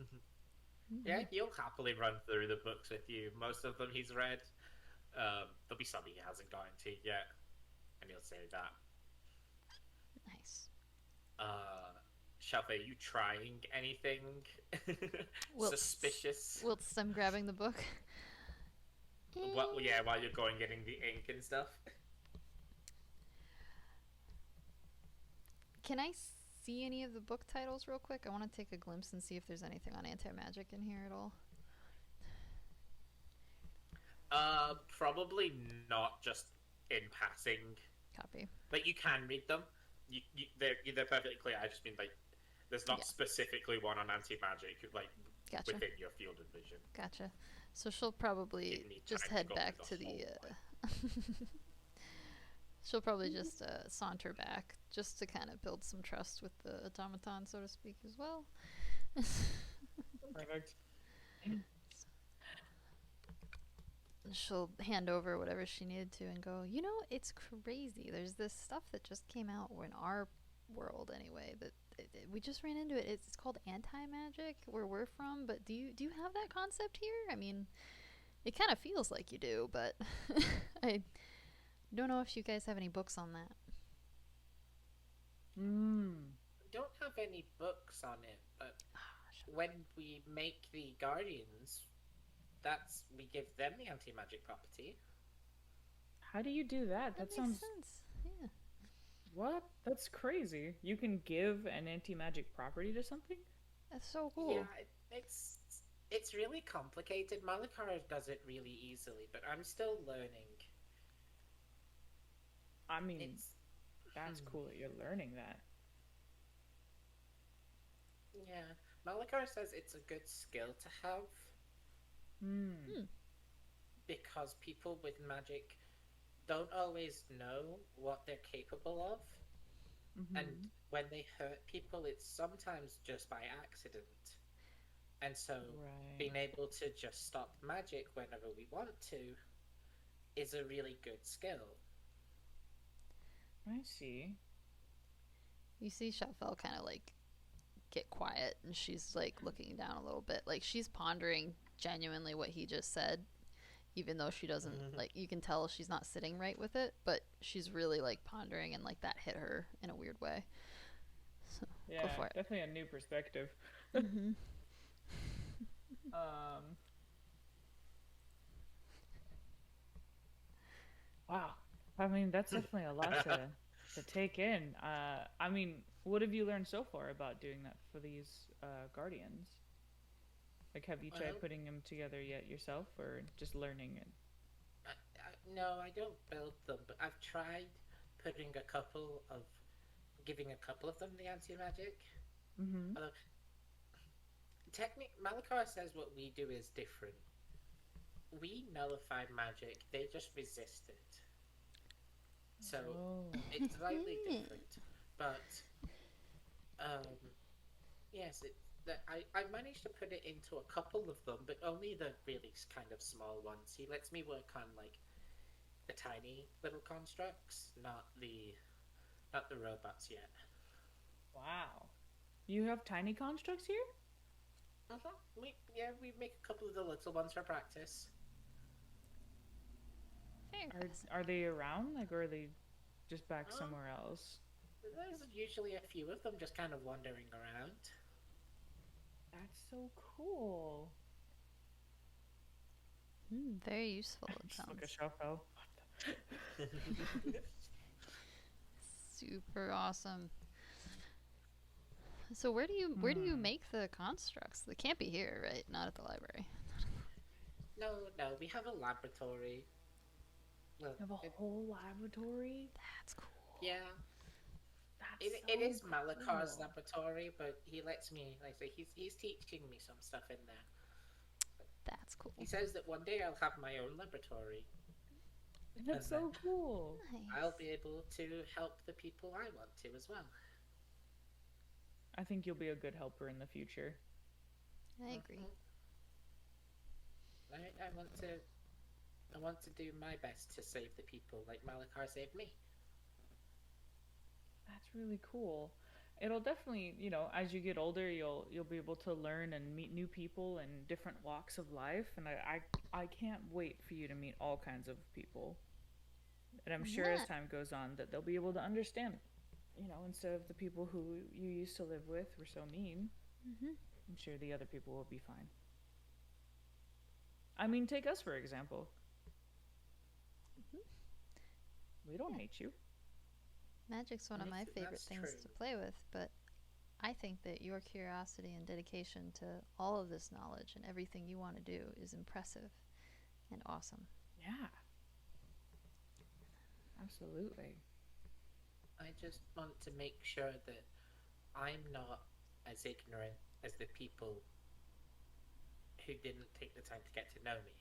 Yeah, he'll happily run through the books with you. Most of them he's read. There'll be some he hasn't gotten to yet, and he'll say that. Nice. Shelf, are you trying anything suspicious? Whilst I'm grabbing the book. While you're going getting the ink and stuff. Can I see any of the book titles real quick? I want to take a glimpse and see if there's anything on anti-magic in here at all. Probably not, just in passing. Copy. Like, you can read them. They're perfectly clear. I just mean, like, there's not specifically one on anti-magic, like, Gotcha. within your field of vision. Gotcha. So she'll probably just head back to the... She'll probably just saunter back, just to kind of build some trust with the automaton, so to speak, as well. Perfect. She'll hand over whatever she needed to and go, you know, it's crazy. There's this stuff that just came out in our world, anyway, that we just ran into it. It's called anti-magic, where we're from, but do you have that concept here? I mean, it kind of feels like you do, but I don't know if you guys have any books on that. We don't have any books on it, but when we make the Guardians, we give them the anti-magic property. How do you do that? That sounds makes sense. Yeah. What? That's crazy. You can give an anti-magic property to something? That's so cool. Yeah, it's really complicated. Malakara does it really easily, but I'm still learning. I mean, that's cool that you're learning that. Yeah, Malakara says it's a good skill to have. Because people with magic don't always know what they're capable of. And when they hurt people, it's sometimes just by accident. And so being able to just stop magic whenever we want to is a really good skill. I see. You see Shafel kind of like get quiet, and she's like looking down a little bit, like she's pondering genuinely what he just said, even though she doesn't like, you can tell she's not sitting right with it, but she's really like pondering, and like that hit her in a weird way. So yeah, go for it. Definitely a new perspective. Wow, I mean, that's definitely a lot to take in. I mean, what have you learned so far about doing that for these Guardians? Like, have you tried putting them together yet yourself, or just learning it? No, I don't build them, but I've tried giving a couple of them the anti-magic. Malakara says what we do is different. We nullify magic, they just resist it. So it's slightly different, but yes, I managed to put it into a couple of them, but only the really kind of small ones. He lets me work on like the tiny little constructs, not the robots yet. Wow, you have tiny constructs here? We make a couple of the little ones for practice. Are they around, like, or are they just back somewhere else? There's usually a few of them just kind of wandering around. That's so cool. Very useful. It sounds. Look at Shafel. Super awesome. So where do you make the constructs? They can't be here, right? Not at the library. No, we have a laboratory. You have a whole laboratory? That's cool. Yeah. It is Malakar's laboratory, but he lets me, like, he's teaching me some stuff in there. That's cool. He says that one day I'll have my own laboratory. That's so cool. I'll Nice. be able to help the people I want to as well. I think you'll be a good helper in the future. I agree. I want to do my best to save the people like Malachar saved me. That's really cool. It'll definitely, you know, as you get older, you'll be able to learn and meet new people in different walks of life, and I can't wait for you to meet all kinds of people. And I'm sure as Yeah. time goes on that they'll be able to understand, you know, instead of the people who you used to live with were so mean, Mhm. I'm sure the other people will be fine. I mean, take us for example. We don't hate you. Magic's one of my That's favorite things true. to play with, but I think that your curiosity and dedication to all of this knowledge and everything you want to do is impressive and awesome. Yeah. Absolutely. I just want to make sure that I'm not as ignorant as the people who didn't take the time to get to know me.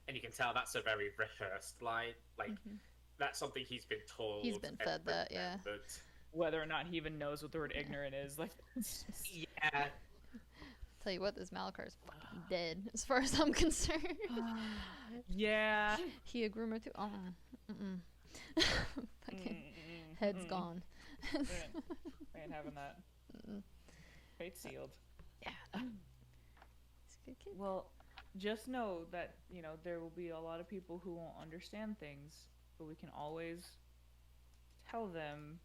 And you can tell that's a very rehearsed line. Like, that's something he's been told. He's been and fed that, yeah. remembered. Whether or not he even knows what the word ignorant is, like, it's just... Yeah. Tell you what, this Malakar's fucking dead as far as I'm concerned. yeah. He a groomer too. Fucking head's gone. Ain't having that. Mm-mm. Fate sealed. Yeah. He's a good kid. Well, just know that, you know, there will be a lot of people who won't understand things, but we can always tell them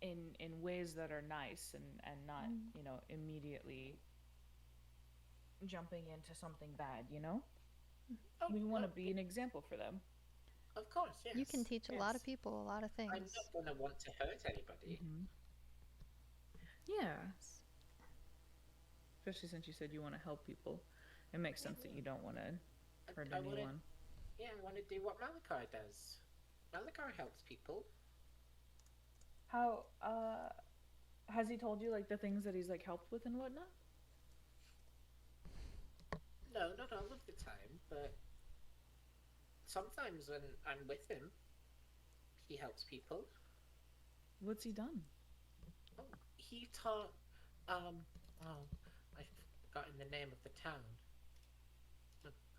in ways that are nice and not, you know, immediately jumping into something bad, you know? Oh, We want to no, be an example for them. Of course, yes. You can teach a lot of yes. people a lot of things. I'm not going to want to hurt anybody. Yeah. Especially since you said you want to help people. It makes sense that you don't want to hurt I wanna- anyone. Yeah, I want to do what Malachar does. Malachar helps people. How, has he told you, like, the things that he's, like, helped with and whatnot? No, not all of the time, but sometimes when I'm with him, he helps people. What's he done? Oh, he taught, I've forgotten the name of the town.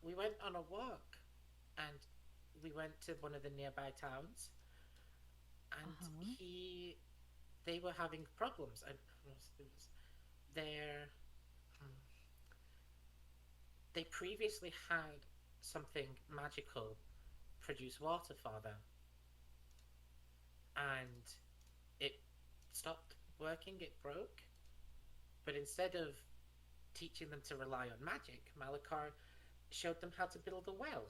We went on a walk, and we went to one of the nearby towns, and they were having problems. They previously had something magical produce water for them, and it stopped working, it broke. But instead of teaching them to rely on magic, Malachar showed them how to build a well.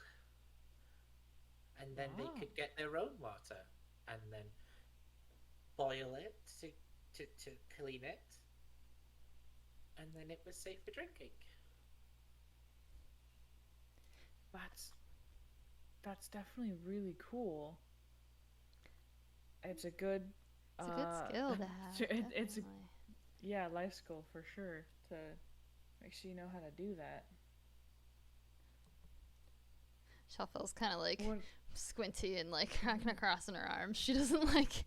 And then Wow. they could get their own water and then boil it to clean it. And then it was safe for drinking. That's definitely really cool. It's a good It's a good skill to have. it's a, definitely. yeah, life skill for sure to make sure you know how to do that. Shelfel's kind of like What- squinty and like cracking across in her arms. She doesn't like.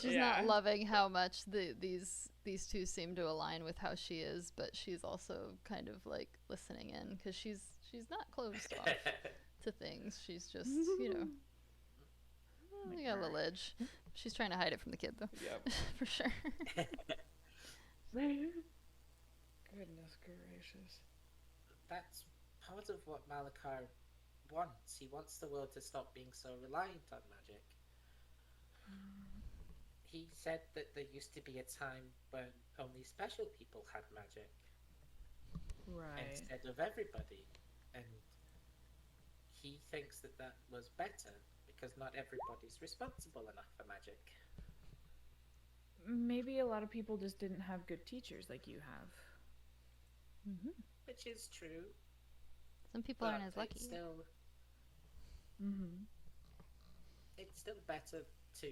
She's Yeah. not loving how much these two seem to align with how she is, but she's also kind of like listening in because she's not closed off to things. She's just you got a little edge. She's trying to hide it from the kid though, Yep. for sure. Goodness gracious. That's part of what Malachar wants. He wants the world to stop being so reliant on magic. He said that there used to be a time when only special people had magic Right. instead of everybody. And he thinks that that was better because not everybody's responsible enough for magic. Maybe a lot of people just didn't have good teachers like you have. Which is true. Some people aren't as lucky. It's still better to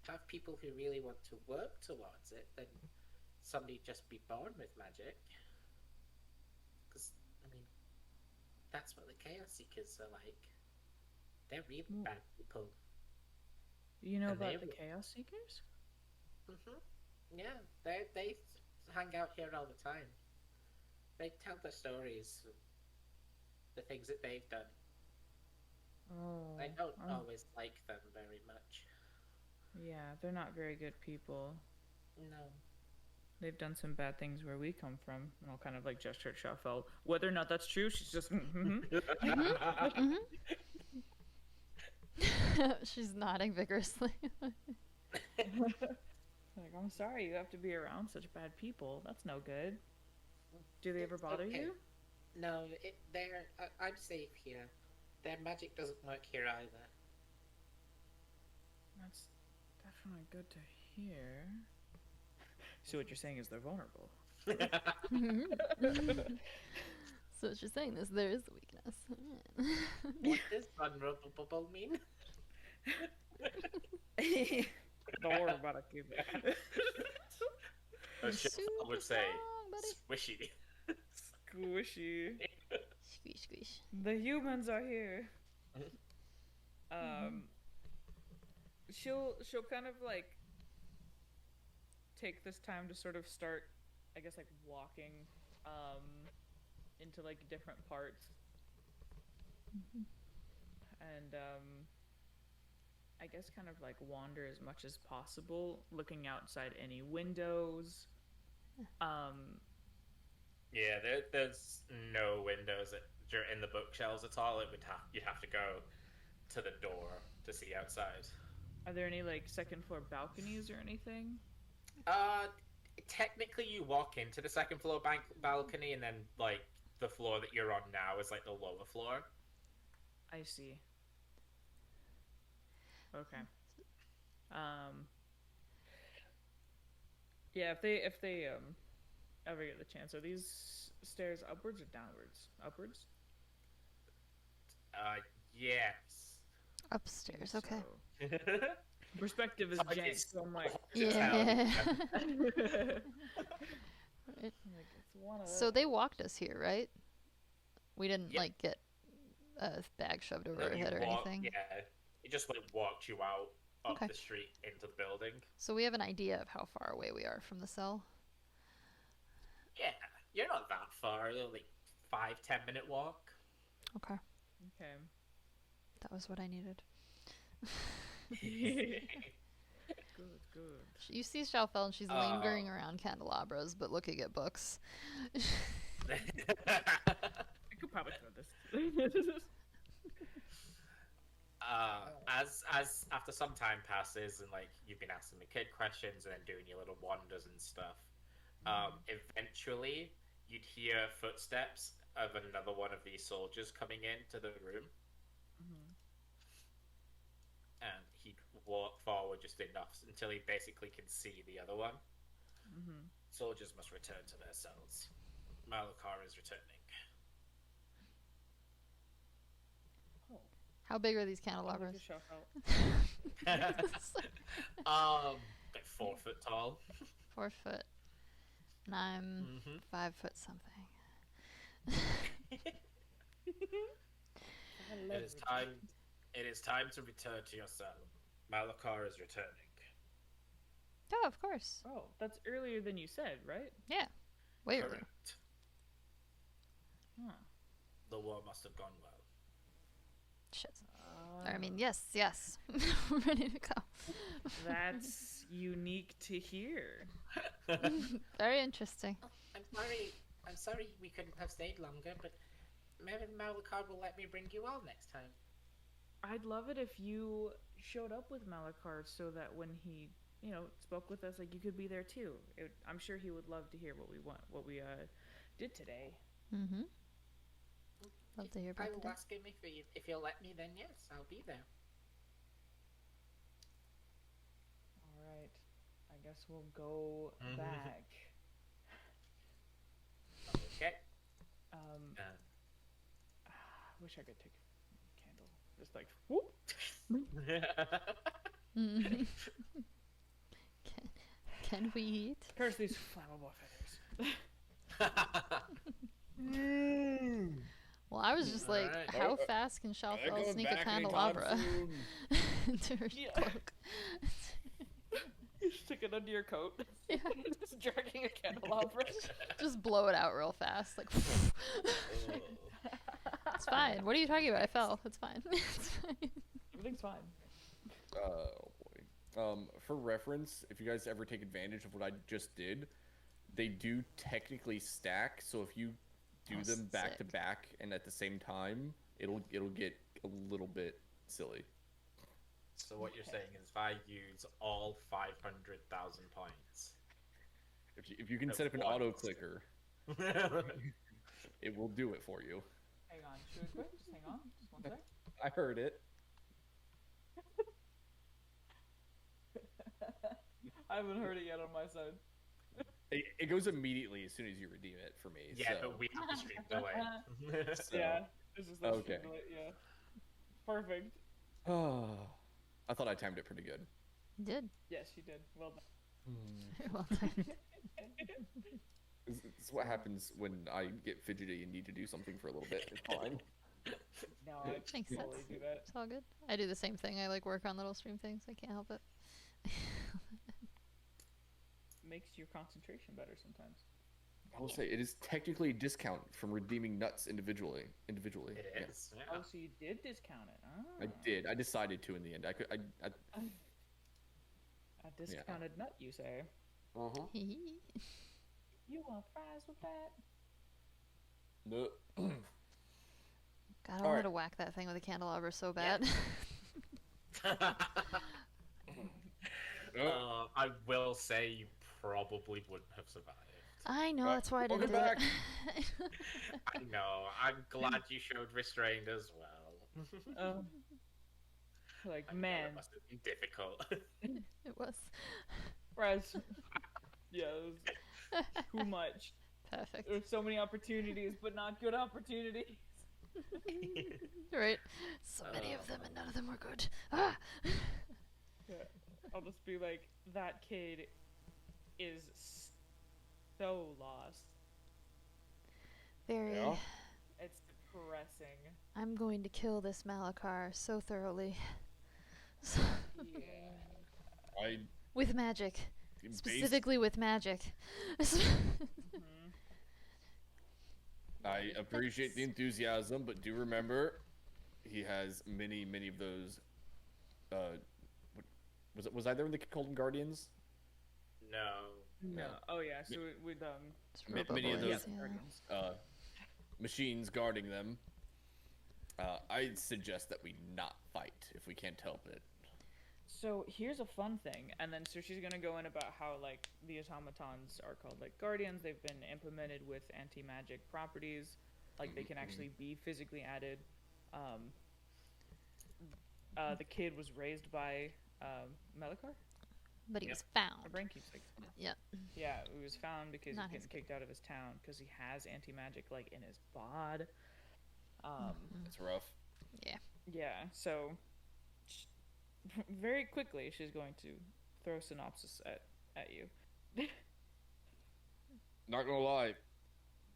have people who really want to work towards it than somebody just be born with magic. that's what the Chaos Seekers are like. They're really Mm. bad people. You know And they about the will- Chaos Seekers? Yeah, they hang out here all the time. They tell their stories, the things that they've done. Oh. I don't I'm- always like them very much. Yeah, they're not very good people. No. They've done some bad things where we come from. And I'll kind of like gesture at Shafel. Whether or not that's true, she's just. Mm-hmm. She's nodding vigorously. Like, I'm sorry you have to be around such bad people. That's no good. Do they ever It's bother okay. you? No, I'm safe here. Their magic doesn't work here either. That's definitely good to hear. So what you're saying is they're vulnerable. So what you're saying is there is a weakness. What does vulnerable mean? Don't worry about it, kid. As Super I would say, strong, buddy. squishy. Squishy. Squish, squish. The humans are here. She'll kind of like take this time to sort of start, I guess, like walking into like different parts. And I guess kind of like wander as much as possible, looking outside any windows. Yeah, there's no windows in the bookshelves at all. You'd have to go to the door to see outside. Are there any like second floor balconies or anything? Technically, you walk into the second floor balcony, and then like the floor that you're on now is like the lower floor. I see. Okay. Yeah, if they ever get the chance, are these stairs upwards or downwards? Upwards? Yes. Upstairs, okay. So, perspective is Sorry, jank, it's- so I'm like, Yeah. like, it's one of So them. they walked us here, right? We didn't Yep. like get a bag shoved over No, our you head or walk- anything. Yeah, it just like walked you out up Okay. the street into the building. So we have an idea of how far away we are from the cell. Yeah, you're not that far. Like 5-10 minute walk. Okay, Okay. that was what I needed. Good, good. You see Shalfel and she's lingering around candelabras, but looking at books. I could probably throw this. As after some time passes and like you've been asking the kid questions and then doing your little wanders and stuff, eventually you'd hear footsteps of another one of these soldiers coming into the room, and he'd walk forward just enough until he basically can see the other one. Soldiers must return to their cells. Malakar is returning. How big are these I'll candelabras? look at Shafel. Like 4 foot tall. 4 foot. And I'm 5 foot something. It is time to return to your cell. Malakar is returning. Oh, of course. Oh, that's earlier than you said, right? Yeah. Way earlier. Correct. Huh. The war must have gone well. Shit. Or, I mean, yes. Ready to go. That's unique to hear. Very interesting. I'm sorry we couldn't have stayed longer, but maybe Malakar will let me bring you all next time. I'd love it if you showed up with Malakar so that when he, spoke with us, like you could be there too. I'm sure he would love to hear what we did today. Mm-hmm. Love to hear I about will that. ask him if he'll let me. Then yes, I'll be there. All right, I guess we'll go back. Okay. Wish I could take a candle. Just like whoop. Mhm. Can we eat? Curse these flammable feathers. Well, I was just like, Alright. how Are- fast can Are they Shalfel going sneak a back anytime candelabra soon? into her Yeah. cloak? You stick it under your coat. Yeah. Just dragging a candelabra. Just blow it out real fast, like. It's fine. What are you talking about? I fell. It's fine. It's fine. Everything's fine. Oh boy. For reference, if you guys ever take advantage of what I just did, they do technically stack. So if you do Oh, them back to sick. back and at the same time, it'll get a little bit silly. So what you're saying is if I use all 500,000 points. If you can Of set up an what? auto clicker, it will do it for you. Hang on, should we quit? Just hang on. Just one sec. I heard it. I haven't heard it yet on my side. It goes immediately as soon as you redeem it for me. Yeah, so. but we have to stream delay. So- Yeah, it's just that Okay. yeah. Perfect. Oh, I thought I timed it pretty good. You did. Yes, you did. Well done. Very well done. This is what happens when I get fidgety and need to do something for a little bit. It's fine. No, I Makes totally sense. do that. It's all good. I do the same thing. I like work on little stream things. I can't help it. Makes your concentration better sometimes. I will say it is technically a discount from redeeming nuts individually. It Yeah. is. Oh, Yeah. so you did discount it? Oh. I did. I decided to in the end. I could. A discounted nut, you say? Uh-huh. You want fries with that? No. God, I All wanted right. to whack that thing with a candelabra so bad. I will say you probably wouldn't have survived. I know, that's why I didn't welcome do it. I know. I'm glad you showed restrained as well. Like, I know man, it must have been difficult. It was fries. Yeah, it was too much. perfect. There's so many opportunities, but not good opportunities. Right? So many of them, and none of them were good. Ah! Yeah. I'll just be like, that kid is so lost. Very. Yeah. It's depressing. I'm going to kill this Malakar so thoroughly. Yeah. I With magic. based, Specifically with magic. Mhm. I appreciate the enthusiasm, but do remember, he has many of those. Was I there when they called them guardians? No. No. Yeah. Oh yeah. So with It's Many Robo of Boys, those- yeah. Guardians. Machines guarding them. I'd suggest that we not fight if we can't help it. So here's a fun thing, and then so she's gonna go in about how like the automatons are called like guardians. They've been implemented with anti-magic properties, like they can actually be physically added. The kid was raised by Melikar. But he Yep. was found. My brain keeps like Yeah. yeah, he was found because Not he his gets kicked out of his town because he has anti-magic like in his bod. It's rough. Yeah, so very quickly she's going to throw a synopsis at you. Not gonna lie,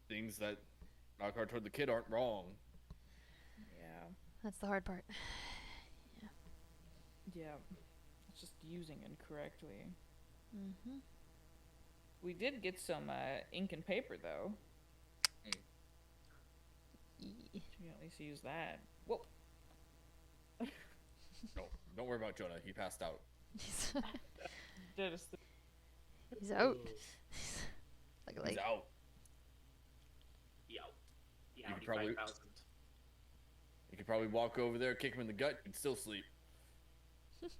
things that Malakar told the kid aren't wrong. Yeah. That's the hard part. Yeah. It's just using it correctly. Mm-hmm. We did get some ink and paper though. You can at least use that. Whoa. No, don't worry about Jonah. He passed out. Just He's out. He's like out. Yo. Yeah, You could probably- 95,000. You could probably walk over there, kick him in the gut, and still sleep. Did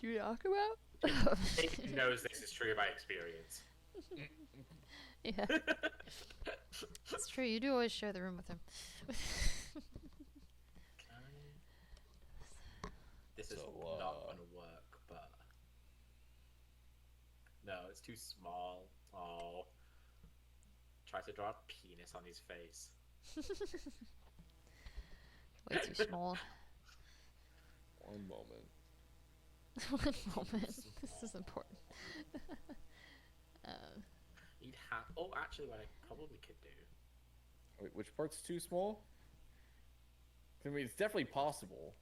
you talk about? He knows this is true by experience. Yeah. It's true. You do always share the room with him. This is So, not gonna work, but no, it's too small. Oh, try to draw a penis on his face. Way too small. One moment. One moment. This is important. He'd have. Oh, actually, what I probably could do Wait, which part's too small? I mean, it's definitely possible.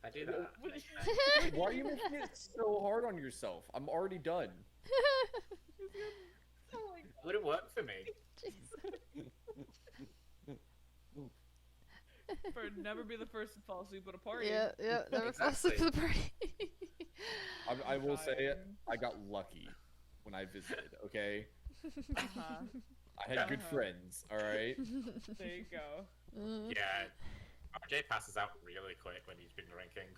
I do that. Wait, why are you making it so hard on yourself? I'm already done. Would it work for me? For never be the first to fall asleep at a party. Yeah, never fall asleep at the party. I will say it. I got lucky when I visited. Okay, Uh-huh. I had good friends. All right. There you go. Yeah. RJ passes out really quick when he's been drinking.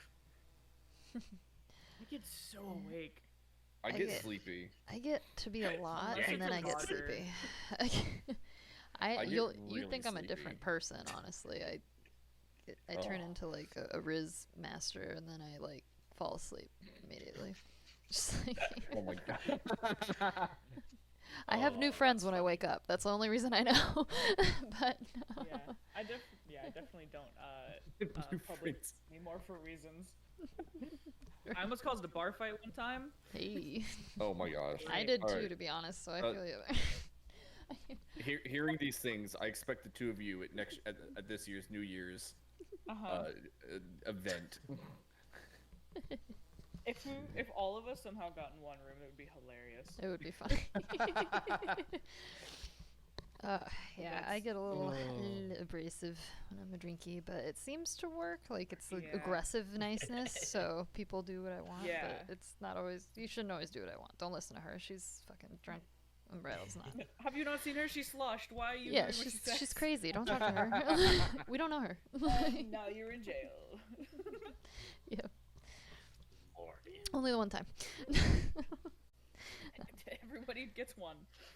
I get so awake. I I get get- sleepy. I get to be a lot, Yeah, and then I get water. sleepy. get You really think I'm a sleepy. different person, honestly. I turn Oh. into like a Riz master, and then I like fall asleep immediately. Just like Oh my god. I have new Oh, friends when I wake up. That's the only reason I know. But no. Yeah, I definitely don't New public friends. anymore for reasons. I almost caused a bar fight one time. Hey, Oh my gosh. I did All too, right. to be honest. So I Uh, feel you. Hearing these things, I expect the two of you at this year's New Year's event. If all of us somehow got in one room, it would be hilarious. It would be fun. Yeah, I get a little abrasive when I'm a drinky, but it seems to work. Like, it's the Yeah. aggressive niceness, so people do what I want. Yeah. But it's not always. You shouldn't always do what I want. Don't listen to her. She's fucking drunk. Umbrella's not. Have you not seen her? She's sloshed. Why are you Yeah, doing what she she's says? crazy. Don't talk to her. We don't know her. Now you're in jail. Yeah, Lordy. only the one time. Everybody gets one.